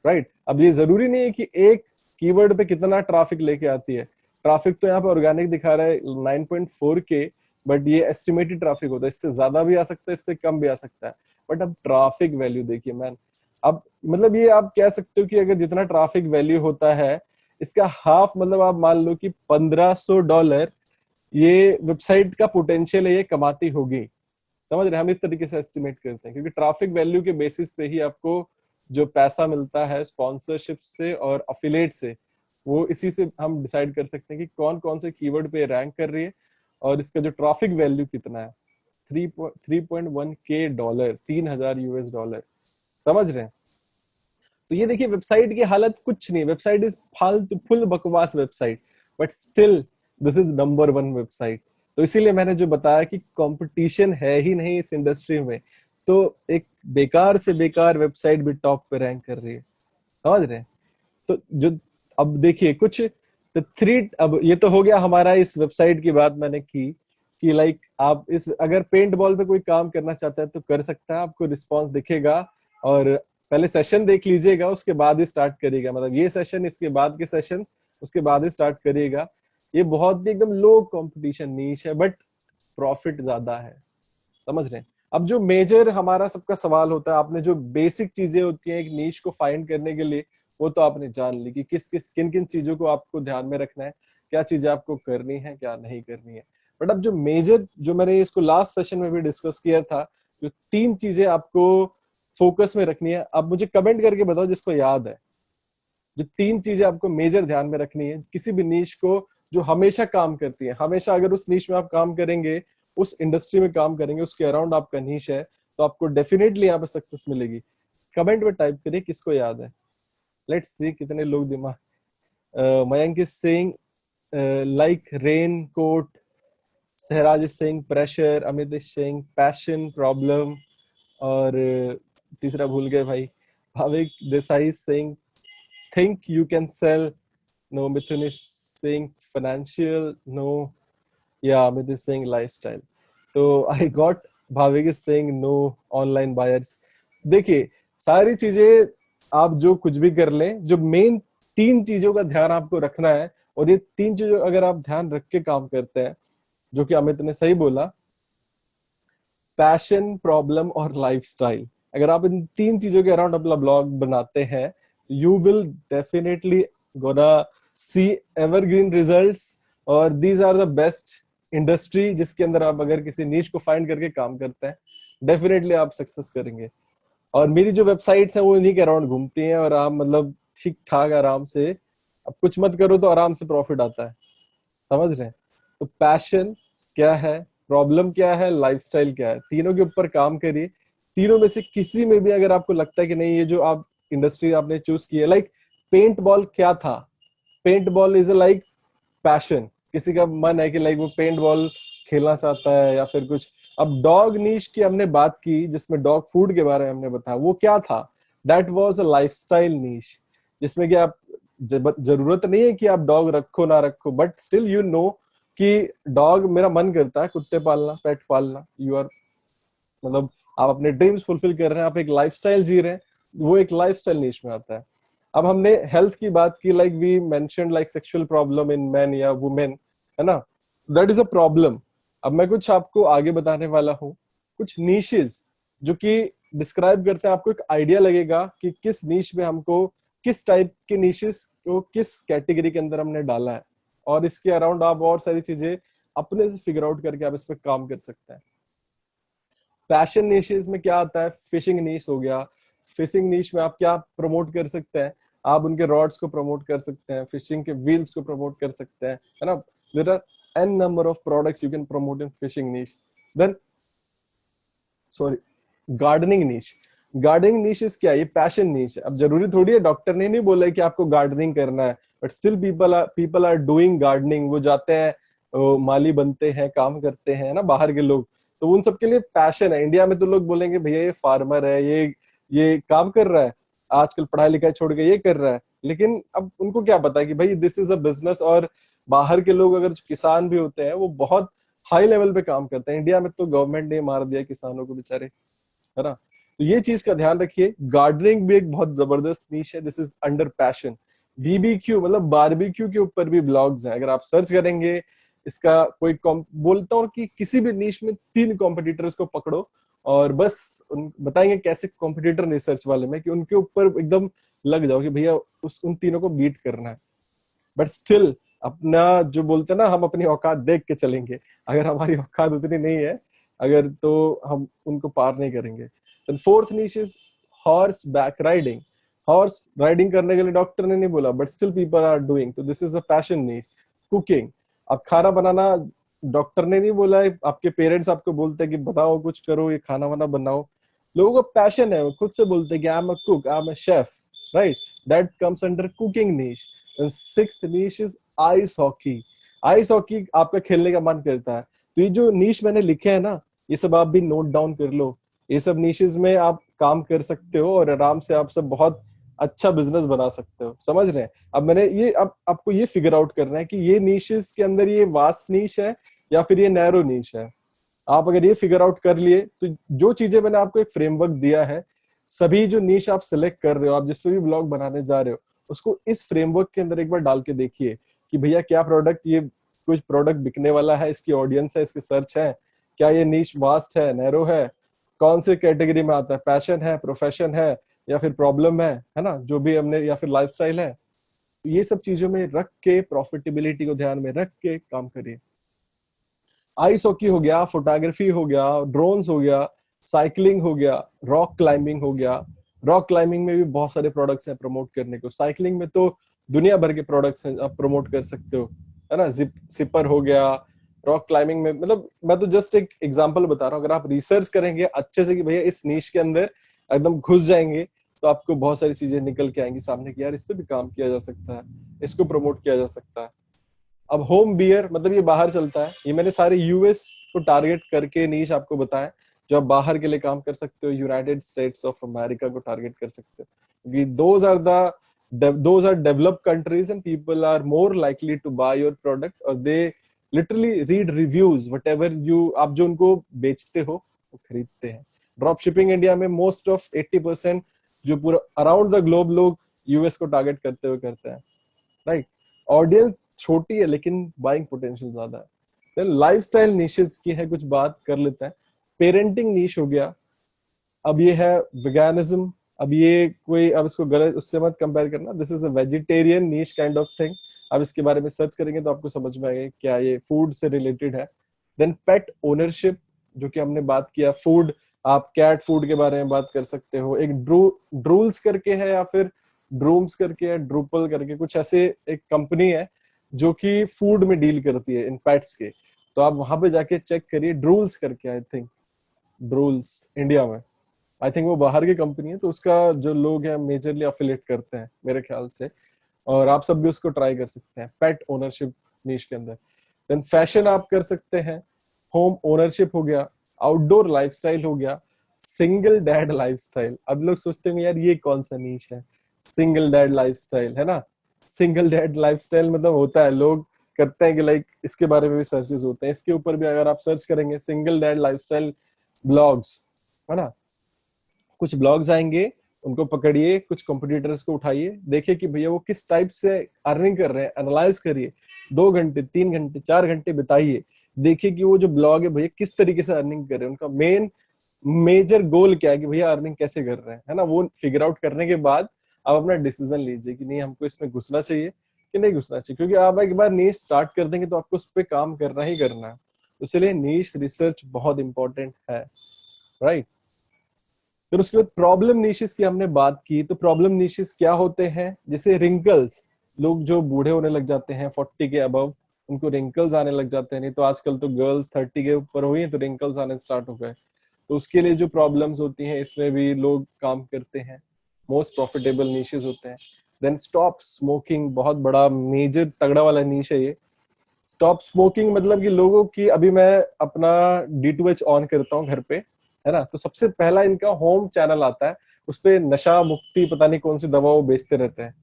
राइट। अब ये जरूरी नहीं है कि एक कीवर्ड पे कितना ट्रैफिक लेके आती है। ट्रैफिक तो यहाँ पे ऑर्गेनिक दिखा रहा है 9.4K, बट ये एस्टिमेटेड ट्रैफिक होता है, इससे ज्यादा भी आ सकता है, इससे कम भी आ सकता है। बट अब ट्रैफिक वैल्यू देखिए मैन। अब मतलब ये आप कह सकते हो कि अगर जितना ट्रैफिक वैल्यू होता है, इसका हाफ, मतलब आप मान लो कि $1500 ये वेबसाइट का पोटेंशियल है, ये कमाती होगी। समझ रहे हैं, हम इस तरीके से एस्टिमेट करते हैं, क्योंकि ट्रैफिक वैल्यू के बेसिस पे ही आपको जो पैसा मिलता है स्पॉन्सरशिप से और अफिलेट से, वो इसी से हम डिसाइड कर सकते हैं कि कौन कौन से कीवर्ड पे रैंक कर रही है, और इसका जो ट्रैफिक वैल्यू कितना है। 3.1K, $3,000। समझ रहे हैं। तो ये देखिए, वेबसाइट की हालत कुछ नहीं, वेबसाइट इज फालतू, फुल बकवास website, but still this is number 1 website. तो इसीलिए मैंने जो बताया कि कंपटीशन है ही नहीं इस इंडस्ट्री में, तो एक बेकार से बेकार वेबसाइट भी टॉप पे रैंक कर रही है, समझ रहे हैं। तो जो अब देखिए कुछ, तो अब ये तो हो गया हमारा इस वेबसाइट की बात मैंने की कि लाइक आप इस, अगर पेंट बॉल पे कोई काम करना चाहता है तो कर सकता है, आपको रिस्पॉन्स दिखेगा। और पहले सेशन देख लीजिएगा, उसके बाद ही स्टार्ट करिएगा, मतलब ये सेशन, इसके बाद के सेशन, उसके बाद ही स्टार्ट करिएगा। ये बहुत ही एकदम लो कंपटीशन नीश है, बट प्रॉफिट ज्यादा है, समझ रहे हैं। अब जो मेजर हमारा सबका सवाल होता है, आपने जो बेसिक चीजें होती हैं एक नीश को फाइंड करने के लिए, वो तो आपने जान ली कि किन किन चीजों को आपको ध्यान में रखना है, क्या चीजें आपको करनी है, क्या नहीं करनी है। बट अब जो मेजर, जो मैंने इसको लास्ट सेशन में भी डिस्कस किया था, जो 3 चीजें आपको फोकस में रखनी है, अब मुझे कमेंट करके बताओ जिसको याद है। जो 3 चीजें आपको मेजर ध्यान में रखनी है किसी भी नीश को, जो हमेशा काम करती है, हमेशा अगर उस नीश में आप काम करेंगे, उस इंडस्ट्री में काम करेंगे, उसके अराउंड आपका नीश है, तो आपको डेफिनेटली यहाँ पे सक्सेस मिलेगी। कमेंट में टाइप करिए किसको याद है। लेट्स सी कितने लोग दिमाग। Mayank is saying like rain coat, Sahraj is saying pressure, Amit is saying passion problem, और तीसरा भूल गए भाई। Bhavik Desai is saying think you can sell. No, Mithun is saying financial. No, yeah, Amit is saying lifestyle. So I got Bhavik is saying no online buyers. देखिए, सारी चीजें आप जो कुछ भी कर लें, जो मेन 3 चीजों का ध्यान आपको रखना है, और ये 3 चीजों अगर आप ध्यान रख के काम करते हैं, जो कि अमित ने सही बोला, पैशन, प्रॉब्लम और लाइफस्टाइल, अगर आप इन 3 चीजों के अराउंड अपना ब्लॉग बनाते हैं, you will definitely gonna see evergreen results, और these are the best industry जिसके अंदर आप अगर किसी नीच को फाइंड करके काम करते हैं, डेफिनेटली आप सक्सेस करेंगे। और मेरी जो वेबसाइट्स हैं वो इन्हीं के अराउंड घूमती हैं, और आप मतलब ठीक ठाक आराम से, अब कुछ मत करो तो आराम से प्रॉफिट आता है, समझ रहे हैं। तो पैशन क्या है, प्रॉब्लम क्या है, लाइफस्टाइल क्या है, तीनों के ऊपर काम करिए। तीनों में से किसी में भी अगर आपको लगता है कि नहीं, ये जो आप इंडस्ट्री आपने चूज की है, लाइक पेंट बॉल क्या था, paint ball is like passion, किसी का मन है कि लाइक वो पेंट बॉल खेलना चाहता है या फिर कुछ। अब डॉग नीश की हमने बात की, जिसमें डॉग फूड के बारे में हमने बताया, वो क्या था, दैट वाज अ लाइफस्टाइल नीश, जिसमें कि आप जरूरत नहीं है कि आप डॉग रखो ना रखो, बट स्टिल यू नो कि डॉग, मेरा मन करता है कुत्ते पालना, पेट पालना, यू आर मतलब आप अपने ड्रीम्स फुलफिल कर रहे हैं, आप एक लाइफस्टाइल जी रहे हैं, वो एक लाइफस्टाइल नीश में आता है। अब हमने हेल्थ की बात की, like we mentioned like sexual problem in men या वुमेन, है ना, दैट इज अ प्रॉब्लम। अब मैं कुछ आपको आगे बताने वाला हूँ, कुछ नीशेस जो कि डिस्क्राइब करते हैं, आपको एक आइडिया लगेगा कि किस नीश में हमको, किस टाइप के नीशेस को किस कैटेगरी के अंदर हमने डाला है, और इसके अराउंड आप और सारी चीजें अपने से फिगर आउट करके आप इस पर काम कर सकते हैं। पैशन नीशेस में क्या आता है, फिशिंग नीश हो गया। फिशिंग नीश में आप क्या प्रमोट कर सकते हैं, आप उनके रॉड्स को प्रमोट कर सकते हैं, फिशिंग के व्हील्स को प्रमोट कर सकते हैं, है ना। There are n number of products you can promote in fishing niche. Then sorry, gardening niche. Gardening niches क्या है, ये पैशन नीश है। अब जरूरी थोड़ी है, डॉक्टर ने नहीं बोला है कि आपको गार्डनिंग करना है, but still people are doing gardening. वो जाते हैं, माली बनते हैं, काम करते हैं ना, बाहर के लोग, तो उन सबके लिए पैशन है। इंडिया में तो लोग बोलेंगे भैया ये फार्मर है, ये काम कर रहा है, आजकल पढ़ाई लिखाई छोड़ के ये कर रहा है, लेकिन अब उनको क्या पता है कि भाई दिस इज अ बिजनेस। और बाहर के लोग अगर किसान भी होते हैं, वो बहुत हाई लेवल पे काम करते हैं। इंडिया में तो गवर्नमेंट ने मार दिया किसानों को बेचारे, है ना। तो ये चीज का ध्यान रखिए। गार्डनिंग भी एक बहुत जबरदस्त नीश है, this is under passion. BBQ मतलब बारबेक्यू के ऊपर भी ब्लॉग्स हैं, अगर आप सर्च करेंगे इसका कोई बोलता हूँ कि किसी भी नीश में 3 कॉम्पिटिटर्स को पकड़ो, और बस बताएंगे कैसे कॉम्पिटिटर रिसर्च वाले में, कि उनके ऊपर एकदम लग जाओ कि भैया उन तीनों को बीट करना है। बट स्टिल अपना जो बोलते हैं ना, हम अपनी औकात देख के चलेंगे, अगर हमारी औकात उतनी नहीं है अगर, तो हम उनको पार नहीं करेंगे। Fourth niche is horse back riding. Horse riding करने के लिए डॉक्टर ने नहीं बोला, but still people are doing, तो this is a passion niche. Cooking, अब खाना बनाना डॉक्टर ने नहीं बोला है, आपके पेरेंट्स आपको बोलते हैं कि बताओ कुछ करो, ये खाना वाना बनाओ, लोगों को पैशन है, वो खुद से बोलते हैं कि I am a cook, I am a chef, right, that comes under cooking niche. Sixth niche is ice hockey. Ice hockey आपका खेलने का मन करता है, तो ये जो नीश मैंने लिखे हैं ना, ये सब आप भी नोट डाउन कर लो। ये सब नीशेस में आप काम कर सकते हो, और आराम से आप सब बहुत अच्छा बिजनेस बना सकते हो, समझ रहे हैं। अब मैंने ये, अब आपको ये फिगर आउट करना है कि ये नीशेस के अंदर ये वास्ट नीश है या फिर ये नैरो नीश है। आप अगर ये फिगर आउट कर लिए, तो जो चीजें मैंने आपको एक फ्रेमवर्क दिया है, सभी जो नीश आप सिलेक्ट कर रहे हो, आप जिस पे भी ब्लॉग बनाने जा रहे हो, उसको इस फ्रेमवर्क के अंदर एक बार डाल के देखिए कि भैया क्या प्रोडक्ट, ये कुछ प्रोडक्ट बिकने वाला है, इसकी ऑडियंस है, इसके सर्च है, क्या ये नीश वास्ट है, नैरो है, कौन से कैटेगरी में आता है, पैशन है, प्रोफेशन है, या फिर प्रॉब्लम है ना, जो भी हमने, या फिर लाइफस्टाइल है। ये सब चीजों में रख के, प्रॉफिटेबिलिटी को ध्यान में रख के काम करिए। आइस हॉकी हो गया, फोटोग्राफी हो गया, ड्रोन्स हो गया, साइकिलिंग हो गया, रॉक क्लाइंबिंग हो गया। रॉक क्लाइंबिंग में भी बहुत सारे प्रोडक्ट्स हैं प्रमोट करने को। साइकिलिंग में तो दुनिया भर के प्रोडक्ट्स हैं, आप प्रमोट कर सकते हो, है ना। सिपर हो गया। रॉक क्लाइंबिंग में मतलब मैं तो जस्ट एक एग्जांपल बता रहा हूँ, अगर आप रिसर्च करेंगे अच्छे से कि भैया इस नीश के अंदर एकदम घुस जाएंगे, तो आपको बहुत सारी चीजें निकल के आएंगी सामने कि यार इस पे भी काम किया जा सकता है, इसको प्रमोट किया जा सकता है। अब होम बियर मतलब ये बाहर चलता है, ये मैंने सारे यूएस को टारगेट करके नीश आपको बताया, जो आप बाहर के लिए काम कर सकते हो, यूनाइटेड स्टेट्स ऑफ अमेरिका को टारगेट कर सकते हो, क्योंकि those are developed countries and people are more likely to buy your product, और they literally read reviews whatever you, आप जो उनको बेचते हो वो खरीदते हैं। ड्रॉप शिपिंग इंडिया में मोस्ट ऑफ 80% जो पूरा अराउंड द ग्लोब लोग यूएस को टारगेट करते हुए करते हैं, राइट। ऑडियंस छोटी है लेकिन बाइंग पोटेंशियल ज्यादा है। लाइफस्टाइल निशेस की है कुछ बात कर लेते हैं। पेरेंटिंग नीश हो गया, अब ये है वेगानिज्म। अब ये कोई, अब इसको गलत उससे मत कंपेयर करना, this is a vegetarian niche kind of thing. अब इसके बारे में सर्च करेंगे तो आपको समझ में आएगा क्या ये फूड से रिलेटेड है। देन पेट ओनरशिप, जो कि हमने बात किया, फूड, आप कैट फूड के बारे में बात कर सकते हो। एक ड्रूल्स करके है, या फिर ड्रूम्स करके है, ड्रूपल करके, कुछ ऐसे एक कंपनी है जो कि फूड में डील करती है इन पेट्स के, तो आप वहां पे जाके चेक करिए, ड्रूल्स करके, आई थिंक ड्रूल्स इंडिया में, आई थिंक वो बाहर की कंपनी है, तो उसका जो लोग हैं मेजरली अफिलिएट करते हैं मेरे ख्याल से, और आप सब भी उसको ट्राई कर सकते हैं पेट ओनरशिप नीश के अंदर। देन फैशन आप कर सकते हैं, होम ओनरशिप हो गया, आउटडोर लाइफस्टाइल हो गया, सिंगल डैड लाइफस्टाइल। अब लोग सोचते हैं यार ये कौन सा नीश है, सिंगल डैड लाइफस्टाइल, है ना। सिंगल डैड लाइफस्टाइल मतलब होता है, लोग करते हैं कि लाइक इसके बारे में भी सर्चेस होते हैं, इसके ऊपर भी अगर आप सर्च करेंगे सिंगल डैड लाइफस्टाइल ब्लॉग्स, है ना, कुछ ब्लॉग्स आएंगे, उनको पकड़िए, कुछ कंपटीटर्स को उठाइए, देखिए कि भैया वो किस टाइप से अर्निंग कर रहे हैं, एनालाइज करिए, 2 घंटे 3 घंटे 4 घंटे बिताइए, देखिए कि वो जो ब्लॉग है भैया किस तरीके से अर्निंग कर रहे हैं, उनका मेजर गोल क्या है कि भैया अर्निंग कैसे कर रहे हैं, है ना। वो फिगर आउट करने के बाद आप अपना डिसीजन लीजिए कि नहीं हमको इसमें घुसना चाहिए कि नहीं घुसना चाहिए, क्योंकि आप एक बार नीश स्टार्ट कर देंगे तो आपको उस पर काम करना ही करना है। इसलिए नीश रिसर्च बहुत इंपॉर्टेंट है, राइट। फिर उसके बाद प्रॉब्लम निशेस की हमने बात की, तो प्रॉब्लम निशेस क्या होते हैं, जैसे रिंकल्स, लोग जो बूढ़े होने लग जाते हैं 40 के अबव, उनको रिंकल्स आने लग जाते हैं, नहीं तो आजकल तो गर्ल्स 30 के ऊपर हुई है तो रिंकल्स आने स्टार्ट हो गए, तो उसके लिए जो प्रॉब्लम्स होती हैं इसमें भी लोग काम करते हैं, मोस्ट प्रॉफिटेबल निशेस होते हैं। देन स्टॉप स्मोकिंग, बहुत बड़ा मेजर तगड़ा वाला नीश है ये। स्टॉप स्मोकिंग मतलब कि लोगों की, अभी मैं अपना D2H ऑन करता हूँ घर पे, है ना, तो सबसे पहला इनका होम चैनल आता है, उस पे नशा मुक्ति पता नहीं कौन सी दवा वो बेचते रहते हैं।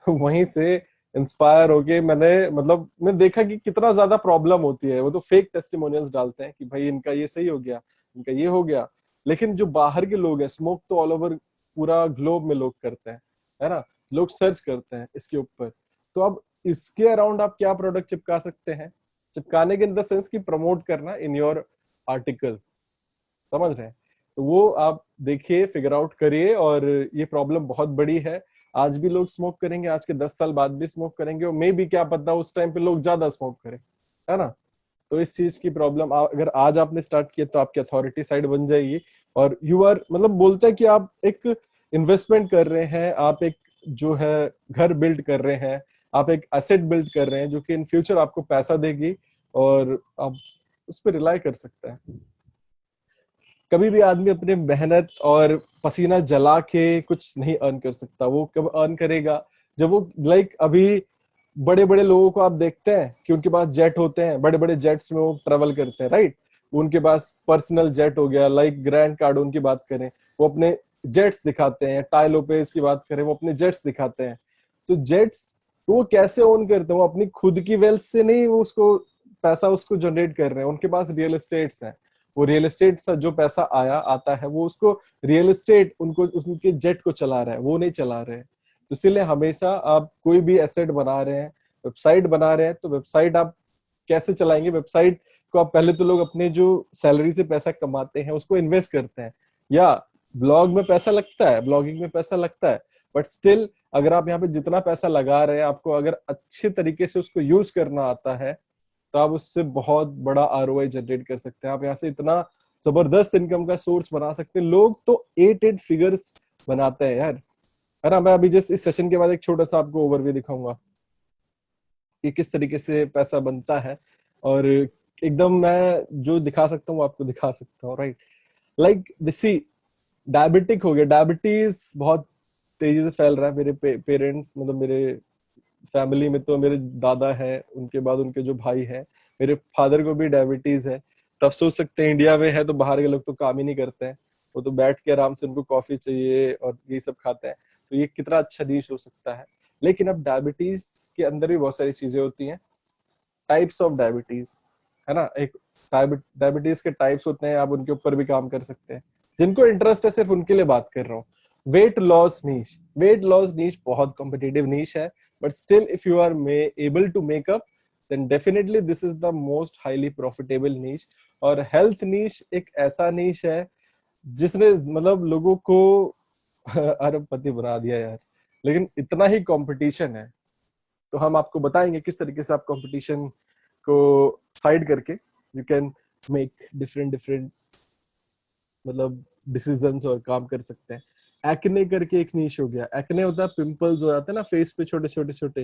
तो वहीं से इंस्पायर होके मैंने, मतलब मैं देखा कि कितना ज्यादा प्रॉब्लम होती है, वो तो फेक टेस्टिमोनियल्स डालते हैं कि भाई इनका ये सही हो गया, इनका ये हो गया, लेकिन जो बाहर के लोग हैं, स्मोक तो ऑल ओवर पूरा ग्लोब में लोग करते हैं, है ना, लोग सर्च करते हैं इसके ऊपर। तो अब इसके अराउंड आप क्या प्रोडक्ट चिपका सकते हैं, चिपकाने के इन द सेंस की प्रमोट करना इन योर आर्टिकल, समझ रहे हैं। तो वो आप देखिए, फिगर आउट करिए, और ये प्रॉब्लम बहुत बड़ी है, आज भी लोग स्मोक करेंगे, आज के 10 साल बाद भी स्मोक करेंगे, और मे भी क्या पता उस टाइम पे लोग ज्यादा स्मोक करें, है ना। तो इस चीज की प्रॉब्लम अगर आज आपने स्टार्ट किया तो आपकी अथॉरिटी साइड बन जाएगी, और यू आर, मतलब बोलते हैं कि आप एक इन्वेस्टमेंट कर रहे हैं, आप एक जो है घर बिल्ड कर रहे हैं, आप एक एसेट बिल्ड कर रहे हैं जो कि इन फ्यूचर आपको पैसा देगी, और आप उस पर रिलाई कर सकते हैं। कभी भी आदमी अपने मेहनत और पसीना जला के कुछ नहीं अर्न कर सकता, वो कब अर्न करेगा जब वो, लाइक अभी बड़े बड़े लोगों को आप देखते हैं कि उनके पास जेट होते हैं, बड़े बड़े जेट्स में वो ट्रेवल करते हैं, राइट, उनके पास पर्सनल जेट हो गया, लाइक ग्रैंड कार्डोन की बात करें, वो अपने जेट्स दिखाते हैं, टाई लोपेज की बात करें वो अपने जेट्स दिखाते हैं। तो जेट्स तो वो कैसे ओन करते हैं, वो अपनी खुद की वेल्थ से नहीं, वो उसको पैसा उसको जनरेट कर रहे हैं, उनके पास रियल एस्टेट्स हैं, वो रियल एस्टेट से जो पैसा आया आता है वो उसको रियल एस्टेट उनको उनके जेट को चला रहा है, वो नहीं चला रहे हैं। तो इसीलिए हमेशा आप कोई भी एसेट बना रहे हैं, वेबसाइट बना रहे हैं, तो वेबसाइट आप कैसे चलाएंगे, वेबसाइट को आप पहले तो लोग अपने जो सैलरी से पैसा कमाते हैं उसको इन्वेस्ट करते हैं, या ब्लॉग में पैसा लगता है, ब्लॉगिंग में पैसा लगता है, बट स्टिल अगर आप यहाँ पे जितना पैसा लगा रहे हैं, आपको अगर अच्छे तरीके से उसको यूज करना आता है तो आप उससे बहुत बड़ा आरओआई जनरेट कर सकते हैं। आप यहाँ से इतना जबरदस्त इनकम का सोर्स बना सकते हैं। लोग तो 8 फिगर्स बनाते हैं यार, है ना। मैं अभी जस्ट इस सेशन के बाद एक छोटा सा आपको ओवरव्यू दिखाऊंगा कि किस तरीके से पैसा बनता है, और एकदम मैं जो दिखा सकता हूँ आपको दिखा सकता हूँ, राइट। लाइक दिसी डायबिटिक हो गया, डायबिटीज बहुत तेजी से फैल रहा है। मेरे पेरेंट्स मतलब मेरे फैमिली में तो मेरे दादा है, उनके बाद उनके जो भाई है, मेरे फादर को भी डायबिटीज है। तो आप सोच सकते हैं इंडिया में है तो बाहर के लोग तो काम ही नहीं करते हैं, वो तो बैठ के आराम से उनको कॉफी चाहिए और ये सब खाते हैं। तो ये कितना अच्छा डिश हो सकता है। लेकिन अब डायबिटीज के अंदर भी बहुत सारी चीजें होती हैं, टाइप्स ऑफ डायबिटीज, है ना। एक डायबिटीज के टाइप्स होते हैं, आप उनके ऊपर भी काम कर सकते हैं। जिनको इंटरेस्ट है सिर्फ उनके लिए बात कर रहा हूँ। वेट लॉस नीश, वेट लॉस नीश बहुत कॉम्पिटिटिव नीश है, but still if you are able to make up, then definitely this is the most highly profitable niche। और हेल्थ नीश एक ऐसा नीश है जिसने मतलब लोगों को अरबपति बना दिया यार। लेकिन इतना ही कंपटीशन है, तो हम आपको बताएंगे किस तरीके से आप कंपटीशन को साइड करके you can make different different मतलब डिसीजंस और काम कर सकते हैं। एक्ने करके एक नीश हो गया। एक्ने होता है पिंपल्स हो जाते हैं ना फेस पे छोटे छोटे छोटे,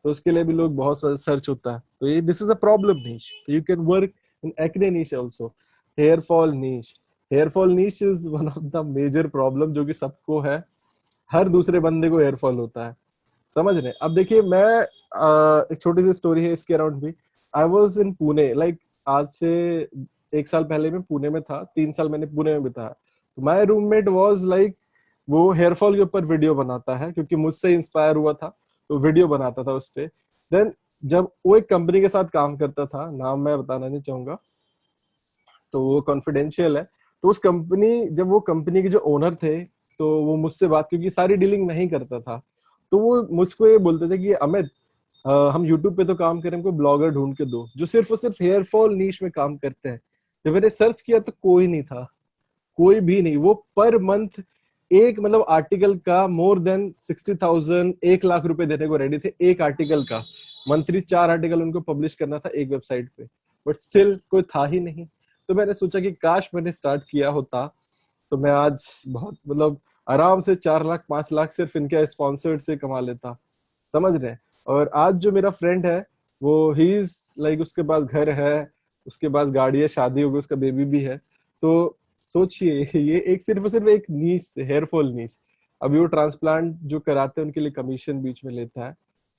तो उसके लिए भी लोग बहुत सारा सर्च होता है। तो ये this is a problem niche, तो you can work in acne niche also. Hair fall niche, hair fall niche is one of the major problem जो कि सबको है, हर दूसरे बंदे को हेयर फॉल होता है, समझ रहे हैं। अब देखिए मैं एक छोटी सी स्टोरी है इसके अराउंड भी। I was in Pune, like आज से 1 साल पहले मैं पुणे में था, 3 साल मैंने पुणे में बिताया। तो माई रूममेट वॉज लाइक, वो हेयर फॉल के ऊपर वीडियो बनाता है क्योंकि मुझसे इंस्पायर हुआ था, तो वीडियो बनाता था उस पर। देन जब वो एक कंपनी के साथ काम करता था, नाम मैं बताना नहीं चाहूंगा, तो वो कॉन्फिडेंशियल है। तो उस कंपनी, जब वो कंपनी के जो ओनर थे, तो वो मुझसे बात, क्योंकि सारी डीलिंग नहीं करता था, तो वो मुझको ये बोलते थे कि अमित, हम यूट्यूब पे तो काम करें, हमको ब्लॉगर ढूंढ के दो जो सिर्फ और सिर्फ हेयर फॉल नीश में काम करते हैं। जब मैंने सर्च किया तो कोई नहीं था, कोई भी नहीं। वो पर मंथ एक मतलब आर्टिकल का मोर देन 60,000, 1 लाख रुपए देने को रेडी थे एक आर्टिकल का। मंथली 4 आर्टिकल उनको पब्लिश करना था एक वेबसाइट पे, बट स्टिल कोई था ही नहीं। तो मैंने सोचा कि काश मैंने स्टार्ट किया होता तो मैं आज बहुत मतलब आराम से 4 लाख 5 लाख सिर्फ इनके स्पॉन्सर्ड से कमा लेता, समझ रहे हैं। और आज जो मेरा फ्रेंड है वो ही इज लाइक, उसके पास घर है, उसके पास गाड़ी है, शादी हो गई, उसका बेबी भी है। तो सोचिए ये एक सिर्फ और सिर्फ एक नीश, हेयर फॉल नीश। अभी वो ट्रांसप्लांट जो कराते हैं उनके लिए कमीशन बीच में लेता है।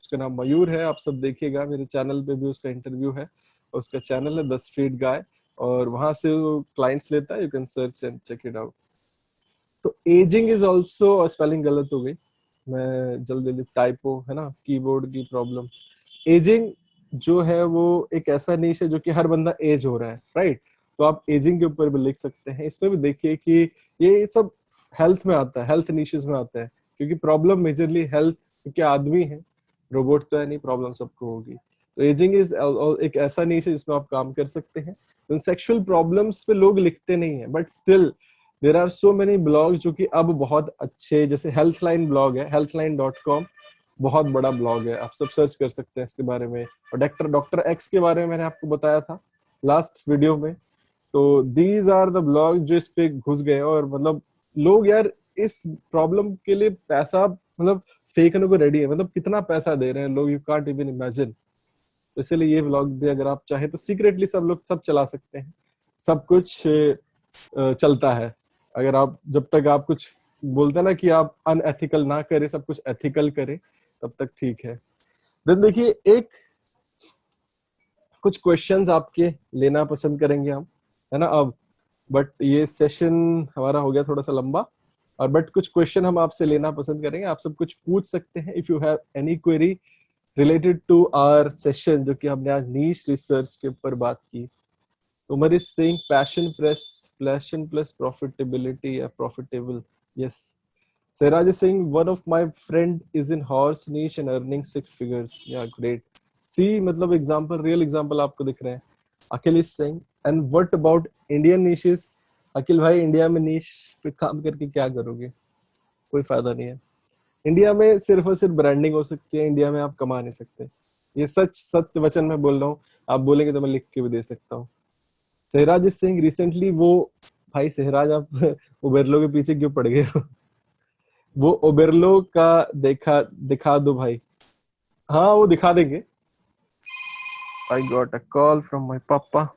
उसका नाम मयूर है, आप सब देखिएगा, मेरे चैनल पे भी उसका इंटरव्यू है। और उसका चैनल है द स्ट्रीट गाय, और वहां से वो क्लाइंट्स लेता है, you can search and check it out. तो एजिंग इज ऑल्सो, स्पेलिंग गलत हो गई, मैं जल्दी जल्दी, टाइपो है ना, कीबोर्ड की प्रॉब्लम। एजिंग जो है वो एक ऐसा नीश है जो कि हर बंदा एज हो रहा है, राइट। तो आप एजिंग के ऊपर भी लिख सकते हैं। इसमें भी देखिए कि ये सब हेल्थ में आता है, हेल्थ नीशेस में आता है, क्योंकि प्रॉब्लम मेजरली हेल्थ, क्योंकि आदमी है, रोबोट तो है नहीं, प्रॉब्लम सबको होगी। तो एजिंग इज एक ऐसा नीश है जिसमें आप काम कर सकते हैं। तो सेक्सुअल प्रॉब्लम्स पे लोग लिखते नहीं है, but still there are so many blog जो कि अब बहुत अच्छे, जैसे हेल्थलाइन ब्लॉग है, healthline.com, बहुत बड़ा ब्लॉग है, आप सब सर्च कर सकते हैं इसके बारे में। और डॉक्टर डॉक्टर एक्स के बारे में मैंने आपको बताया था लास्ट वीडियो में। तो दीज आर द ब्लॉग जो इस पे घुस गए, और मतलब लोग यार इस प्रॉब्लम के लिए पैसा मतलब फेंकने को रेडी है, मतलब कितना पैसा दे रहे हैं लोग, यू कांट इवन इमेजिन। तो इसलिए ये ब्लॉग भी अगर आप चाहें तो सीक्रेटली सब लोग सब चला सकते हैं, सब कुछ चलता है। अगर आप, जब तक आप कुछ बोलते हैं ना कि आप अनएथिकल ना करें, सब कुछ एथिकल करें, तब तक ठीक है। देन देखिए एक कुछ क्वेश्चंस आपके लेना पसंद करेंगे हम, है ना अब। बट ये सेशन हमारा हो गया थोड़ा सा लंबा, और बट कुछ क्वेश्चन हम आपसे लेना पसंद करेंगे। आप सब कुछ पूछ सकते हैं if you have any query related to our session, जो कि हमने आज नीश रिसर्च के ऊपर बात की। Umar is saying passion plus profitability, yeah, profitable. Yes. Sairaj is saying one of my friend is in horse niche and earning 6 figures. Yeah, great. See, मतलब example, real example आपको दिख रहे हैं। Akhil is saying, and what about Indian niches? Akhil भाई, India में निश पे काम करके क्या करोगे? कोई फायदा नहीं है। इंडिया में सिर्फ और सिर्फ ब्रांडिंग हो सकती है, इंडिया में आप कमा नहीं सकते। ये सच सत्य वचन मैं बोल रहा हूँ, आप बोलेंगे तो मैं लिख के भी दे सकता हूँ। सहराज इज सेइंग रिसेंटली वो, भाई सहराज आप उबेरलो के पीछे क्यों पड़ गए हो? वो ओबेरलो का दिखा दो भाई। हाँ वो दिखा देंगे। I got a call from my पापा,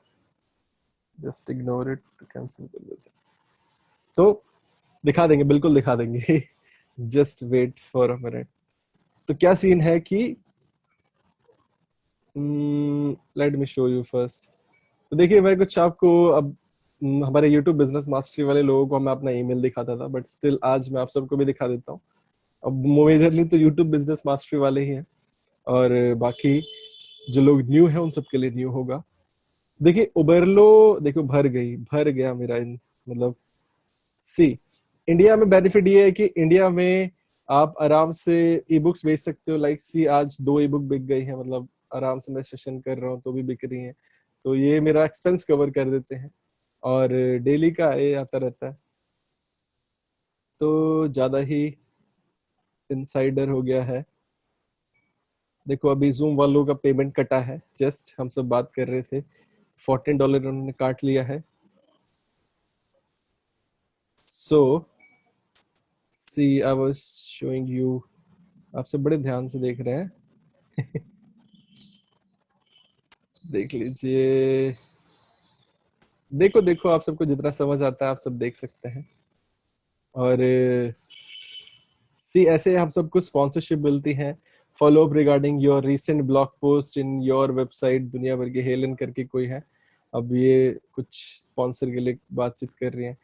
जस्ट इग्नोर इट, कैंसिल कर देते। तो दिखा देंगे, बिल्कुल दिखा देंगे। Just wait for a minute. तो क्या सीन है कि let me show you first. तो देखिए मैं कुछ आपको अब हमारे YouTube बिजनेस मास्टरी वाले लोगों को मैं अपना ईमेल दिखाता था, बट स्टिल आज मैं आप सबको भी दिखा देता हूँ। अब मेजरली तो YouTube बिजनेस मास्टरी वाले ही हैं, और बाकी जो लोग न्यू है उन सबके लिए न्यू होगा। देखिए उबेरलो, देखो भर गया मेरा मतलब सी। इंडिया में बेनिफिट ये है कि इंडिया में आप आराम से ई बुक्स बेच सकते हो। लाइक सी आज 2 ई बुक बिक गई है, मतलब आराम से मैं सेशन कर रहा हूँ तो भी बिक रही है। तो ये मेरा एक्सपेंस कवर कर देते हैं, और डेली का ये आता रहता है। तो ज्यादा ही इनसाइडर हो गया है। देखो अभी जूम वालों का पेमेंट कटा है, जस्ट हम सब बात कर रहे थे, $14 उन्होंने काट लिया है। सो सी आई वाज शोइंग यू, आप सब बड़े ध्यान से देख रहे हैं। देख लीजिए, देखो देखो आप सबको जितना समझ आता है आप सब देख सकते हैं। और सी ऐसे हम सबको स्पॉन्सरशिप मिलती है। Follow up regarding your recent blog post in your website, दुनिया भर की हेलन करके कोई है, अब ये कुछ स्पॉन्सर के लिए बातचीत कर रही है।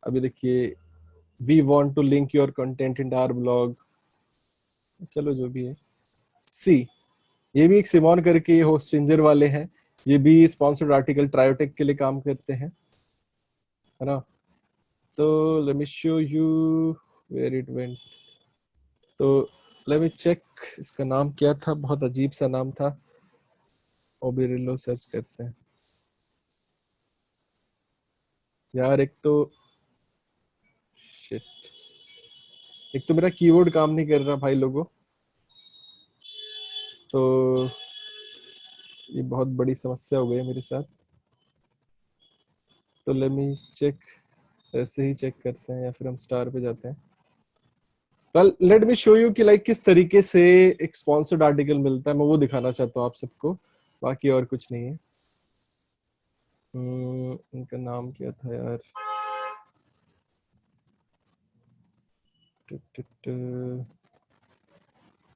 अभी देखिए, we want to link your content in our blog, चलो जो भी है। सी ये भी एक सिमोन करके होस्टिंजर वाले हैं, ये भी स्पॉन्सर्ड आर्टिकल ट्रायोटेक के लिए काम करते हैं, है ना। तो let me show you where it went. तो लेट मी चेक, इसका नाम क्या था, बहुत अजीब सा नाम था। ओबेरिलो सर्च करते हैं यार। एक तो शिट, एक तो मेरा कीबोर्ड काम नहीं कर रहा भाई लोगों, तो ये बहुत बड़ी समस्या हो गई है मेरे साथ। तो लेट मी चेक, ऐसे ही चेक करते हैं या फिर हम स्टार पे जाते हैं। Well late me show you कि लाइक किस तरीके से एक स्पॉन्सर्ड आर्टिकल मिलता है, मैं वो दिखाना चाहता हूँ आप सबको, बाकी और कुछ नहीं है। इनका नाम क्या था यार,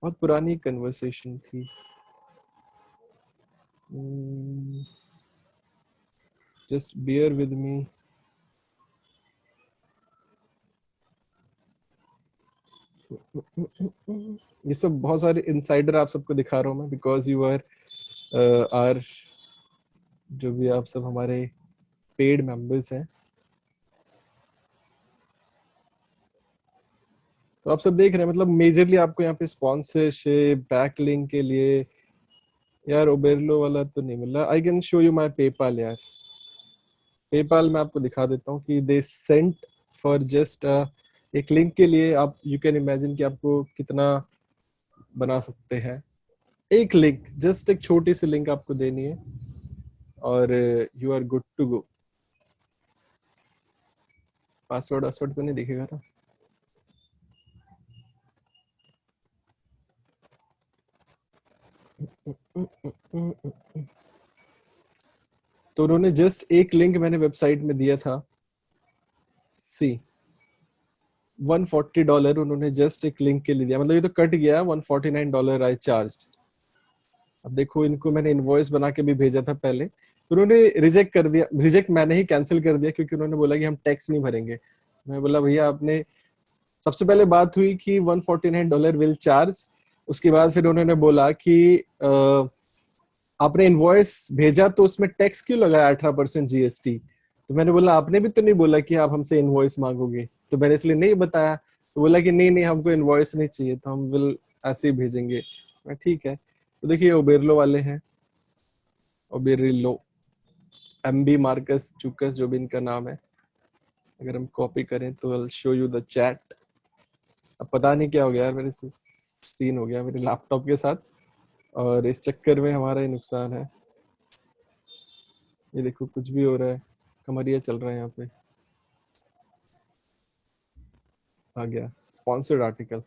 बहुत पुरानी कन्वर्सेशन थी। Just bear with me. ये सब बहुत सारे इनसाइडर आप सबको दिखा रहा हूँ मैं, बिकॉज यू आर जो भी आप सब हमारे पेड मेंबर्स हैं। तो आप सब देख रहे हैं, मतलब मेजरली आपको यहाँ पे स्पॉन्सरशिप बैकलिंक के लिए यार ओबेरलो वाला तो नहीं मिल रहा। I can show you my PayPal यार, पेपाल में आपको दिखा देता हूँ कि दे सेंट फॉर जस्ट एक लिंक के लिए आप यू कैन इमेजिन कि आपको कितना बना सकते हैं। एक लिंक, जस्ट एक छोटी सी लिंक आपको देनी है और you are good to go. Password वासवर्ड तो नहीं दिखेगा ना? तो उन्होंने जस्ट एक लिंक मैंने वेबसाइट में दिया था, सी $140 उन्होंने जस्ट एक लिंक के लिए दिया, मतलब ये तो कट गया, $149 आई चार्ज। अब देखो इनको मैंने इनवॉइस बना के भी भेजा था पहले, तो उन्होंने रिजेक्ट कर दिया। रिजेक्ट मैंने ही कैंसिल कर दिया, क्योंकि उन्होंने बोला कि हम टैक्स नहीं भरेंगे। मैं बोला भैया आपने, सबसे पहले बात हुई कि $149 विल चार्ज, उसके बाद फिर उन्होंने बोला कि आपने इनवॉइस भेजा तो उसमें टैक्स क्यों लगाया 18% जीएसटी। तो मैंने बोला आपने भी तो नहीं बोला कि आप हमसे इनवॉइस मांगोगे, तो मैंने इसलिए नहीं बताया। तो बोला कि नहीं नहीं हमको इनवॉइस नहीं चाहिए, तो हम विल ऐसे ही भेजेंगे। मैं ठीक है। तो देखिए ओबेरलो वाले हैं, ओबेरिलो, एमबी मार्कस चुकस जो भी इनका नाम है, अगर हम कॉपी करें तो I will show you the chat. अब पता नहीं क्या हो गया यार, मेरे सीन हो गया मेरे लैपटॉप के साथ, और इस चक्कर में हमारा ही नुकसान है। ये देखो कुछ भी हो रहा है, कमरिया चल रहा है यहाँ पे। आ गया स्पॉन्सर्ड आर्टिकल।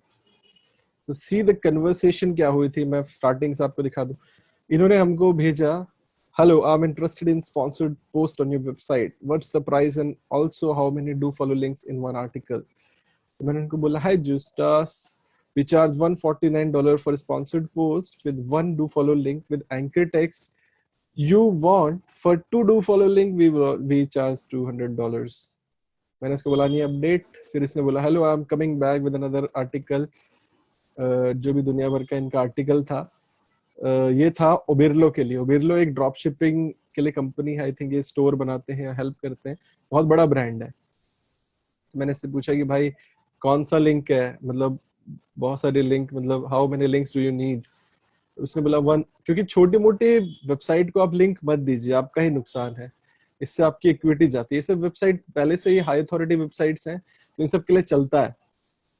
तो सी द कन्वर्सेशन क्या हुई थी, मैं स्टार्टिंग से आपको दिखा दूं। इन्होंने हमको भेजा, hello I am interested in sponsored post on your website, what's the price and also how many do follow links in one article. तो मैंने उनको बोला, हाय जूस्टास, we charge $149 for sponsored post with one do follow link with anchor text. You want for two do follow link we charge $200. मैंने इसको बोला नहीं update, फिर इसने बोला hello I am coming back with another article. जो भी दुनिया भर का इनका आर्टिकल था, ये था ओबेरलो के लिए। ओबेरलो एक ड्रॉप शिपिंग के लिए कंपनी है, आई थिंक ये स्टोर बनाते हैं या हेल्प करते हैं, बहुत बड़ा ब्रांड है। तो मैंने इससे पूछा कि भाई कौन सा लिंक है, मतलब बहुत सारे लिंक, मतलब how many links do you need. उसने बोला वन, क्योंकि छोटे मोटे वेबसाइट को आप लिंक मत दीजिए, आपका ही नुकसान है, इससे आपकी इक्विटी जाती है। ये सब वेबसाइट पहले से ही हाई अथॉरिटी वेबसाइट्स हैं, तो इन सब के लिए चलता है।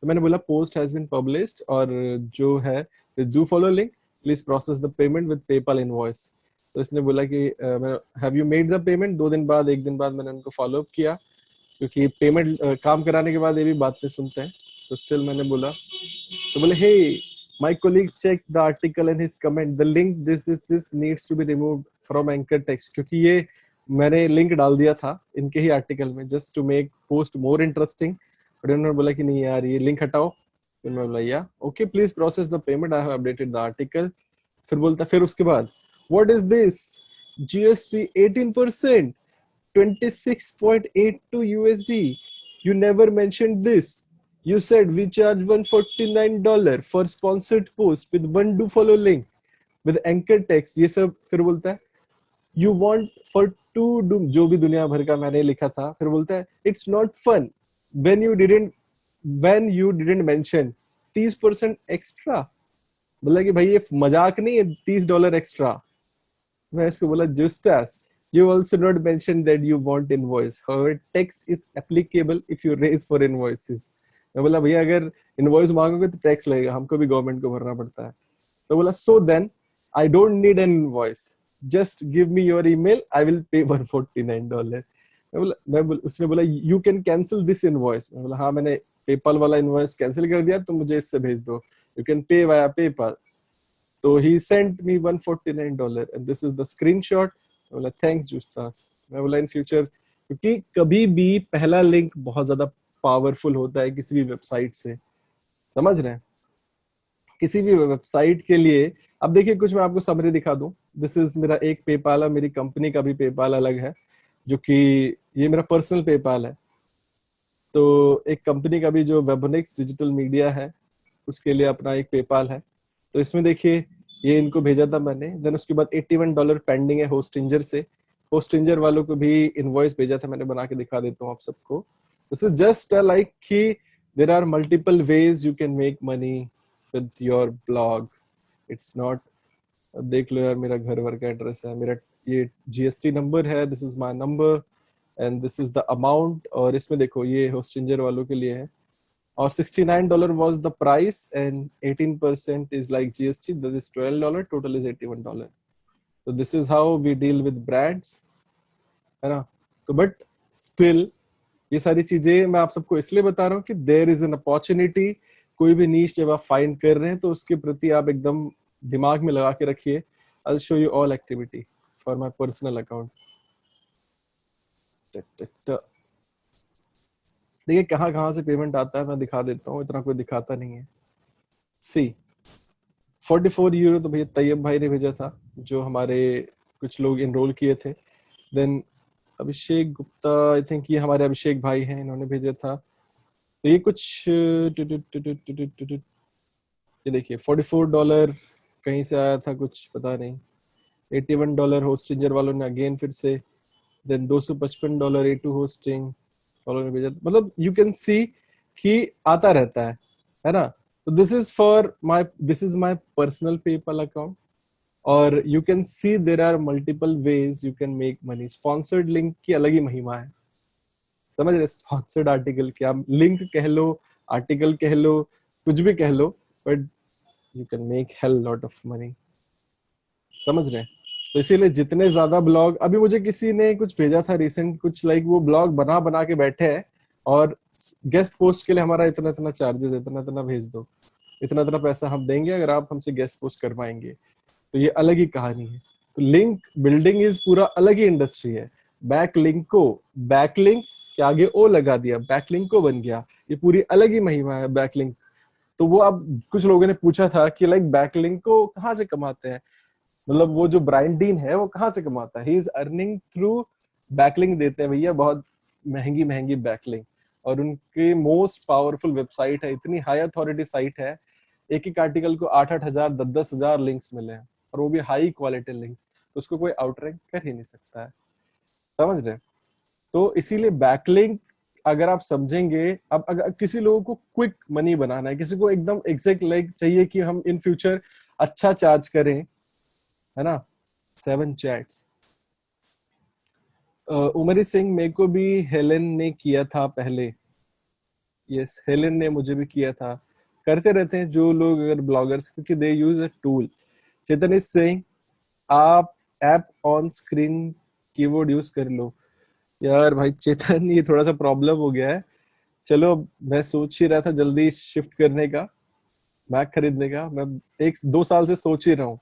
तो मैंने बोला पोस्ट हैज बीन पब्लिश्ड, और जो है do follow link please process the payment with PayPal invoice. तो इसने बोला कि have you made the payment. 2 दिन बाद, 1 दिन बाद मैंने उनको फॉलो अप किया, क्योंकि पेमेंट काम कराने के बाद ये भी बातें सुनते हैं। तो स्टिल मैंने बोला, तो बोले हे my colleague checked the article and his comment the link this needs to be removed from anchor text, क्योंकि ये मैंने लिंक डाल दिया था इनके ही आर्टिकल में just to make post more interesting. और उन्होंने बोला कि नहीं यार ये लिंक हटाओ। फिर मैं बोला या okay please process the payment, I have updated the article. फिर बोलता, फिर उसके बाद what is this, GST 18%, 26.82 USD, you never mentioned this. You said we charge $149 for sponsored post with one do follow link with anchor text, ये सब। फिर बोलता है you want for two do, जो भी दुनिया भर का मैंने लिखा था। फिर बोलता है it's not fun when you didn't mention 30% extra। बोला कि भाई ये मजाक नहीं है, $30 एक्स्ट्रा। मैं इसको बोला justas, you also not mentioned that you want invoice, however tax is applicable if you raise for invoices। मैं बोला भैया अगर इनवॉइस मांगोगे तो टैक्स लगेगा, हमको भी गवर्नमेंट को भरना पड़ता है। तो बोला so then I don't need an invoice, just give me your email, I will pay $149। उसने बोला you can cancel this invoice. मैं बोला हाँ मैंने पेपाल वाला इनवॉइस कैंसिल कर दिया, तो मुझे इससे भेज दो, you can pay via PayPal. तो he sent me $149 and this is the screenshot. मैं बोला थैंक्स जूस्टास। मैं बोला इन फ्यूचर, क्योंकि कभी भी पहला लिंक बहुत ज्यादा पावरफुल होता है किसी भी वेबसाइट से, समझ रहे हैं, किसी भी वेबसाइट के लिए। अब देखिए कुछ मैं आपको समरी दिखा दूं। दिस इज मेरा एक पेपाल है, मेरी कंपनी का भी पेपाल अलग है, जो कि ये मेरा पर्सनल पेपाल है। तो एक कंपनी का भी जो वेबोनिक्स डिजिटल मीडिया है उसके लिए अपना एक पेपाल है। तो इसमें देखिए ये इनको भेजा था मैंने, देन उसके बाद $81 पेंडिंग है होस्टिंजर से। होस्टिंजर वालों को भी इनवॉइस भेजा था, मैंने बना के दिखा देता हूँ आप सबको। This is just like कि there are multiple ways you can make money with your blog. It's not, देख लो यार मेरा घर वर का एड्रेस है, मेरा ये GST नंबर है, this is my number and this is the amount। और इसमें देखो ये होस्टिंजर वालों के लिए है, और $69 was the price and 18% is like GST, that is $12, total is $81। So this is how we deal with brands, है ना। तो बट स्टिल ये सारी चीजें मैं आप सबको इसलिए बता रहा हूँ कि देयर इज एन अपॉर्चुनिटी। कोई भी नीश जब आप फाइंड कर रहे हैं तो उसके प्रति आप एकदम दिमाग में लगा के रखिए। I will show you all activity for my personal account. देखिए कहाँ कहाँ से पेमेंट आता है, मैं दिखा देता हूँ, इतना कोई दिखाता नहीं है। सी 44 यूरो तो भैया तैयब भाई ने भेजा था, जो हमारे कुछ लोग इनरोल किए थे। Then Abhishek Gupta, I think ये हमारे अभिषेक भाई हैं, इन्होंने भेजा था। तो ये कुछ ये देखिए $44 कहीं से आया था, कुछ पता नहीं। $81 होस्टिंजर वालों ने अगेन फिर से, देन $255 A2 होस्टिंग वालों ने भेजा। मतलब यू कैन सी कि आता रहता है ना। तो this is my personal PayPal account. और you can see there are multiple ways you can make money. Sponsored link की अलग ही महिमा है, समझ रहे? स्पॉन्सर्ड आर्टिकल क्या, लिंक कह लो, आर्टिकल कह लो, कुछ भी कह लो, but you can make hell lot of money, समझ रहे हैं? तो इसीलिए जितने ज्यादा ब्लॉग, अभी मुझे किसी ने कुछ भेजा था रिसेंट, कुछ लाइक वो ब्लॉग बना बना के बैठे हैं और गेस्ट पोस्ट के लिए हमारा इतना इतना चार्जेस, इतना इतना भेज दो, इतना इतना पैसा हम देंगे अगर आप हमसे गेस्ट पोस्ट करवाएंगे। तो ये अलग ही कहानी है। तो लिंक बिल्डिंग इज पूरा अलग ही इंडस्ट्री है। बैक लिंक को, बैकलिंक के आगे ओ लगा दिया, बैकलिंक को बन गया, ये पूरी अलग ही महिमा है बैकलिंक। तो वो अब कुछ लोगों ने पूछा था कि लाइक बैकलिंक को कहाँ से कमाते हैं, मतलब वो जो ब्रायन डीन है वो कहाँ से कमाता है? ही इज अर्निंग थ्रू बैकलिंक, देते हैं भैया बहुत महंगी महंगी बैकलिंक। और उनकी मोस्ट पावरफुल वेबसाइट है, इतनी हाई अथॉरिटी साइट है, एक एक आर्टिकल को 8-8 हजार 10-10 हजार लिंक्स मिले हैं, और वो भी हाई क्वालिटी लिंक्स। तो उसको कोई आउटरैंक कर ही नहीं सकता है, समझ रहे? तो इसीलिए बैकलिंक अगर आप समझेंगे, अब अगर किसी लोगों को क्विक मनी बनाना है, किसी को एकदम एग्जैक्ट लाइक चाहिए कि हम इन फ्यूचर अच्छा चार्ज करें, है ना? 7 चैट्स। उमरी सिंह, मेरे को भी हेलेन ने किया था पहले। यस, हेलेन ने मुझे भी किया था। करते रहते हैं जो लोग अगर ब्लॉगर्स, क्योंकि they use a tool. Chetan is saying आप app on screen keyboard use कर लो। यार भाई चेतन, ये थोड़ा सा प्रॉब्लम हो गया है। चलो, मैं सोच ही रहा था जल्दी शिफ्ट करने का, मैक खरीदने का। मैं 1-2 साल से सोच ही रहा हूँ,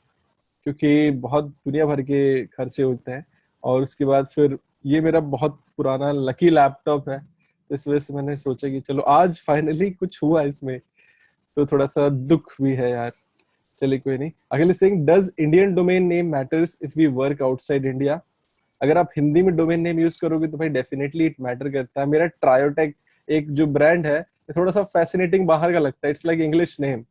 क्योंकि बहुत दुनिया भर के खर्चे होते हैं। और उसके बाद फिर ये मेरा बहुत पुराना लकी लैपटॉप है, तो इस वजह से मैंने सोचा कि चलो आज फाइनली कुछ हुआ इसमें। तो थोड़ा सा दुख भी है यार। चलिए कोई नहीं। अगले Singh, does Indian domain name matters if we work outside India? अगर आप हिंदी में डोमेन नेम यूज करोगे तो भाई डेफिनेटली इट मैटर करता है। मेरा ट्रायोटेक एक जो ब्रांड है, थोड़ा सा फैसिनेटिंग बाहर का लगता है, इट्स लाइक इंग्लिश नेम।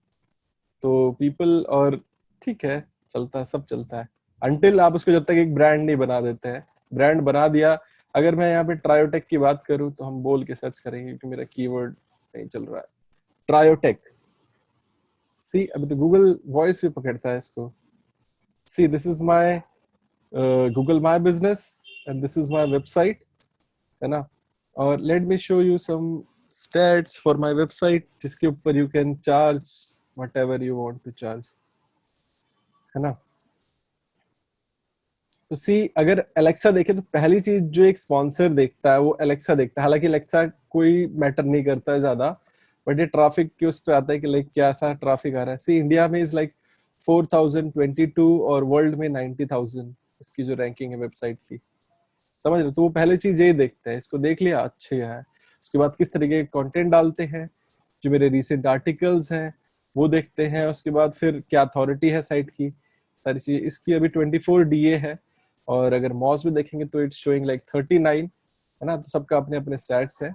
तो पीपल, और ठीक है, चलता है, सब चलता है अनटिल आप उसको जब तक एक ब्रांड नहीं बना देते हैं। ब्रांड बना दिया, अगर मैं यहाँ पे ट्रायोटेक की बात करूँ तो हम बोल के सर्च करेंगे, क्योंकि मेरा कीवर्ड नहीं चल रहा है। ट्रायोटेक, सी अभी तो गूगल वॉइस भी पकड़ता है इसको। See this is my Google my business and this is my website, है ना? और let me show you some stats for my website, जिसके ऊपर you can charge whatever you want to charge, है ना? तो सी, अगर एलेक्सा देखे तो पहली चीज जो एक स्पॉन्सर देखता है वो एलेक्सा देखता है। हालांकि एलेक्सा कोई मैटर नहीं करता है ज्यादा, बट ये ट्रैफिक के उस पर आता है कि लाइक कैसा ट्रैफिक आ रहा है। सी इंडिया में इज लाइक 4022 और वर्ल्ड में 90,000 इसकी जो रैंकिंग है वेबसाइट की, समझ रहे? तो वो पहली चीज यही देखते हैं, इसको देख लिया अच्छे है। उसके बाद किस तरीके के कंटेंट डालते हैं, जो मेरे रिसेंट आर्टिकल्स हैं वो देखते हैं। उसके बाद फिर क्या अथॉरिटी है साइट की, सारी चीजें। इसकी अभी 24 DA है, और अगर मॉस भी देखेंगे तो इट्स शोइंग लाइक 39, है ना? तो सबका अपने अपने स्टैट्स है।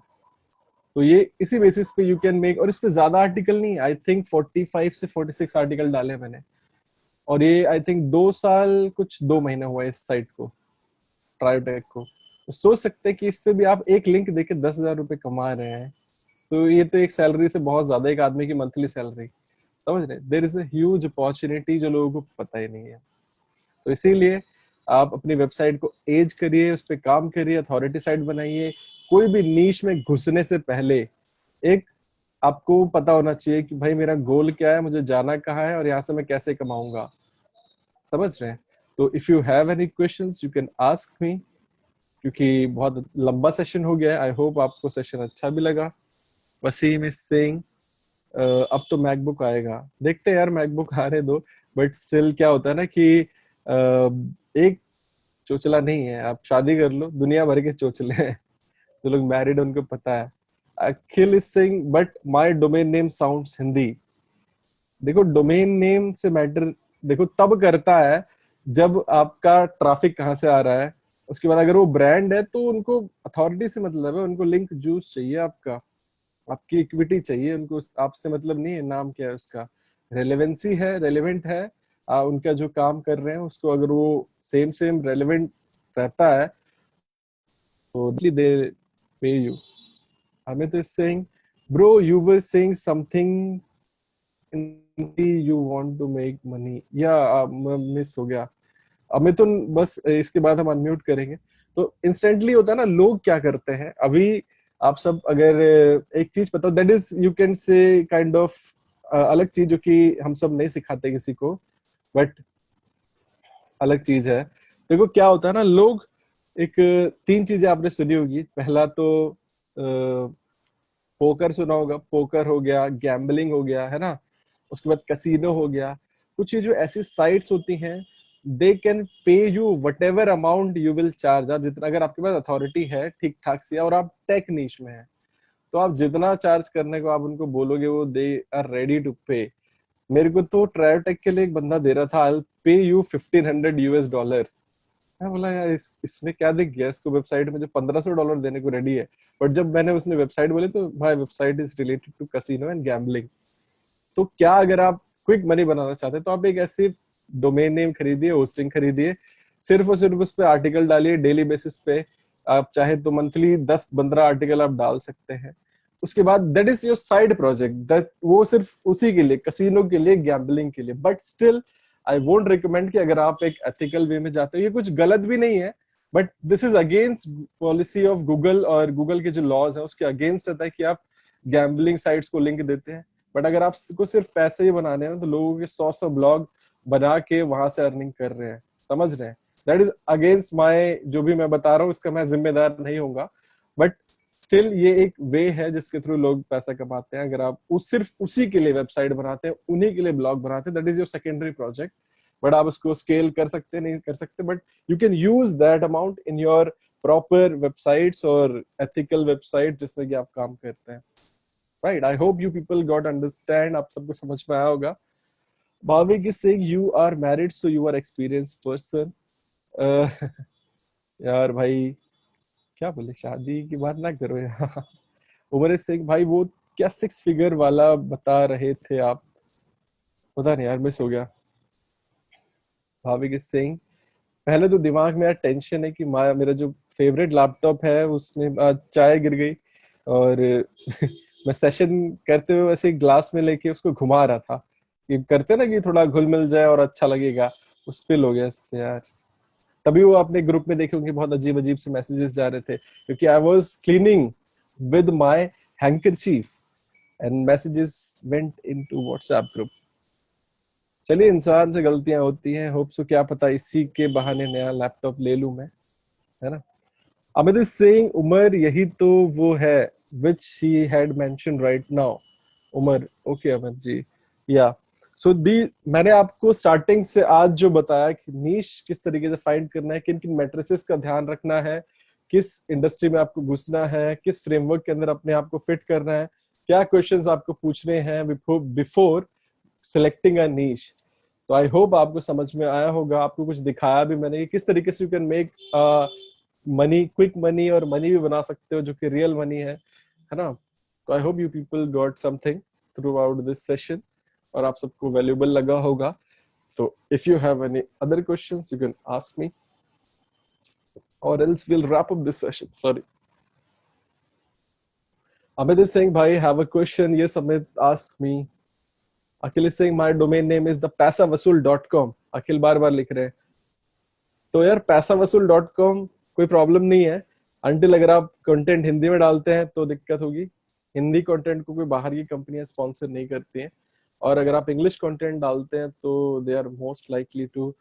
तो ये इसी बेसिस पे यू कैन मेक। और इस पे ज्यादा आर्टिकल नहीं, आई थिंक 45 से 46 आर्टिकल डाले मैंने। और ये आई थिंक 2 साल कुछ 2 महीने हुआ इस साइट को, ट्रायोटेक को। तो सोच सकते हैं कि इससे भी आप एक लिंक देके 10,000 रुपए कमा रहे हैं। तो ये तो एक सैलरी से बहुत ज्यादा, एक आदमी की मंथली सैलरी, समझ रहे? There is a huge opportunity जो लोगों को पता ही नहीं है। तो इसीलिए आप अपनी वेबसाइट को एज करिए, उस पर काम करिए, अथॉरिटी साइट बनाइए। कोई भी नीश में घुसने से पहले एक आपको पता होना चाहिए कि भाई मेरा गोल क्या है, मुझे जाना कहाँ है, और यहाँ से मैं कैसे कमाऊंगा, समझ रहे हैं? तो if you have any questions you can ask me, क्योंकि बहुत लंबा सेशन हो गया है। आई होप आपको सेशन अच्छा भी लगा। वसीम इज सेइंग अब तो मैकबुक आएगा, देखते हैं यार, मैकबुक आने दो। बट स्टिल क्या होता है ना कि एक चोचला नहीं है, आप शादी कर लो, दुनिया भर के चोचले हैं जो लोग मैरिड उनको पता है। Akhil is saying but my domain name sounds Hindi. देखो डोमेन नेम से मैटर देखो तब करता है जब आपका ट्रैफिक कहाँ से आ रहा है। उसके बाद अगर वो ब्रांड है तो उनको अथॉरिटी से मतलब है, उनको लिंक जूस चाहिए आपका, आपकी इक्विटी चाहिए उनको, आपसे मतलब नहीं है नाम क्या है उसका। रेलेवेंसी है, रेलेवेंट है, उनका जो काम कर रहे हैं उसको अगर वो सेम सेम रेलेवेंट रहता है तो they pay you. Amit is saying, bro, you were saying something in you want to make money, या मिस हो गया अमितुन, बस इसके बाद हम अनम्यूट करेंगे। तो इंस्टेंटली होता है ना, लोग क्या करते हैं अभी, आप सब अगर एक चीज पता, that is you can say kind of अलग चीज जो कि हम सब नहीं सिखाते किसी को, बट अलग चीज है। देखो क्या होता है ना, लोग एक तीन चीजें आपने सुनी होगी। पहला तो पोकर सुना होगा, पोकर हो गया, गैम्बलिंग हो गया, है ना। उसके बाद कैसीनो हो गया। कुछ ये जो ऐसी साइट्स होती हैं, they can pay you what ever amount you will charge. आप जितना, अगर आपके पास अथॉरिटी है ठीक ठाक से और आप टेक नीश में है, तो आप जितना चार्ज करने को आप उनको बोलोगे, वो दे आर रेडी टू पे। मेरे को तो ट्रायोटेक के लिए एक बंदा दे रहा था, आई पे यू $1500। मैं बोला यार इसमें क्या दिख गया इसको, वेबसाइट में जो $1500 देने को रेडी है। बट जब मैंने उसने वेबसाइट बोले तो भाई website is related to casino and gambling. तो क्या, अगर आप क्विक मनी बनाना चाहते हैं तो आप एक ऐसी डोमेन नेम खरीदिए, होस्टिंग खरीदिए, सिर्फ और सिर्फ उस पर आर्टिकल डालिए डेली बेसिस पे। आप चाहे तो मंथली 10-15 आर्टिकल आप डाल सकते हैं। उसके बाद that is your side project, that वो सिर्फ उसी के लिए, कसिनो के लिए, गैम्बलिंग के लिए। But still I won't recommend कि अगर आप एक एथिकल वे में जाते हो, ये कुछ गलत भी नहीं है, but this is against policy of Google, और गूगल के जो लॉज है उसके अगेंस्ट रहता है कि आप गैम्बलिंग साइट्स को लिंक देते हैं। बट अगर आपको सिर्फ पैसे ही बनाने हैं तो लोगों के 100 ब्लॉग बना के वहां से अर्निंग कर रहे हैं, समझ रहे हैं। दैट इज अगेंस्ट माई, जो भी मैं बता रहा हूँ इसका मैं जिम्मेदार नहीं होऊंगा, बट स्टिल ये एक वे है जिसके थ्रू लोग पैसा कमाते हैं। अगर आप सिर्फ उसी के लिए वेबसाइट बनाते हैं, उन्हीं के लिए ब्लॉग बनाते हैं, that is your secondary project. But आप उसको स्केल कर सकते नहीं कर सकते, but you can use that amount in your proper websites और एथिकल वेबसाइट जिसमें कि आप काम करते हैं। Right, I hope you people got understand, आप सबको समझ में आया होगा। Bhavik is saying you are married so you are experience person. यार भाई क्या बोले, शादी की बात ना करो यार। उमर सिंह भाई, वो क्या 6 फिगर वाला बता रहे थे आप, पता नहीं यार, मिस हो गया। भाविक सिंह, पहले तो दिमाग में यार टेंशन है कि मेरा जो फेवरेट लैपटॉप है उसमें चाय गिर गई, और मैं सेशन करते हुए वैसे ग्लास में लेके उसको घुमा रहा था, कि करते ना कि थोड़ा घुल मिल जाए और अच्छा लगेगा, उस पे हो गया इस पे यार। तभी वो अपने ग्रुप में देखे होंगे, बहुत अजीब अजीब से मैसेजेस जा रहे थे, क्योंकि I was cleaning with my handkerchief and messages went into WhatsApp group. चलिए, इंसान से गलतियां होती हैं, होप सो, क्या पता इसी के बहाने नया लैपटॉप ले लूं मैं, है ना। अमित इज सेइंग उमर, यही तो वो है which she had mentioned right now। Umar, okay Amit ji, या सो दी, मैंने आपको स्टार्टिंग से आज जो बताया कि नीश किस तरीके से फाइंड करना है, किन किन मैट्रिसेस का ध्यान रखना है, किस इंडस्ट्री में आपको घुसना है, किस फ्रेमवर्क के अंदर अपने आप को फिट करना है, क्या क्वेश्चंस आपको पूछने हैं बिफोर सिलेक्टिंग अ नीश। तो आई होप आपको समझ में आया होगा, आपको कुछ दिखाया भी मैंने कि किस तरीके से you can make money, quick money, और मनी भी बना सकते हो जो कि रियल मनी है ना। तो आई hope you people got something through out this session, और आप सबको वैल्यूएबल लगा होगा। तो if you have any other questions you can ask me, or else we'll wrap up this session. Sorry. Amit is saying, bhai, have a question. Yes, Amit, ask me. Akhil is saying, my domain name is thepaisawasool.com. अखिल बार बार लिख रहे हैं। तो यार paisavasool.com कोई problem नहीं है, until अगर आप कंटेंट हिंदी में डालते हैं तो दिक्कत होगी। हिंदी कंटेंट को कोई बाहर की कंपनियां स्पॉन्सर नहीं करती हैं, और अगर आप इंग्लिश कंटेंट डालते हैं तो they are most likely to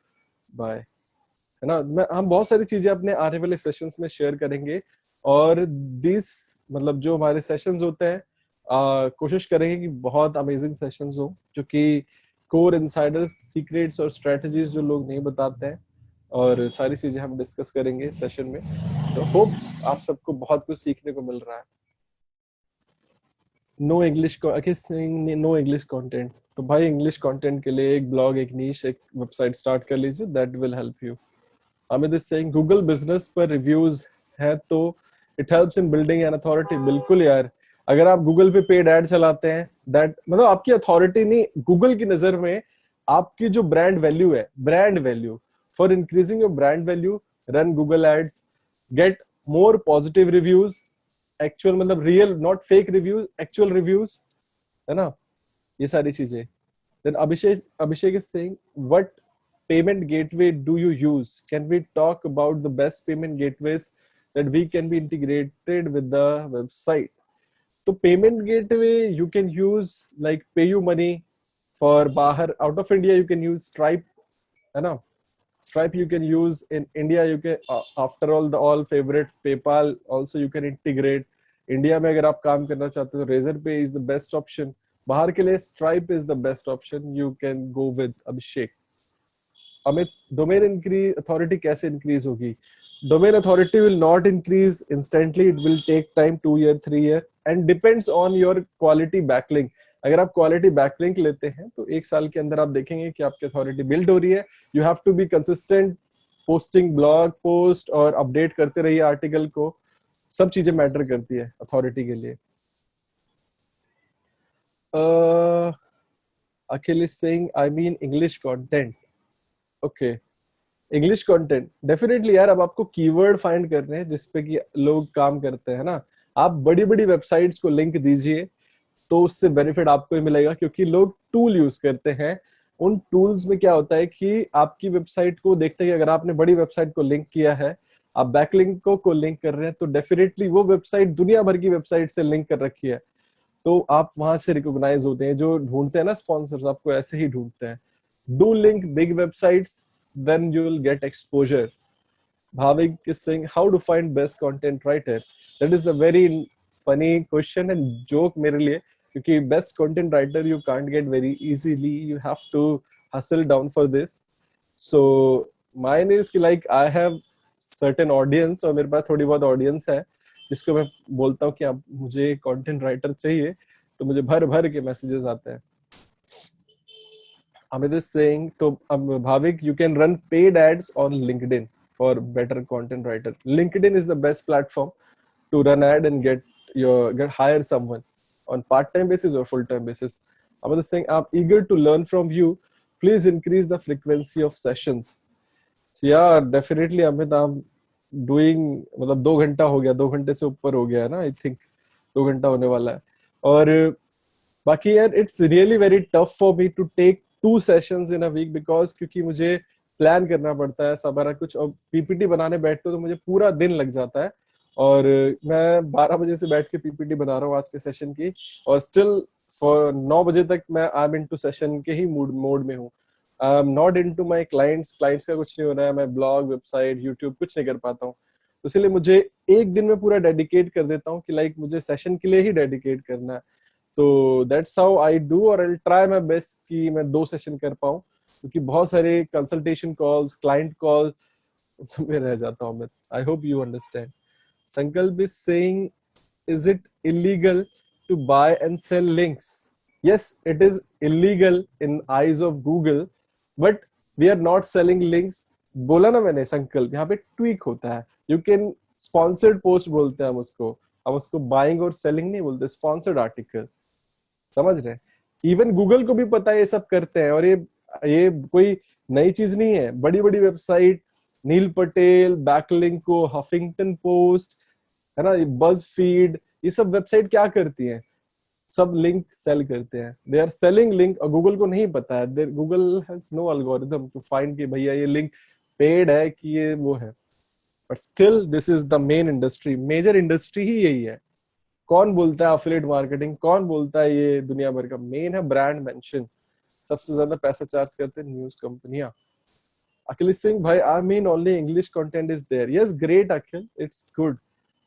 buy, है ना। हम बहुत सारी चीजें अपने आने वाले सेशंस में शेयर करेंगे, और दिस मतलब जो हमारे सेशंस होते हैं, कोशिश करेंगे कि बहुत अमेजिंग सेशंस हो, जो कि कोर इनसाइडर सीक्रेट्स और स्ट्रेटजीज जो लोग नहीं बताते हैं, और सारी चीजें हम डिस्कस करेंगे सेशन में। तो होप आप सबको बहुत कुछ सीखने को मिल रहा है। No English no English content, तो भाई इंग्लिश कंटेंट के लिए एक ब्लॉग, एक नीश, एक वेबसाइट स्टार्ट कर लीजिए, that will help you. Amit is saying Google business पर रिव्यूज है तो it helps in building an authority. बिल्कुल यार, अगर आप गूगल पे पेड एड चलाते हैं, दैट मतलब आपकी अथॉरिटी नहीं, गूगल की नजर में आपकी जो ब्रांड वैल्यू है, brand value, for increasing your brand value run Google ads, get more positive reviews, actual मतलब real, not fake reviews, actual reviews, है ना, ये सारी चीजें। Then Abhishek is saying, what payment gateway do you use? Can we talk about the best payment gateways that we can be integrated with the website? So payment gateway you can use like PayU Money. For Bahar, out of India you can use Stripe, है ना? Stripe you can use in India. You can after all the all favorite PayPal also you can integrate. India में अगर आप काम करना चाहते हो तो Razorpay is the best option. बाहर के लिए Stripe is the best option. You can go with Abhishek. Amit, domain increase authority कैसे इंक्रीज होगी? Domain authority will not increase instantly. It will take time, 2 year 3 year, and depends on your quality backlink. अगर आप quality backlink लेते हैं तो 1 साल के अंदर आप देखेंगे कि आपकी अथॉरिटी बिल्ड हो रही है. You have to be consistent, posting blog post और अपडेट करते रहिए आर्टिकल को. सब चीजें मैटर करती है अथॉरिटी के लिए. Akhil is saying I mean English content. Okay, English content definitely यार. अब आपको कीवर्ड फाइंड करने हैं जिसपे कि लोग काम करते हैं ना. आप बड़ी बड़ी वेबसाइट्स को लिंक दीजिए तो उससे बेनिफिट आपको ही मिलेगा, क्योंकि लोग टूल यूज करते हैं. उन टूल्स में क्या होता है कि आपकी वेबसाइट को देखते हैं. अगर आपने बड़ी वेबसाइट को लिंक किया है, आप बैकलिंक को लिंक कर रहे हैं, तो डेफिनेटली वो वेबसाइट दुनिया भर की वेबसाइट से लिंक कर रखी है, तो आप वहां से रिकॉग्नाइज होते हैं. जो ढूंढते हैं ना स्पॉन्सर्स, आपको ऐसे ही ढूंढते हैं. Do link big websites, then you will get exposure. Bhavik is saying, how to find best content writer? That is the very funny question and joke मेरे लिए, क्योंकि best content writer you can't get very easily. You have to hustle down for this. So mine is कि like I have certain audience, और मेरे पास थोड़ी बहुत audience है जिसको मैं बोलता हूँ कि आप मुझे content writer चाहिए, तो मुझे भर भर के messages आते हैं. Amit is saying, so Bhavik, you can run paid ads on LinkedIn for better content writer. LinkedIn is the best platform to run ad and get hire someone on part-time basis or full-time basis. Amit is saying, I'm eager to learn from you. Please increase the frequency of sessions. So yeah, definitely Amit, I'm doing, मतलब 2 घंटा हो गया, 2 घंटे से ऊपर हो गया है ना. I think 2 घंटा होने वाला है. और बाकी यार, it's really very tough for me to take 2 sessions in a week because क्योंकि मुझे प्लान करना पड़ता है सारा कुछ, और पीपीटी बनाने बैठते तो मुझे पूरा दिन लग जाता है. और मैं 12 बजे से बैठ के पीपीटी बना रहा हूँ आज के सेशन की, और स्टिल फॉर 9 बजे तक मैं आई एम इनटू सेशन के ही मोड में हूँ. I am not into my clients का कुछ नहीं हो रहा है. मैं ब्लॉग, वेबसाइट, यूट्यूब कुछ नहीं कर पाता हूँ. तो इसलिए मुझे एक दिन में पूरा डेडिकेट कर देता हूँ कि लाइक मुझे सेशन के लिए ही डेडिकेट करना है. तो दैट्स हाउ आई डू, और आई ट्राई माय बेस्ट कि मैं 2 सेशन कर पाऊँ, क्योंकि बहुत सारे कंसल्टेशन कॉल्स, क्लाइंट कॉल सब में रह जाता हूँ मैं. I hope you understand. Sankalp is saying, is it illegal to buy and sell links? Yes, it is illegal in eyes of Google, but we are not selling links. बोला ना मैंने संकल्प, यहाँ पे ट्वीक होता है. यू कैन स्पॉन्सर्ड पोस्ट बोलते हैं हम उसको बाइंग और सेलिंग नहीं बोलते, स्पॉन्सर्ड आर्टिकल. समझ रहे? इवन गूगल को भी पता है ये सब करते हैं, और ये कोई नई चीज नहीं है. बड़ी बड़ी वेबसाइट, नील पटेल, बैकलिंको, हफिंगटन पोस्ट, है ना, बज फीड, ये सब वेबसाइट क्या करती हैं? सब लिंक सेल करते हैं. दे आर सेलिंग लिंक, और गूगल को नहीं पता है. Google has no algorithm to find कि भैया ये लिंक पेड है कि ये वो है. But still this is the main industry. Major industry ही यही है. कौन बोलता है एफिलिएट मार्केटिंग? कौन बोलता है ये दुनिया भर का? मेन है ब्रांड मेंशन. सबसे ज्यादा पैसा चार्ज करते हैं न्यूज कंपनियां. अखिल सिंह भाई, I mean only English content is there. Yes, great Akhil, it's good.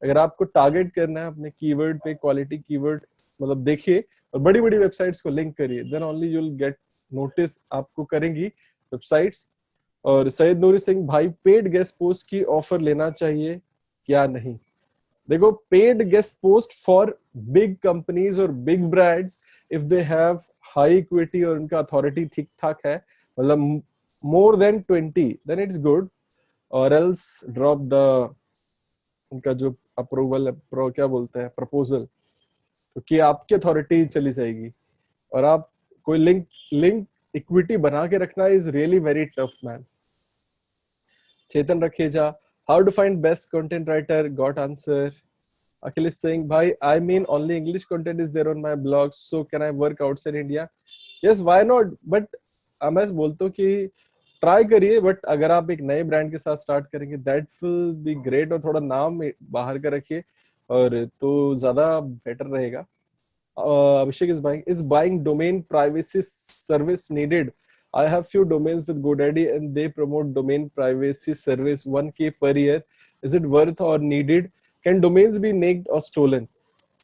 अगर आपको टारगेट करना है अपने कीवर्ड पे, क्वालिटी कीवर्ड, मतलब देखिए और बड़ी बड़ी वेबसाइट्स को लिंक करिए, then only you will get notice. आपको करेंगी वेबसाइट्स. और सैयद नूरी सिंह भाई, पेड गेस्ट पोस्ट की ऑफर लेना चाहिए क्या नहीं? देखो, paid guest post for big companies और big brands, if they have high equity और उनका अथॉरिटी ठीक ठाक है, मतलब more than 20, then it's good. और एल्स ड्रॉप द उनका जो अप्रूवल, क्या बोलते हैं, प्रपोजल, क्योंकि आपकी अथॉरिटी चली जाएगी. और आप कोई लिंक इक्विटी बना के रखना is really very tough man. Chetan Rakheja, how to find best content writer, got answer. Akhil is saying, bhai, I mean only English content is there on my blog, so can I work outside India? Yes why not, but मैं बोलता हूँ कि try करिए, but अगर आप एक नए brand के साथ स्टार्ट करेंगे दैट विल बी ग्रेट, और थोड़ा नाम बाहर का रखिए और तो ज्यादा बेटर रहेगा. Abhishek is buying domain privacy service needed. I have few domains with GoDaddy and they promote domain privacy service 1K per year. Is it worth or needed? Can domains be nicked or stolen?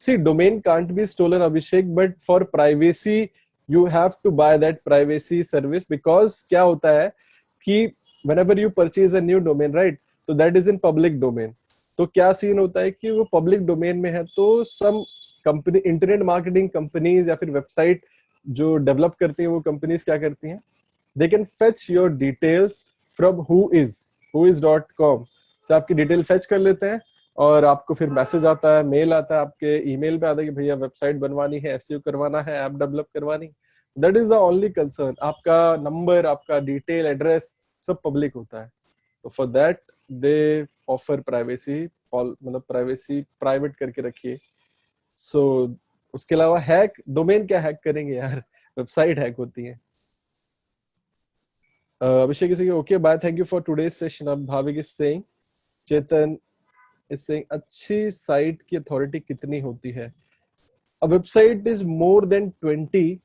See, domain can't be stolen, Abhishek, but for privacy, you have to buy that privacy service because क्या होता है कि whenever you purchase a new domain, right? तो that is in public domain. तो क्या scene होता है कि वो पब्लिक डोमेन में है तो some company, internet marketing companies या फिर वेबसाइट जो डेवलप करती हैं वो कंपनीज क्या करती हैं, they can fetch your details from whois.com से आपकी डिटेल फेच कर लेते हैं और आपको फिर मैसेज आता है, मेल आता है, आपके ईमेल पे आता है कि भैया वेबसाइट बनवानी है, एसईओ करवाना है, ऐप डेवलप करवानी. That is the only concern. आपका नंबर, आपका डिटेल, एड्रेस सब पब्लिक होता है. तो for that they offer privacy, मतलब प्राइवेसी प्राइवेट करके रखिए. सो उसके अलावा हैक, डोमेन क्या हैक करेंगे यार, वेबसाइट हैक होती है. Abhishek is okay bye, thank you for today's session. अब Bhavik is saying, Chetan is saying अच्छी साइट की अथॉरिटी कितनी होती है? A website is more than 20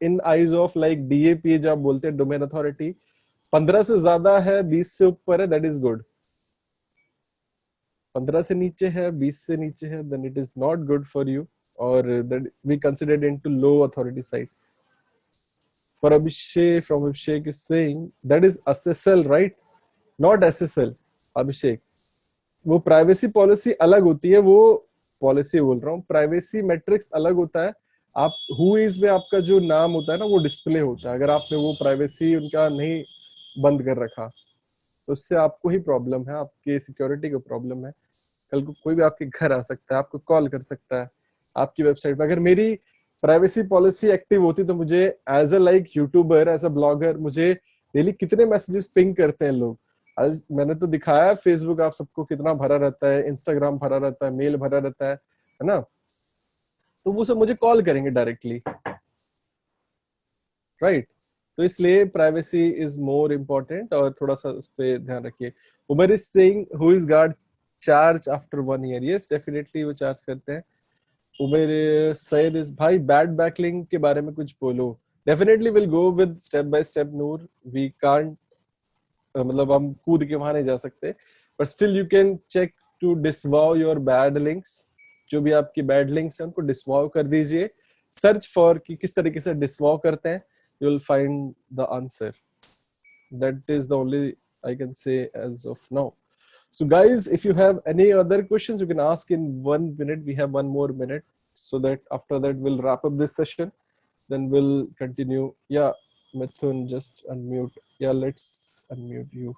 in eyes of like DAP जो आप बोलते हैं डोमेन अथॉरिटी. 15 से ज्यादा है, 20 से ऊपर है, दैट इज गुड. 15 से नीचे है, 20 से नीचे है, then it is not good for you, or that we considered into low authority site. For Abhishek, from Abhishek is saying that is SSL, right? Not SSL, Abhishek. वो privacy policy अलग होती है, वो पॉलिसी बोल रहा हूँ, privacy matrix अलग होता है. आप हु इज में आपका जो नाम होता है ना वो डिस्प्ले होता है. अगर आपने वो प्राइवेसी उनका नहीं बंद कर रखा तो उससे आपको ही प्रॉब्लम है, आपकी सिक्योरिटी को प्रॉब्लम है. कल को कोई भी आपके घर आ सकता है, आपको कॉल कर सकता है आपकी वेबसाइट पे. अगर मेरी प्राइवेसी पॉलिसी एक्टिव होती तो मुझे as a like YouTuber, as a blogger, मुझे डेली कितने मैसेजेस पिंग करते हैं लोग. आज मैंने तो दिखाया फेसबुक आप सबको कितना भरा रहता है, इंस्टाग्राम भरा रहता है, मेल भरा रहता है ना. तो वो सब मुझे कॉल करेंगे डायरेक्टली, राइट? तो इसलिए प्राइवेसी इज मोर इम्पोर्टेंट और थोड़ा सा उस पर ध्यान रखिए. Umar is saying who is guard charge after 1 year. Yes definitely वो चार्ज करते हैं. उमेर सैयद इस भाई बैड बैकलिंग के बारे में कुछ बोलो. Definitely will go with step by step Noor. We can't, मतलब हम कूद के वहां नहीं जा सकते, but still you can check to disavow your bad links. जो भी आपकी बैड लिंक्स हैं उनको डिसवॉव कर दीजिए. सर्च फॉर कि किस तरीके से डिसवॉव करते हैं, you will find the answer. That is the only I can say as of now. So guys, if you have any other questions, you can ask in 1 minute. We have 1 more minute, so that after that we'll wrap up this session. Then we'll continue. Yeah, Mithun, just unmute. Yeah, let's unmute you.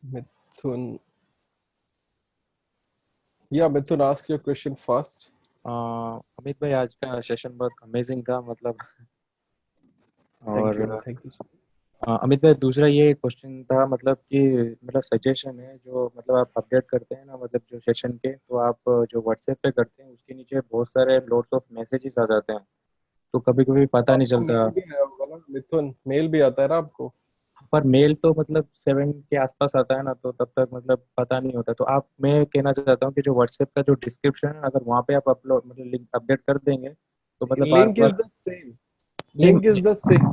Mithun. Yeah, Mithun, ask your question first. Amit भाई आज का session बहुत amazing था मतलब. Thank you. और Thank you so much. Amit भाई दूसरा ये क्वेश्चन था मतलब कि मतलब सजेशन है जो मतलब आप अपडेट करते हैं ना मतलब जो सेशन के, तो आप जो व्हाट्सएप पे करते हैं उसके नीचे बहुत सारे लोड्स ऑफ मैसेजेस आ जाते हैं, तो कभी कभी पता नहीं आपको चलता. मेल भी आया होगा ना मिथुन, मेल भी आता है ना आपको? पर मेल तो मतलब 7 के आसपास आता है ना, तो तब तक मतलब पता नहीं होता. तो आप, मैं कहना चाहता हूँ कि जो व्हाट्सएप का जो डिस्क्रिप्शन है अगर वहाँ पे आप अपलोड मतलब लिंक अपडेट कर देंगे तो मतलब बार लिंक इज बार. The same. नहीं लिंक इज द सेम.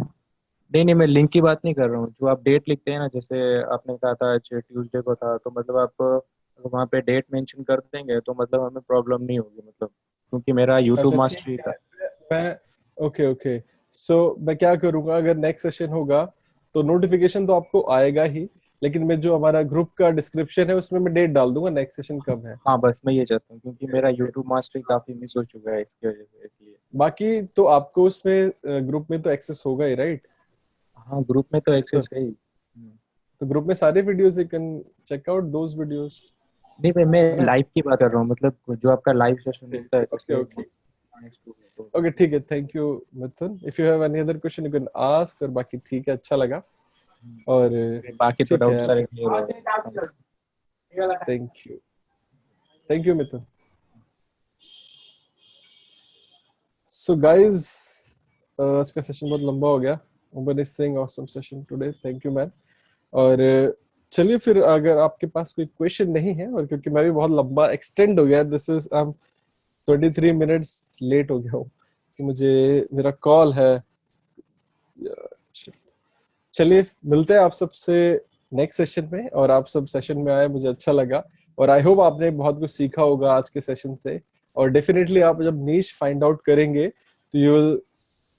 नहीं नहीं, मैं लिंक की बात नहीं कर रहा हूँ. जो आप डेट लिखते हैं ना, जैसे आपने कहा था आज ट्यूसडे को था, तो मतलब आप अगर वहाँ पे डेट मेंशन कर देंगे तो मतलब हमें प्रॉब्लम नहीं होगी मतलब, क्योंकि मेरा यूट्यूब अच्छा ठीक मास्टरी है. का. मैं ओके ओके. सो मैं क्या करूंगा, अगर नेक्स्ट सेशन होगा तो नोटिफिकेशन तो आपको आएगा ही, लेकिन मैं जो हमारा ग्रुप का डिस्क्रिप्शन है उसमें मैं डेट डाल दूंगा नेक्स्ट सेशन कब है. हाँ बस मैं ये चाहता हूँ, क्योंकि मेरा यूट्यूब मास्टरी काफी मिस हो चुका है इसकी वजह से, इसलिए. बाकी तो आपको उसमें ग्रुप में तो एक्सेस होगा ही, राइट? हाँ ग्रुप में तो तो, एक्सेस है ही. तो ग्रुप में सारे videos you can check out those videos, नहीं भाई, है मैं ना? लाइव की बात कर रहा हूँ मतलब जो आपका लाइव सेशन होता है ओके जैसे ओके नेक्स्ट तो. ओके ठीक है. Thank you Mithun. If you have any other question you can ask. और बाकी ठीक है, अच्छा लगा. और बाकी तो ठीक डाउट है. सारे क्लियर हो. Thank you. Thank you Mithun. So guys, आज का सेशन बहुत लंबा हो गया. Umar is saying awesome session today, thank you man. और चलिए फिर, अगर आपके पास कोई क्वेश्चन नहीं है, और क्योंकि मैं भी बहुत लंबा एक्सटेंड हो गया, this is I am 23 minutes late हो गया हूँ कि मुझे मेरा कॉल है. चलिए मिलते हैं आप सबसे नेक्स्ट सेशन में. और आप सब सेशन में आए, मुझे अच्छा लगा. और आई होप आपने बहुत कुछ सीखा होगा आज के सेशन से. और डेफिनेटली आप जब नीश फाइंड आउट करेंगे तो you will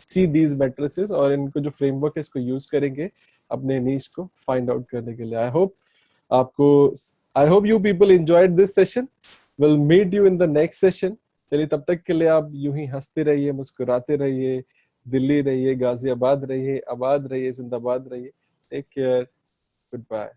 see these matrices, और इनको जो फ्रेमवर्क है इसको यूज करेंगे अपने नीश को फाइंड आउट करने के लिए. आपको I hope you people enjoyed this session. Will meet you in the next session. चलिए तब तक के लिए आप यूं ही हंसते रहिए, मुस्कुराते रहिए, दिल्ली रहिए, गाजियाबाद रहिए, आबाद रहिए, जिंदाबाद रहिए. Take care. Good bye.